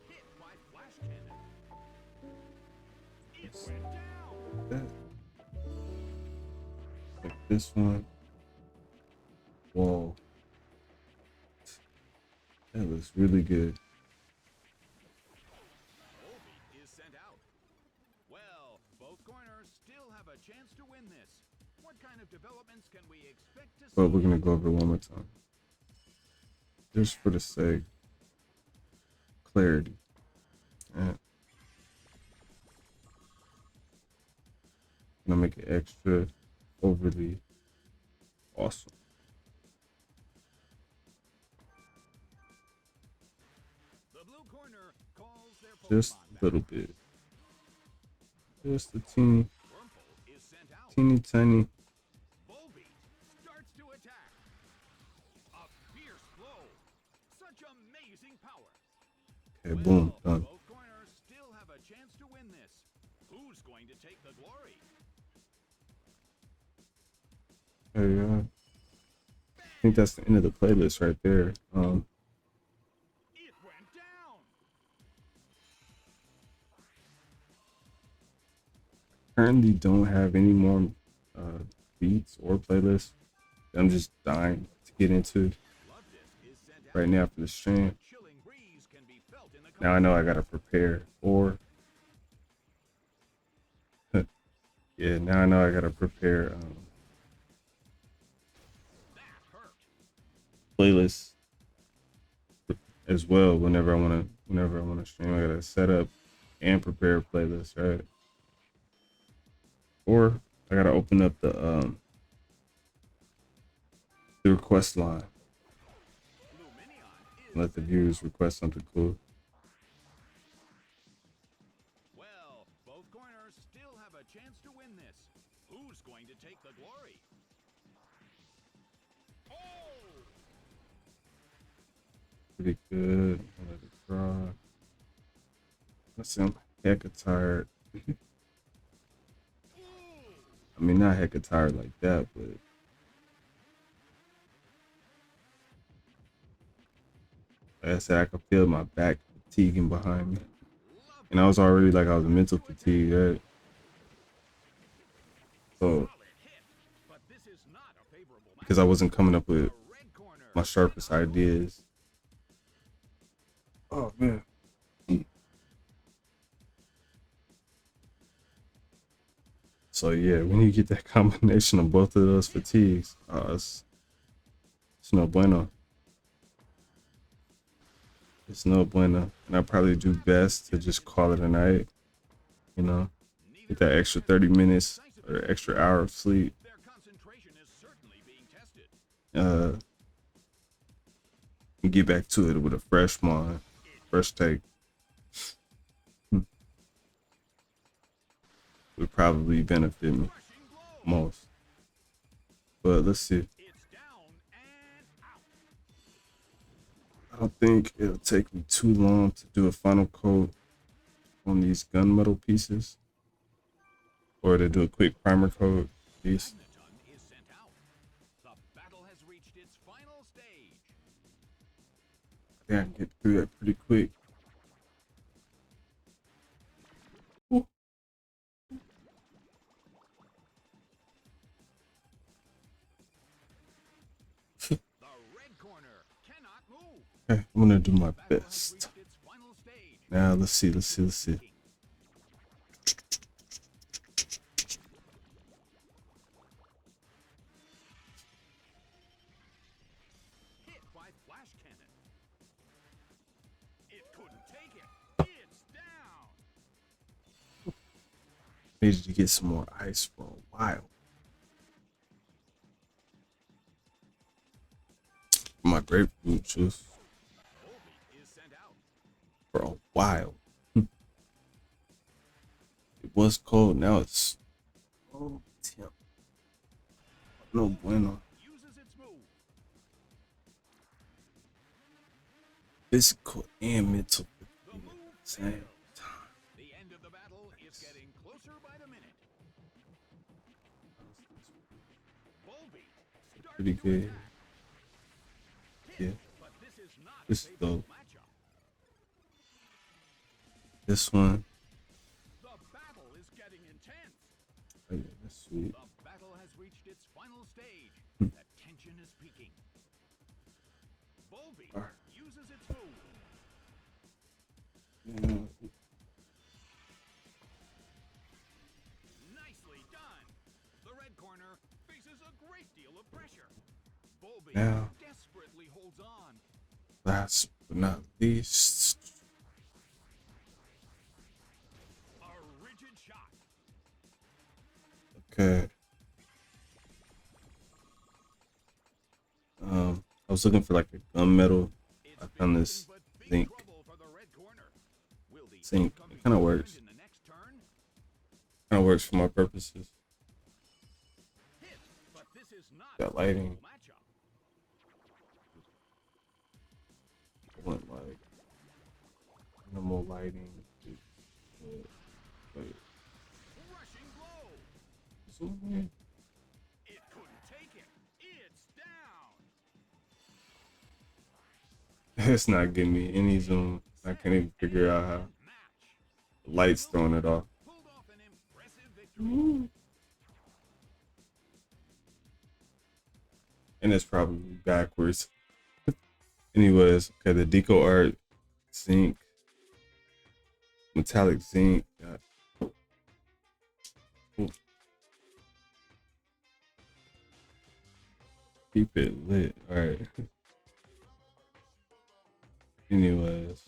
Hit by Flash Cannon. It went down. That. Like this one. Whoa. That looks really good. Volbeat is sent out. Well, both corners still have a chance to win this. What kind of developments can we expect to see? But we're gonna go over it one more time. Just for the sake of clarity. And I'm gonna make it extra overly awesome. The blue corner calls their Just Pokemon a little back. bit. Just a teeny, Wurmple is sent out. teeny tiny. Volbeat starts to attack. A fierce blow. Such amazing power. Okay, boom, Well, done. both corners still have a chance to win this. Who's going to take the glory? Hey, I think that's the end of the playlist right there. It went down. Currently don't have any more beats or playlists. I'm just dying to get into Love Disc is sent out. right now for the stream. Chilling breeze can be felt in the Now I know I gotta prepare for. Yeah, now I know I gotta prepare That hurt. playlists as well. Whenever I wanna stream, I gotta set up and prepare playlists, right? Or I gotta open up the request line. Luminion is Let the viewers request something cool. well. Both corners still have a chance to win this. Who's going to take the glory? Oh! Pretty good. I let it cry. I sound hecka tired. I mean, not hecka tired like that, but like I said, I could feel my back fatiguing behind me. And I was already like, I was mental fatigue, right? So, Solid hit, but this is not a favorable because I wasn't coming up with The red corner my sharpest ideas. Oh, man. So yeah, when you get that combination of both of those fatigues, it's no bueno. It's no bueno. And I probably do best to just call it a night, you know, get that extra 30 minutes or extra hour of sleep. Their concentration is certainly being tested. Uh, and get back to it with a fresh mind, fresh take. Would probably benefit me Crushing blow. most. But let's see. It's down and out. I don't think it'll take me too long to do a final coat on these gunmetal pieces, or to do a quick primer coat. These. Magneton is sent out. The battle has reached its final stage. I think I can get through that pretty quick. Ooh. The red corner cannot move. Okay, I'm gonna do my Battle has best. reached its final stage. Now let's see. Hit by flash cannon. It couldn't take it. It's down. Needed to get some more ice for a while. My grapefruit juice Volbeat is sent out. for a while. It was cold. Now it's temp. No bueno. Uses its move. Physical and mental The fatigue move at the same fails. time. The end of the battle is getting closer by the minute. Volbeat starts Pretty to good. attack. Yeah. But this is not This a is favorable dope. matchup. This one. The battle is getting intense. Oh yeah, that's sweet. The battle has reached its final stage. Hmm. The tension is peaking. Volbeat Alright. uses its move. Yeah. Nicely done. The red corner faces a great deal of pressure. Volbeat Now. desperately holds on. Last but not least. A rigid shot. Okay. I was looking for like a gunmetal. It's I found been this nothing but big zinc. trouble for the red corner. Will the Zinc. outcome It kind of be works. determined in the next turn? Kind of works for my purposes. Hit, but this is not Got a lighting. favorable matchup. I want like minimal lighting. Wait. Rushing blow. Zoom in. It couldn't take it. It's down. It's not giving me any zoom. I can't even figure out how Match. the light's throwing it off. Pulled off an impressive victory. And it's probably backwards. Anyways, okay, the deco art, zinc, metallic zinc. Cool. Keep it lit. All right. Anyways.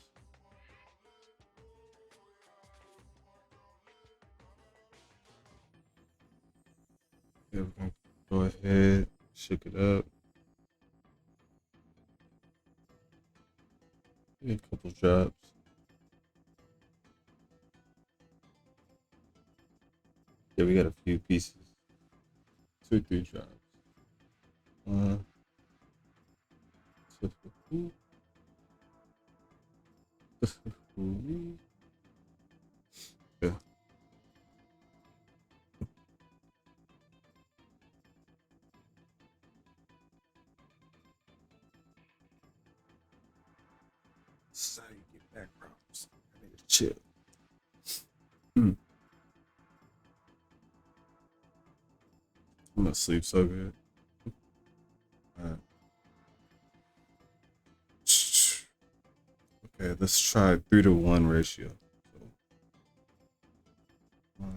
Yeah, we're gonna go ahead, shook it up. A couple drops. Yeah, we got a few pieces. 2 or 3 drops. One, two, yeah. Sorry, get back problems. I need to chill. I'm gonna sleep so good. Alright. Okay, let's try 3-to-1 ratio. So, 1,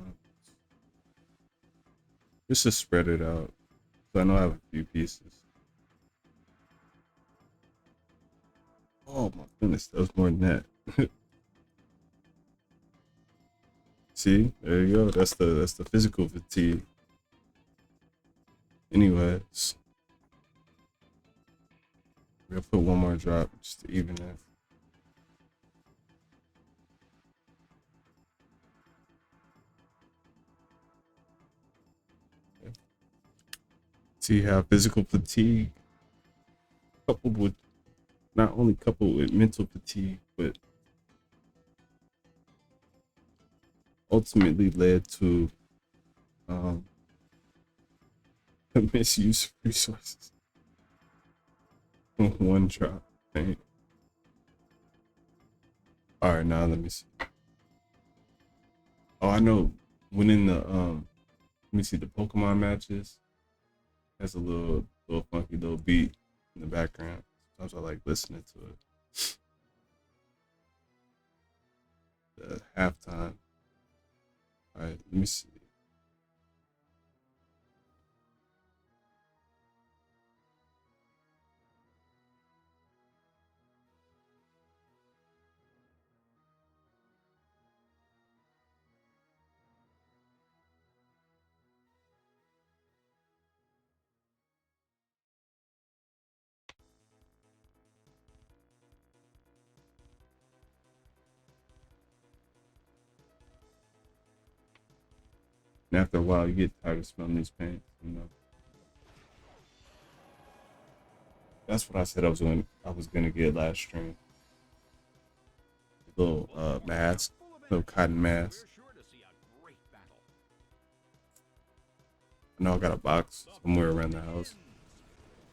Just to spread it out. So I know I have a few pieces. Oh my goodness, that was more than that. See, there you go. That's the physical fatigue. Anyways, we're gonna put one more drop just to even it. See how physical fatigue coupled with not only coupled with mental fatigue, but ultimately led to um, the misuse of resources. One drop. Dang. All right, now let me see. Oh, I know. When in the let me see the Pokemon matches. Has a little funky little beat in the background. Sometimes I like listening to it. The halftime. All right, let me see. And after a while, you get tired of smelling these paints. You know, that's what I said I was gonna get last stream. A little mask, little cotton mask. We're sure to see a great battle. I know I got a box somewhere around the house.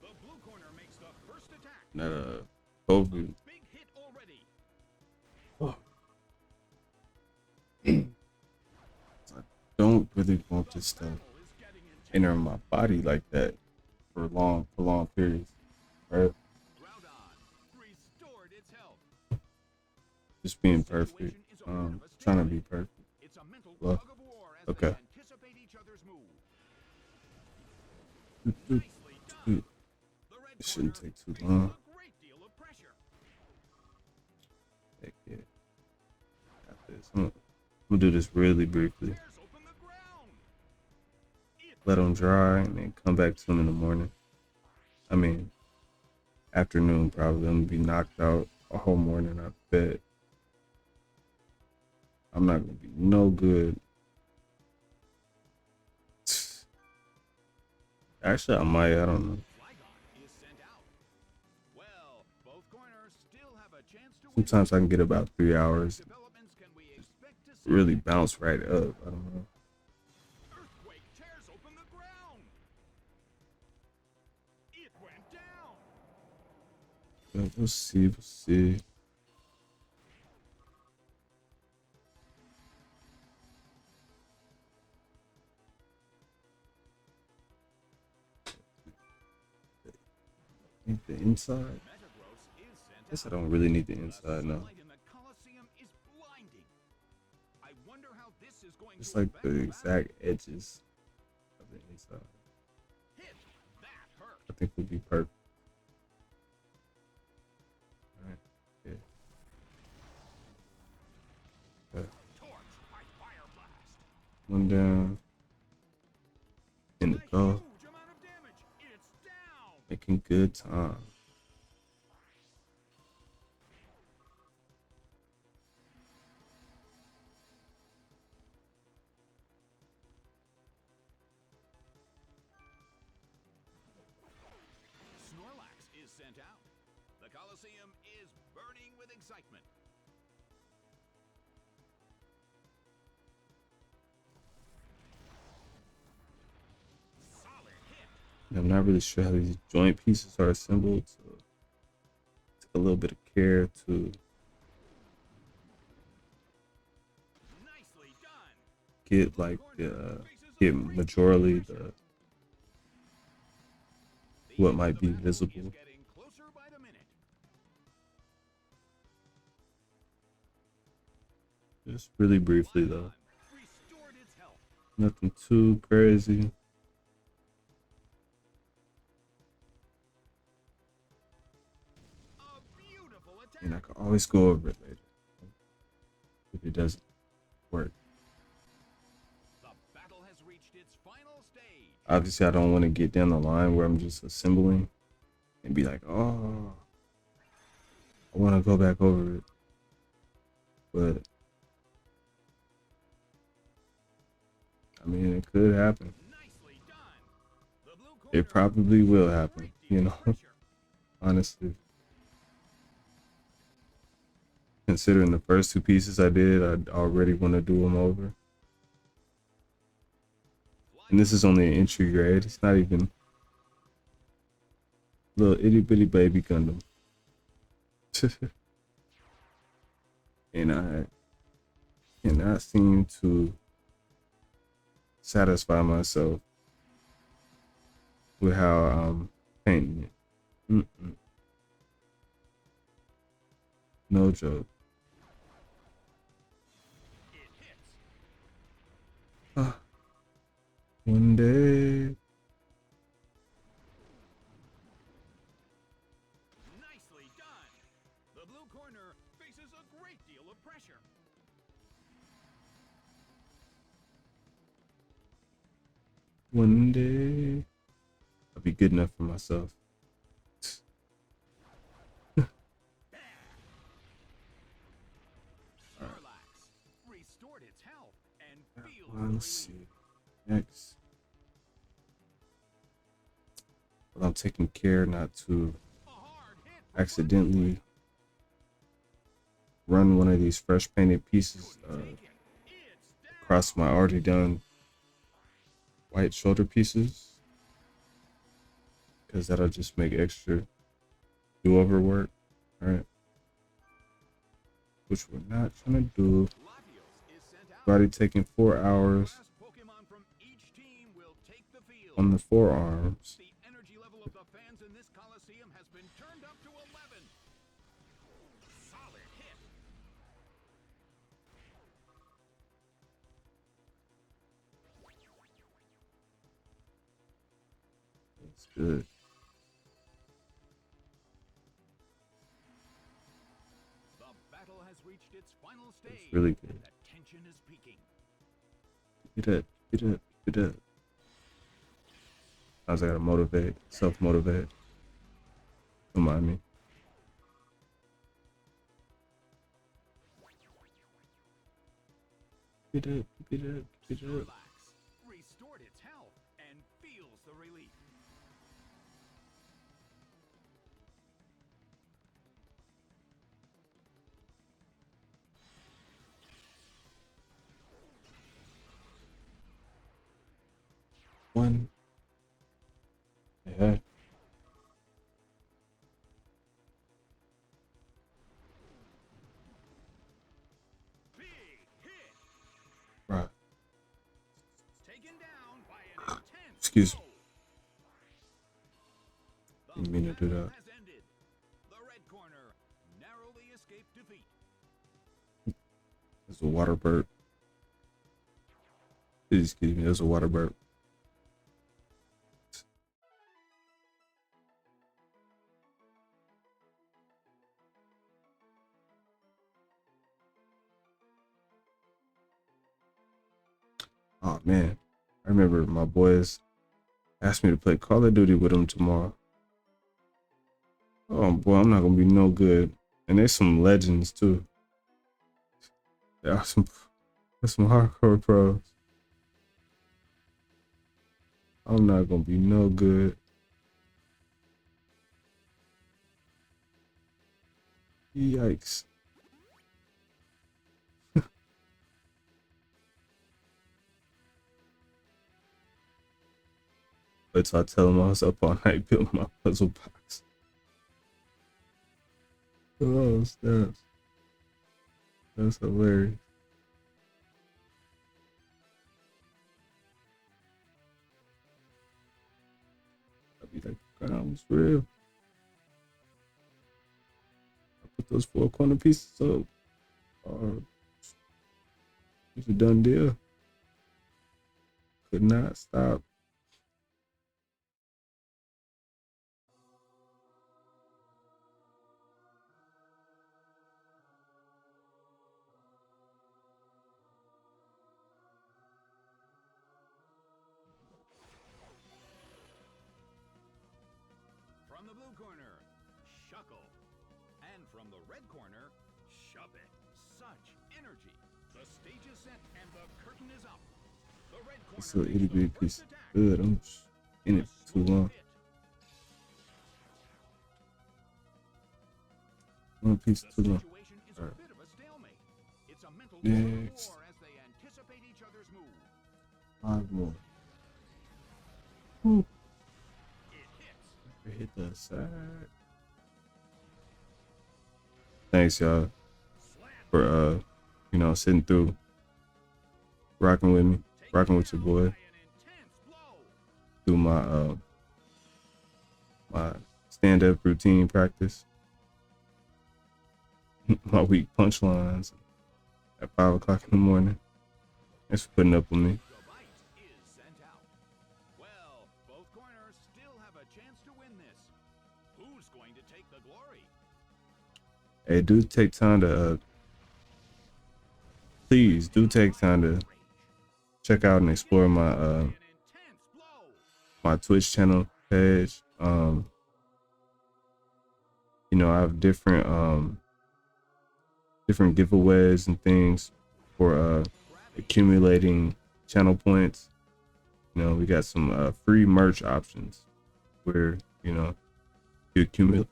The blue corner makes the first attack. That COVID. Big hit already. I don't really want this stuff Battle is getting intense. entering my body like that for long periods. Right? Groudon restored its health. Just being perfect. Trying to be perfect. It's a mental Well, tug of war as okay. they anticipate each other's move. Nicely done. The red It shouldn't corner take too faces long. a great deal of pressure. Heck yeah. Got this. I'm gonna do this really briefly. Tears open the ground. It Let them dry and then come back to them in the morning. I mean, afternoon probably. I'm gonna be knocked out a whole morning out of bed. I'm not gonna be no good. Actually, I might. I don't know. Flygon is sent out. Well, both corners still have a chance to win. Sometimes I can get about 3 hours. Developments can we expect to see? Really bounce right up. I don't know. Earthquake tears open the ground. It went down. But we'll see. We'll see. Need the inside. Metagross is sent Guess I out. don't really need the The inside now. sunlight in the Colosseum is blinding. I wonder how this is going It's to like affect the battle. exact edges of the inside. Hit. That hurt. I think would be perfect. Alright. Yeah. Okay. Torch by fire blast. One down. In the A go. huge amount of damage. It's down. Making good time. Snorlax is sent out. The Colosseum is burning with excitement. Solid hit. I'm not really sure how these joint pieces are assembled, so take a little bit of care to Nicely done. get like get majorly the what might be visible. Is getting closer by the minute. Just really briefly though. Restored its health. Nothing too crazy. And I can always go over it later if it doesn't work. The battle has reached its final stage. Obviously, I don't want to get down the line where I'm just assembling and be like, oh, I want to go back over it. But I mean, it could happen. Nicely done. The blue corner It probably will happen, great deal you of know, pressure. honestly. Considering the first two pieces I did, I already want to do them over. And this is only an entry grade. It's not even little itty bitty baby Gundam. And I cannot seem to satisfy myself with how I'm painting it. No joke. It hits. One day. Nicely done. The blue corner faces a great deal of pressure. One day. I'll be good enough for myself. Snorlax restored its health and feels the Let's relief. see. Next. But I'm taking care not to A hard hit from accidentally run one of these fresh painted pieces Couldn't take it. It's down. across my already done white shoulder pieces, because that'll just make extra do-over work. All right, which we're not trying to do. Latios is sent out. Already taking 4 hours Last Pokemon from each team will take the field. on the forearms. The energy level of the fans in this Coliseum has been turned up to 11. Solid hit. That's good. The battle has reached its final stage. really good. And the tension is peaking. Get up, get up, get up. I gotta motivate, self-motivate. Don't mind me. Get up, get up, get up. Snorlax restored its health and feels the relief. One. Yeah. Big hit. Right. Taken down by an intense Excuse me. blow. The Didn't mean to do battle that. has ended. The red corner narrowly escaped defeat. There's a water burp. Please excuse me, there's a water burp. Oh man, I remember my boys asked me to play Call of Duty with them tomorrow. Oh boy, I'm not gonna be no good. And there's some legends too. There's some hardcore pros. I'm not gonna be no good. Yikes. But I tell him I was up all night building my puzzle box. Oh, snaps. That's hilarious. I'd be like, God, it's real. I put those 4 corner pieces up. It's a done deal. Could not stop. from the blue corner, Shuckle. And from the red corner, Shove It. Such energy. The stage is set and the curtain is up. The red It's corner a itty makes the bitty first piece. attack. Good. I'm in it too long. One piece The too long. situation is a Alright. bit of a stalemate. It's a mental tug of Next. war as they anticipate each other's move. 5 more. Woo. It hits. Hit the side. Thanks, y'all, for you know, sitting through, rocking with me, rocking with your boy By an intense blow. through my my stand-up routine practice, my weak punchlines at 5 o'clock in the morning. Thanks for putting up with me. The bite is sent out. Well, both corners still have a chance to win this. Who's going to take the glory? Hey, do take time to please do take time to check out and explore my An intense blow. my Twitch channel page. You know, I have different different giveaways and things for accumulating channel points. You know, we got some free merch options where, you know, you accumulate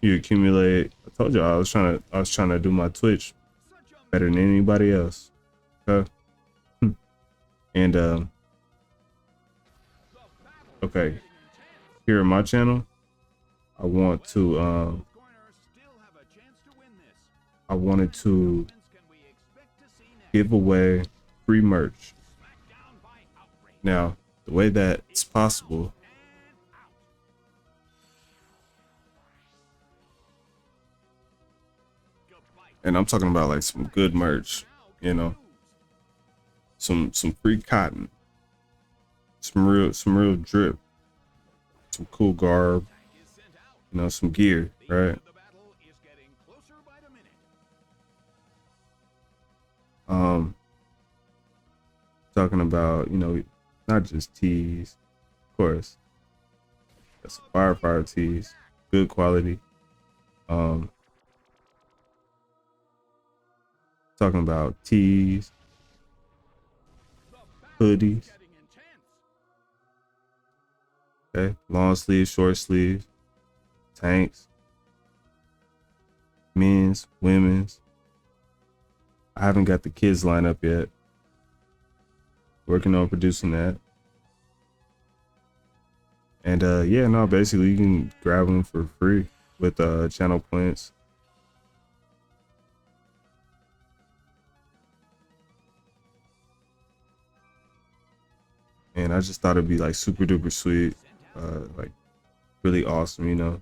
you accumulate. I told you I was trying to do my Twitch Such a better than anybody else. Okay. And the battle okay, is intense. here on my channel, I want to Both corners still have a chance to win this. I wanted to Developments can we expect to see next? give away free merch. Smackdown by outrage. Now, the way that it's possible, And out. Goodbye. and I'm talking about like some good merch, Now you know, confused. some free cotton, some real drip, some cool garb, Is sent out. you know, some gear, The end right? of the battle is getting closer by the minute. Talking about, you know, not just tees, of course. That's some firefighter tees, good quality. Talking about tees, The battle is hoodies, getting intense. okay, long sleeves, short sleeves, tanks, men's, women's. I haven't got the kids line up yet. Working on producing that. And yeah, no, basically you can grab them for free with channel points. And I just thought it'd be like super duper sweet, like really awesome, you know.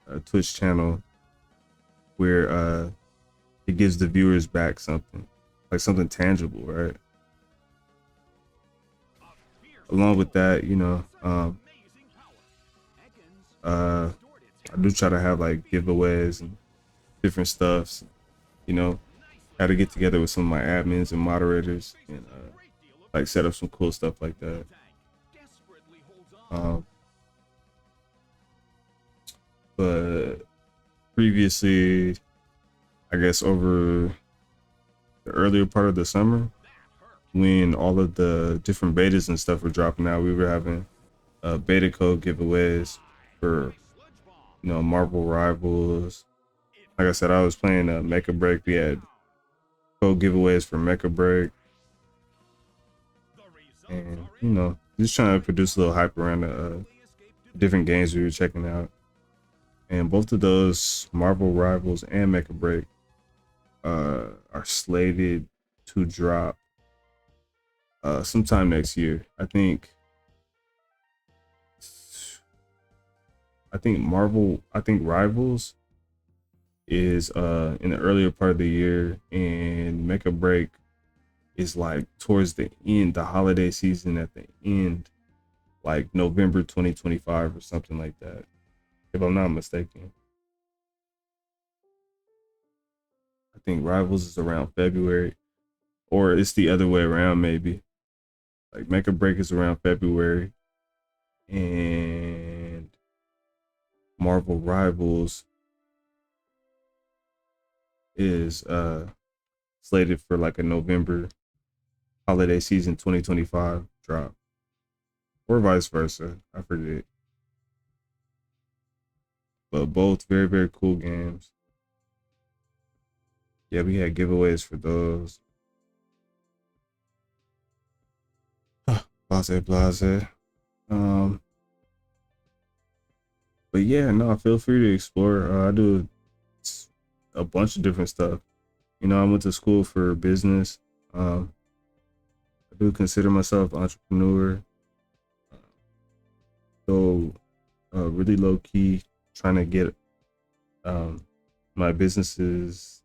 A Twitch channel where it gives the viewers back something, like something tangible, right? Along with that, you know, Amazing power. Ekans restored its I do try to have like giveaways and different stuffs, you know. Had to get together with some of my admins and moderators and great deal of like set up some cool stuff like that. tank. Desperately holds on. But previously, I guess over the earlier part of the summer, That hurt. when all of the different betas and stuff were dropping out, we were having beta code giveaways for, Sludge bomb. you know, Marvel Rivals. Like I said, I was playing Mecha Break. We had code giveaways for Mecha Break, The results and are you in. know, just trying to produce a little hype around the Escaped different games we were checking out. And both of those, Marvel Rivals and Mecha Break, are slated to drop sometime next year. I think Rivals is in the earlier part of the year, and Mecha Break is like towards the end, the holiday season at the end, like November 2025 or something like that, if I'm not mistaken. I think Rivals is around February, or it's the other way around, maybe. Like Mecha Break is around February, and Marvel Rivals is slated for like a November holiday season 2025 drop, or vice versa. I forget. But both very, very cool games. Yeah, we had giveaways for those. Blase, blase. Um, but yeah, no, feel free to explore. I do a bunch of different stuff. You know, I went to school for business. Um, I do consider myself an entrepreneur. So, really low key trying to get um, my businesses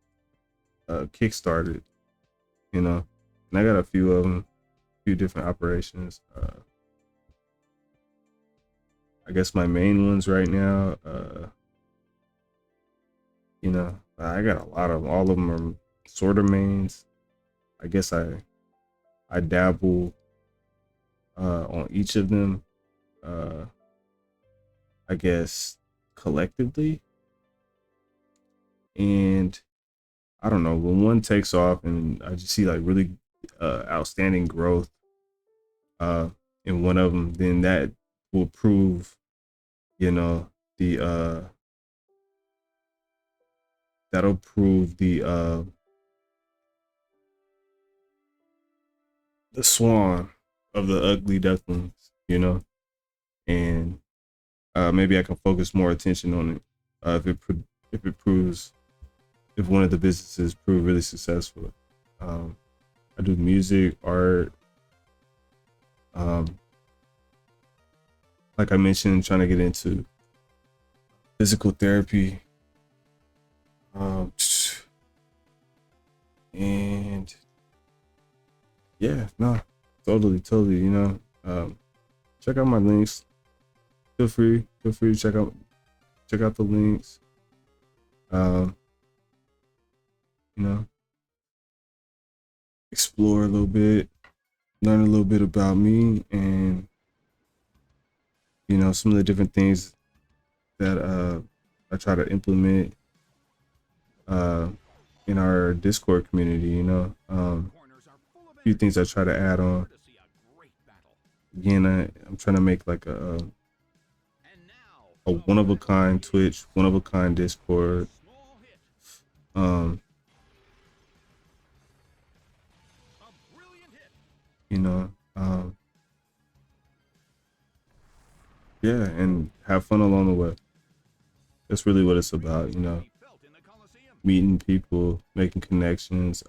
kickstarted. You know, and I got a few of them, a few different operations. I guess my main ones right now, you know, I got a lot of them. All of them are sort of mains. I guess I dabble on each of them. I guess collectively, and I don't know, when one takes off and I just see like really outstanding growth uh, in one of them, then that will prove, you know, the that'll prove the swan of the ugly ducklings, you know, and maybe I can focus more attention on it if it proves, if one of the businesses prove really successful. Um, I do music, art, um, like I mentioned, trying to get into physical therapy, um, and yeah, no, totally, you know, check out my links. Feel free to check out the links. Um, you know, explore a little bit, learn a little bit about me, and you know, some of the different things that I try to implement uh in our Discord community. You know, Corners are full of a few things I energy. try to add on. Sure to see a great battle. Again, I'm trying to make like And now, a the one of a battle kind begins. Twitch, one of a kind Discord. Small hit. Um, A brilliant hit. you know, yeah, and have fun along the way. That's really what it's about, you Can know, be felt in the Coliseum. meeting people, making connections,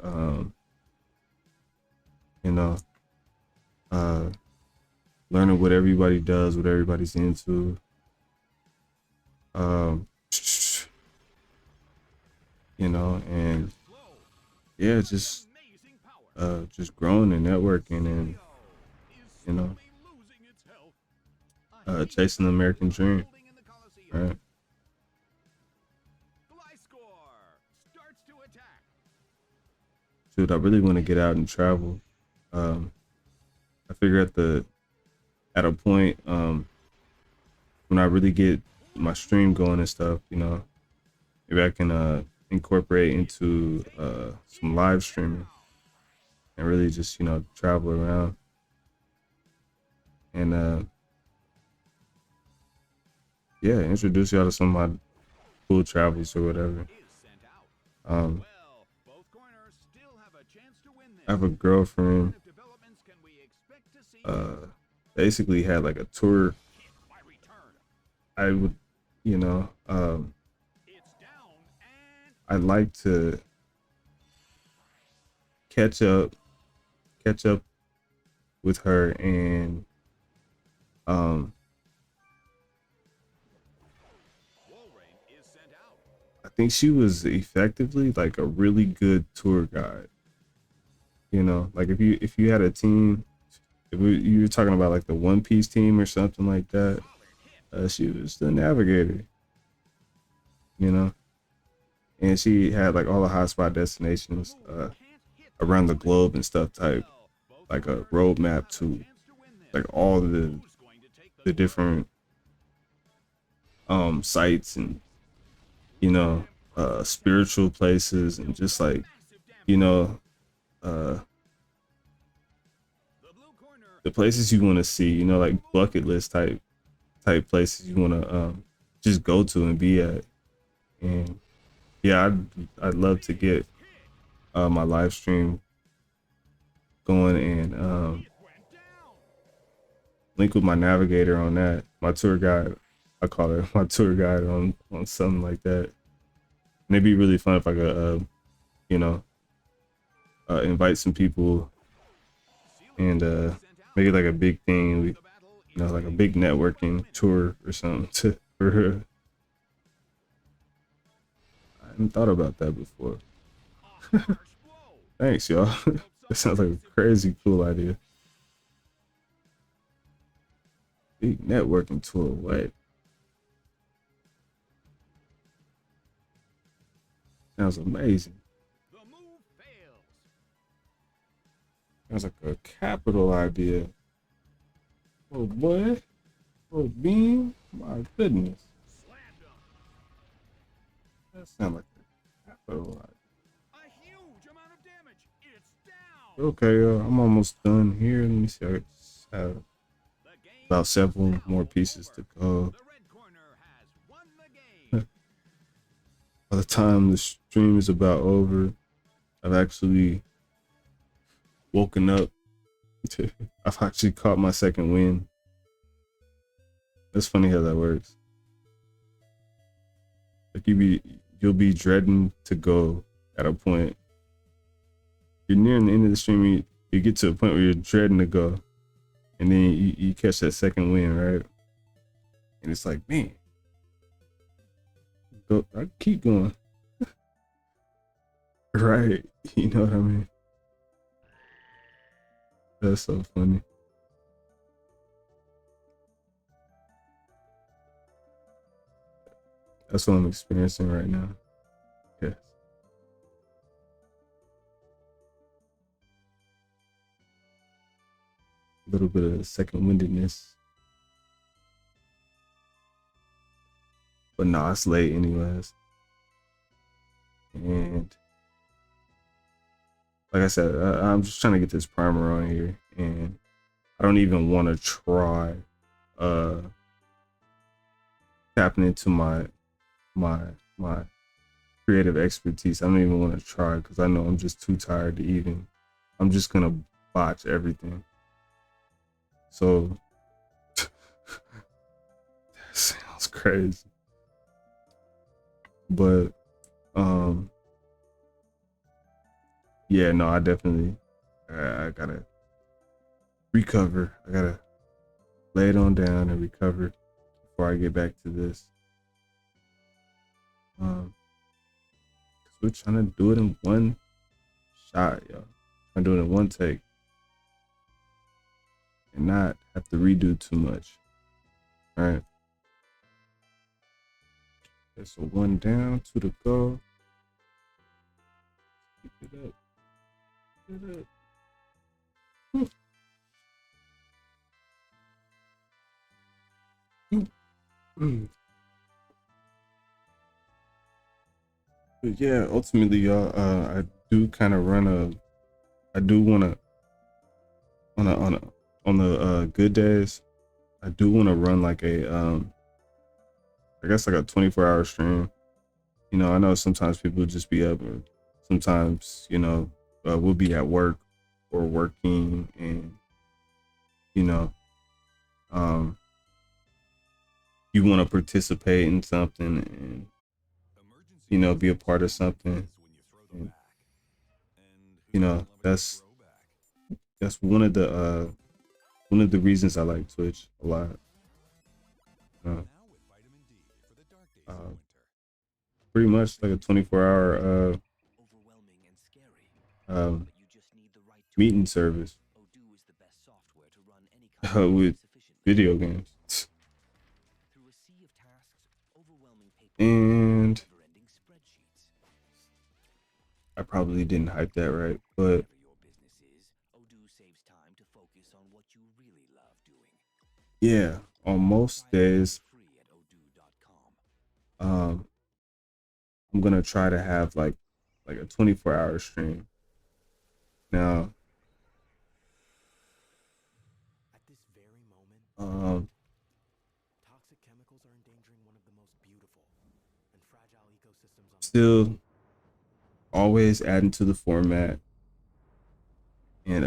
you know, uh, learning what everybody does, what everybody's into. Um, you know, and Flow. yeah, Such amazing power. just growing and networking and, Leo is you know, slowly losing its health. A heated chasing the battle American is dream, unfolding in the Coliseum. right? Gliscor starts to attack. Dude, I really want to get out and travel. Um, I figure at a point, when I really get my stream going and stuff, you know, maybe I can incorporate into some live streaming and really just, you know, travel around and yeah, introduce y'all to some of my cool travels or whatever. Is sent out. Um, Well, both corners still have a chance to win this. I have a What girlfriend. kind of developments can we expect to see? Basically had like a tour. Hit by return. I would, you know, It's down and I'd like to catch up, catch up with her, and um, Walrein is sent out. I think she was effectively like a really good tour guide. You know, like if you had a team, you were talking about like the One Piece team or something like that, Solid hit. she was the navigator. You know, and she had like all the hotspot destinations Who can't hit the around the target? globe and stuff type, Well, both like a corners still roadmap have a to chance to win this. like all Who's going to take the throne? different sites and you know spiritual places and just like you know uh The blue corner the places you want to see, like bucket list type places you want to just go to and be at. And yeah, I'd love to get my live stream going and went down. link with my navigator on that, my tour guide. I call it my tour guide on something like that. And it'd be really fun if I could you know invite some people and make it like a big thing. Like a big networking tour or something. I hadn't thought about that before. Thanks, y'all. That sounds like a crazy cool idea. Big networking tour. What? Sounds amazing. The move fails. Sounds like a capital idea. Oh boy. Oh bean. My goodness. Slammed him. That sounds like a capital idea. A huge amount of damage. It's down. Okay, I'm almost done here. Let me see. I just have The game about several now more pieces to go. The red corner has won the game. By the time the stream is about over, I've actually woken up. I've actually caught my second win. It's funny how that works. Like you'll be dreading to go at a point. You're nearing the end of the stream. You get to a point where you're dreading to go, and then you catch that second win, right? And it's like, man, go, I keep going. Right? You know what I mean? That's so funny. That's what I'm experiencing right now. Yes. A little bit of second windedness. But nah, it's late anyways. And like I said, I'm just trying to get this primer on here, and I don't even want to try tapping into my creative expertise. I don't even want to try because I know I'm just too tired to even. I'm just gonna botch everything. So that sounds crazy, but yeah, no, I definitely I gotta recover. I gotta lay it on down and recover before I get back to this. Cause we're trying to do it in one shot, y'all. I'm doing it in one take and not have to redo too much. All right. Okay, so one down, two to go. Keep it up. Keep it up. But yeah, ultimately, y'all, I do kind of run I do want to, on the good days, I do want to run like I guess like a 24-hour stream. I know sometimes people just be up, or sometimes, we'll be at work or working, and, you know, um, you want to participate in something and, be a part of something. And, that's one of the reasons I like Twitch a lot. Uh, Pretty much like a 24-hour Overwhelming and scary. um, But you just need the right tool. meeting service Odoo is the best software to run any kind of with efficiently. video games. Through a sea of tasks, overwhelming paper, And never-ending spreadsheets. I probably didn't hype that right, but Whatever your business is, Odoo saves time to focus on what you really love doing. yeah, on most Try it days, free at odoo.com. Um, I'm gonna try to have like a 24-hour stream. Now, At this very moment, um, toxic chemicals are endangering one of the most beautiful and fragile ecosystems on still always adding to the format and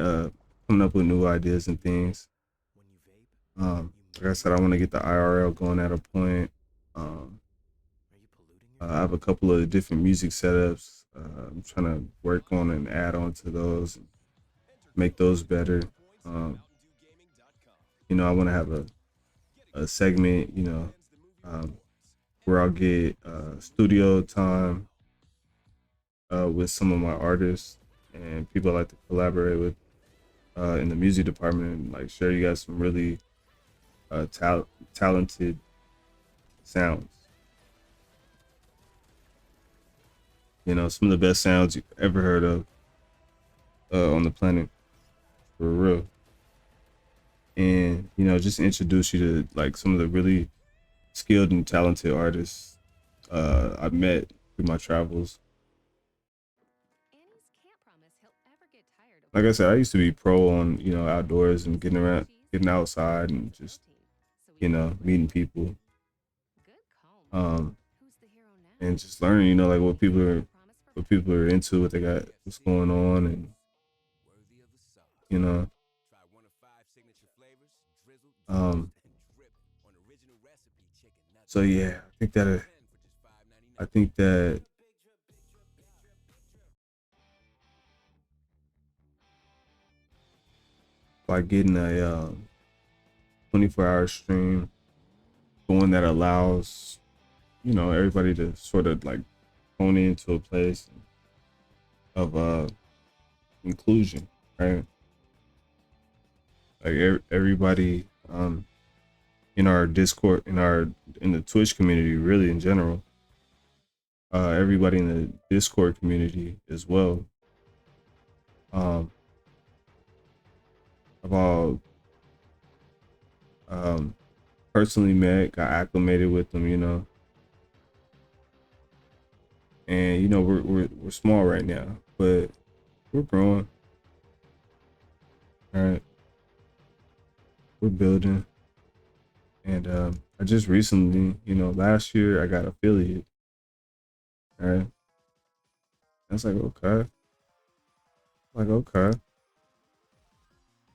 coming up with new ideas and things. when you vape, Like I said, I want to get the IRL going at a point. Um, are you polluting I have a couple of different music setups. I'm trying to work on and add on to those and make those better. Um, I want to have a segment, um, where I'll get studio time with some of my artists and people I like to collaborate with in the music department, and like share you guys some really talented sounds. Some of the best sounds you've ever heard of on the planet, for real. And just introduce you to like some of the really skilled and talented artists I've met through my travels. Annie's can't promise he'll ever get tired of Like I said, I used to be pro on outdoors and getting around, getting outside, and just meeting people, good comb. um, Who's the hero now? and just learning, like what people are into, what they got, what's going on, and worthy of the sauce? you know, Try one of 5 signature flavors, drizzled, um. and dripping on original recipe chicken nuggets. So yeah, I think that by getting a 24-hour stream, one that allows everybody to sort of like hone into a place of inclusion, right? Like everybody in our Discord, in the Twitch community, really in general, everybody in the Discord community as well. Um, I've all um, personally met, got acclimated with them, and we're small right now, but we're growing. All right, we're building, and I just recently, last year I got affiliate. All right, I was like okay,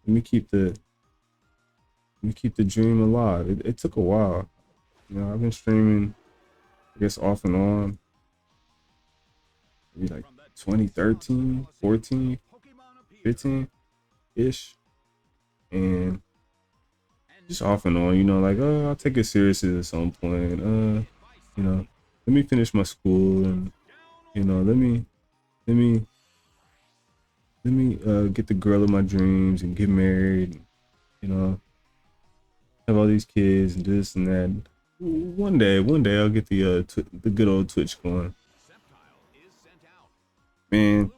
let me keep the let me keep the dream alive. It took a while, I've been streaming, I guess off and on, maybe like 2013, 14, 15 ish, and just off and on, like, oh, I'll take it seriously at some point. Let me finish my school, and let me get the girl of my dreams and get married, you know, have all these kids and this and that. One day I'll get the good old Twitch going. Man,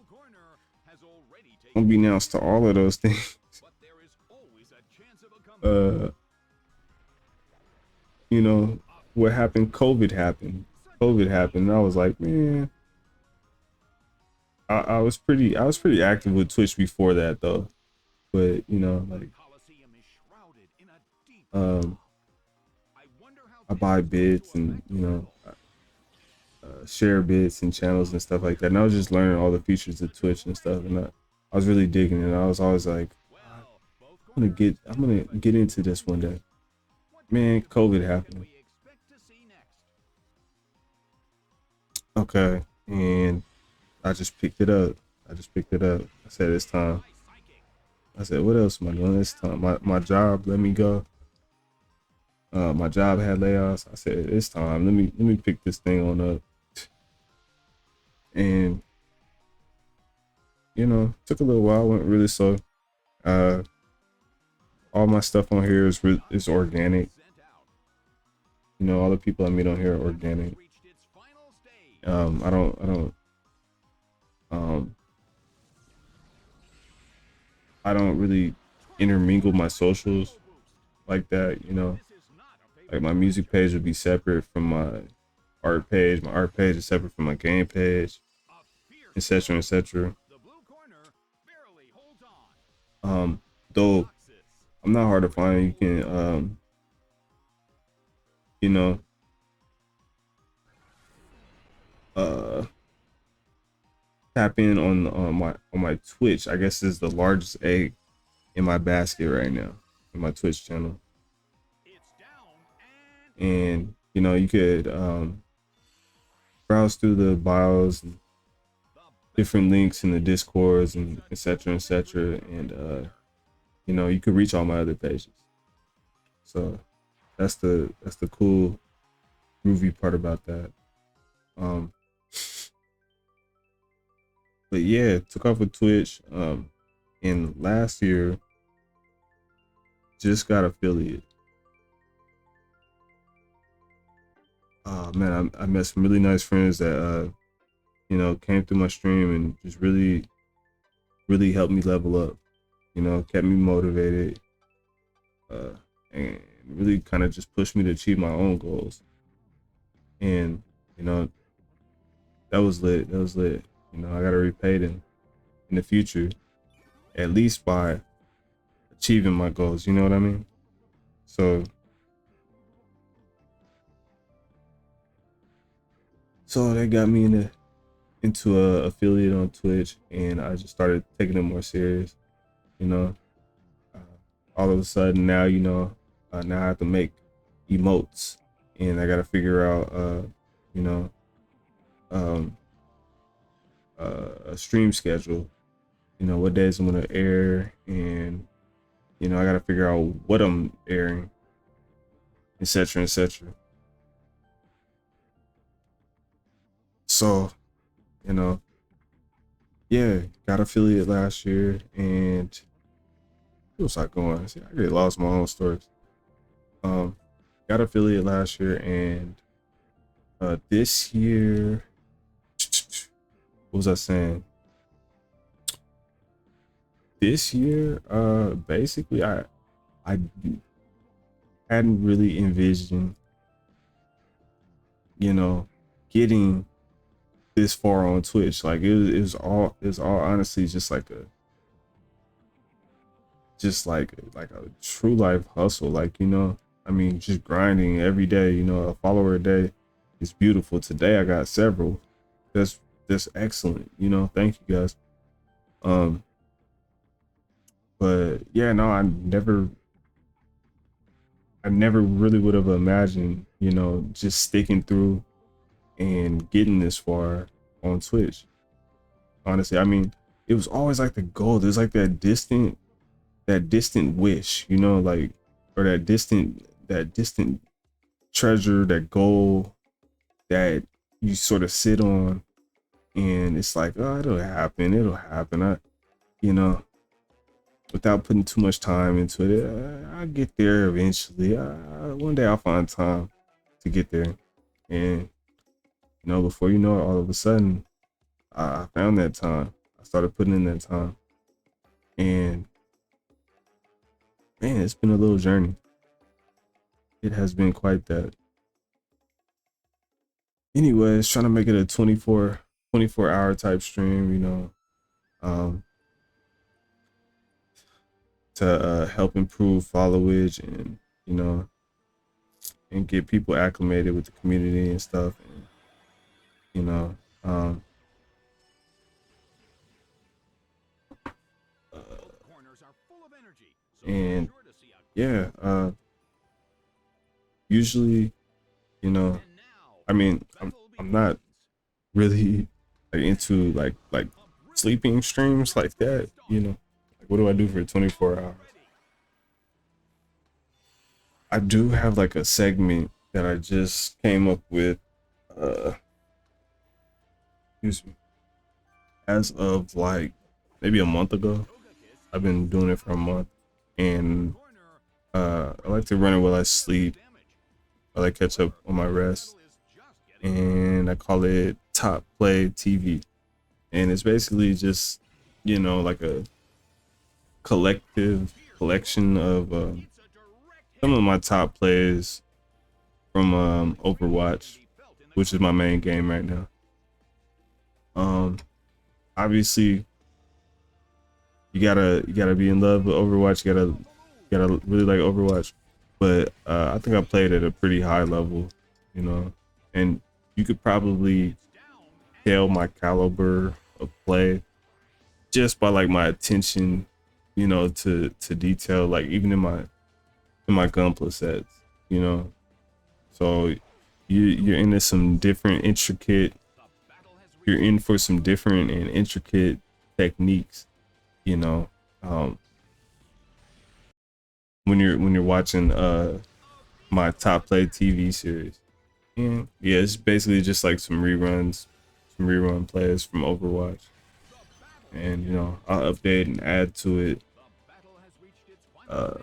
unbeknownst to all of those things, uh, you know, what happened? COVID happened. COVID happened. And I was like, man, I was pretty active with Twitch before that though. But like, um, I buy bits and share bits and channels and stuff like that. And I was just learning all the features of Twitch and stuff, and I was really digging it. I was always like, I'm gonna get into this one day. Man, COVID happened. Okay, and I just picked it up. I said it's time. I said, what else am I doing this time? My job let me go. My job had layoffs. I said it's time. Let me pick this thing on up. And took a little while. Went really slow. Uh, all my stuff on here is organic. All the people I meet on here are organic. Um, I don't really intermingle my socials like that. Like my music page would be separate from my art page. My art page is separate from my game page, A fierce etc., etc. The blue corner barely holds on. Though Roxas. I'm not hard to find. You can you know, uh tap in on my Twitch. I guess is the largest egg in my basket right now in my Twitch channel. It's down and And you know, you could browse through the bios and the different links in the discords and etc., etc. And you know, you could reach all my other pages. So that's the cool groovy part about that. um but yeah, took off with Twitch. And last year just got affiliate. Man, I met some really nice friends that you know, came through my stream and just really helped me level up. You know, kept me motivated, and really kind of just pushed me to achieve my own goals. And you know, that was lit. That was lit. You know, I gotta repay them in the future, at least by achieving my goals. You know what I mean? So they got me into a affiliate on Twitch, and I just started taking it more serious. You know, uh, all of a sudden now, you know, now I have to make emotes, and I got to figure out, you know, um, a stream schedule. You know, what days I'm gonna air, and you know, I got to figure out what I'm airing, etc., etc. So, you know, yeah, got affiliate last year, and it was like going. See, I get lost in my own stories. Um, got affiliate last year, and this year, what was I saying? This year, basically, I hadn't really envisioned, you know, getting this far on Twitch. Like it was all honestly just like a true life hustle. Like, you know, I mean, just grinding every day. You know, a follower a day is beautiful. Today I got several. That's that's excellent. You know, thank you guys. Um, but yeah, no, I never really would have imagined, you know, just sticking through and getting this far on Twitch. Honestly, I mean, it was always like the goal. There's like that distant wish, you know, like, or that distant treasure, that goal that you sort of sit on, and it's like, oh, it'll happen. You know, without putting too much time into it, I'll get there eventually. One day I'll find time to get there, and you know, before you know it, all of a sudden, I found that time. I started putting in that time, and man, it's been a little journey. It has been quite that. Anyways, trying to make it a 24-hour type stream, you know, um, to help improve followage, and you know, and get people acclimated with the community and stuff, and you know, um, both corners are full of energy. So and be sure to see a yeah, usually, you know, and now I mean, the battle I'm not begins. really like into like A brilliant sleeping streams like that, you know. Like, what do I do for 24 hours? ready. I do have like a segment that I just came up with, uh excuse me, as of like maybe a month ago. Yoga kiss I've been doing it for a month, and corner. I like to run it while I sleep, Damage. while I catch up on my rest, Battle is just getting started. and I call it Top Play TV. And it's basically just, you know, like a collective collection of It's a direct some hit. of my top plays from Pain Overwatch, can be felt in which is my main game right now. Obviously you gotta be in love with Overwatch. You gotta really like Overwatch. But I think I played at a pretty high level, you know, and you could probably tell my caliber of play just by like my attention, you know, to detail, like even in my Gunpla sets, you know. So you're into some different intricate. You're in for some different and intricate techniques, you know. When you're watching my top play TV series, and yeah, it's basically just like some rerun plays from Overwatch, and you know I'll update and add to it. Uh,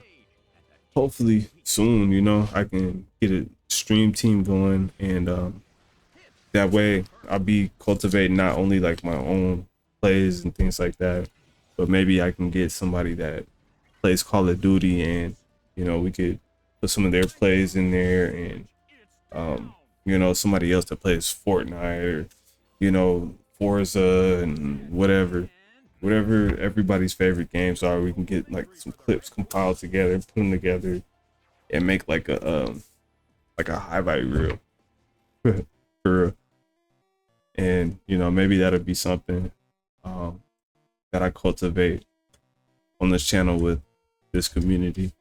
Hopefully soon, you know, I can get a stream team going, and that way I'll be cultivating not only like my own plays and things like that, but maybe I can get somebody that plays Call of Duty, and you know we could put some of their plays in there, and you know, somebody else that plays Fortnite, or you know, Forza, and whatever everybody's favorite games are. We can get like some clips compiled together, put them together, and make like a highlight reel for, and you know maybe that'll be something that I cultivate on this channel with this community.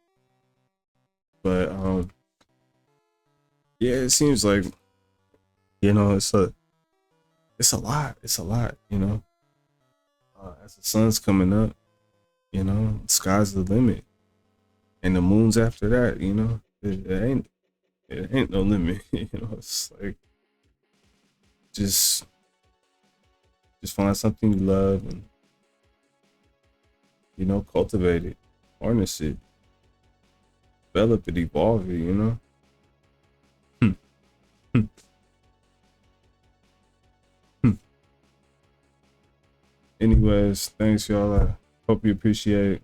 But yeah, it seems like, you know, it's a lot, you know. As the sun's coming up, you know, sky's the limit, and the moon's after that, you know. It ain't no limit, you know. It's like just find something you love, and you know, cultivate it, harness it, develop it, evolve it, you know. Hmm. Hmm. Hmm. Anyways, thanks y'all. I hope you appreciate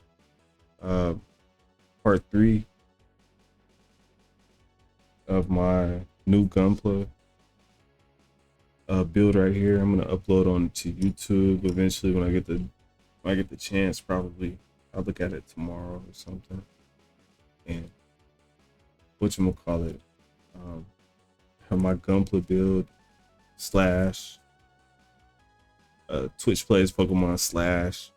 uh part 3 of my new Gunpla build right here. I'm gonna upload on to YouTube eventually when I get the chance. Probably I'll look at it tomorrow or something. And whatchamacallit, my Gunpla build slash Twitch plays Pokemon slash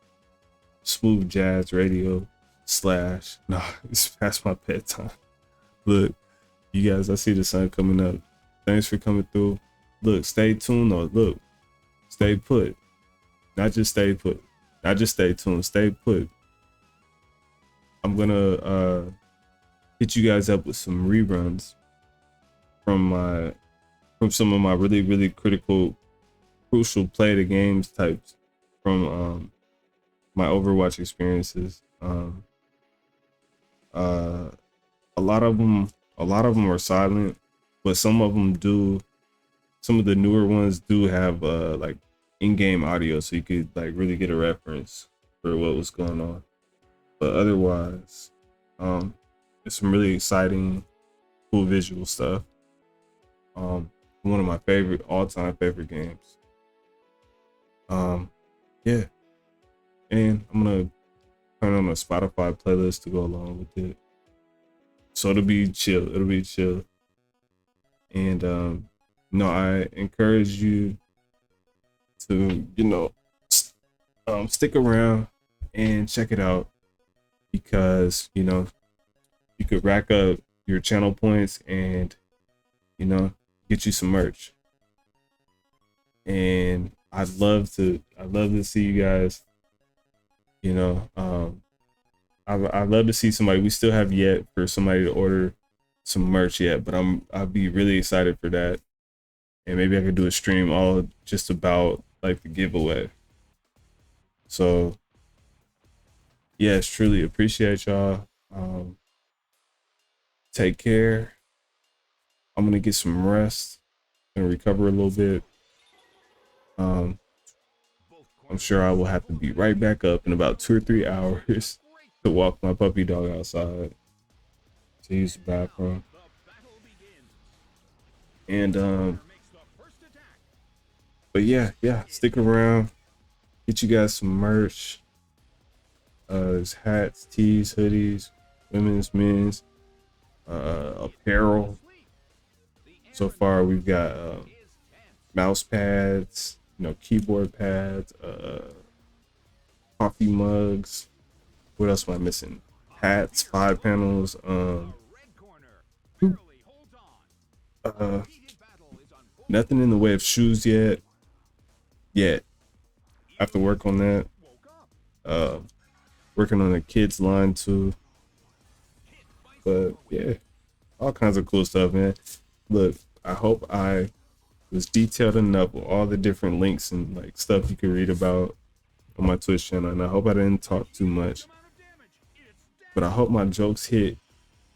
smooth jazz radio slash nah, it's past my bedtime. Look, you guys, I see the sun coming up. Thanks for coming through. Look, stay tuned though. Look, stay put. Not just stay put. Not just stay tuned. Stay put. I'm gonna hit you guys up with some reruns from some of my really crucial play the games types from my Overwatch experiences. A lot of them are silent, but some of them do. Some of the newer ones do have like in-game audio, so you could like really get a reference for what was going on. But otherwise, it's some really exciting, cool visual stuff. One of my all-time favorite games. Yeah, and I'm gonna turn on a Spotify playlist to go along with it, so it'll be chill. It'll be chill, and no, I encourage you to, you know, stick around and check it out, because you know you could rack up your channel points and, you know, get you some merch. And I'd love to see you guys, you know, I'd love to see somebody. We still have yet for somebody to order some merch yet, but I'll be really excited for that. And maybe I could do a stream all just about like the giveaway. So yes, truly appreciate y'all. Take care. I'm gonna get some rest and recover a little bit. I'm sure I will have to be right back up in about 2 or 3 hours to walk my puppy dog outside to use the bathroom. And But yeah, stick around. Get you guys some merch. There's hats, tees, hoodies, women's, men's, apparel. So far, we've got mouse pads, keyboard pads, coffee mugs. What else am I missing? Hats, 5 panels. Uh, Nothing in the way of shoes yet. Yet, I have to work on that. Uh, Working on a kids line too. But yeah, all kinds of cool stuff, man. Look, I hope I was detailed enough with all the different links and like stuff you can read about on my Twitch channel. And I hope I didn't talk too much, but I hope my jokes hit,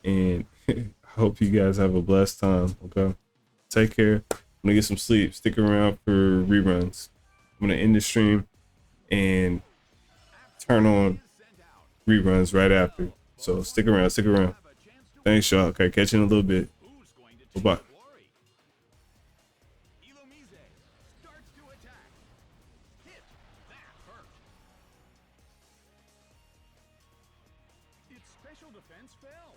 and I hope you guys have a blessed time. Okay, take care. I'm gonna get some sleep. Stick around for reruns. I'm gonna end the stream and turn on reruns right after. So stick around, stick around. Thanks, y'all. Okay, catch you in a little bit. Bye bye. Starts to attack. Hit. That hurt. Its special defense fell.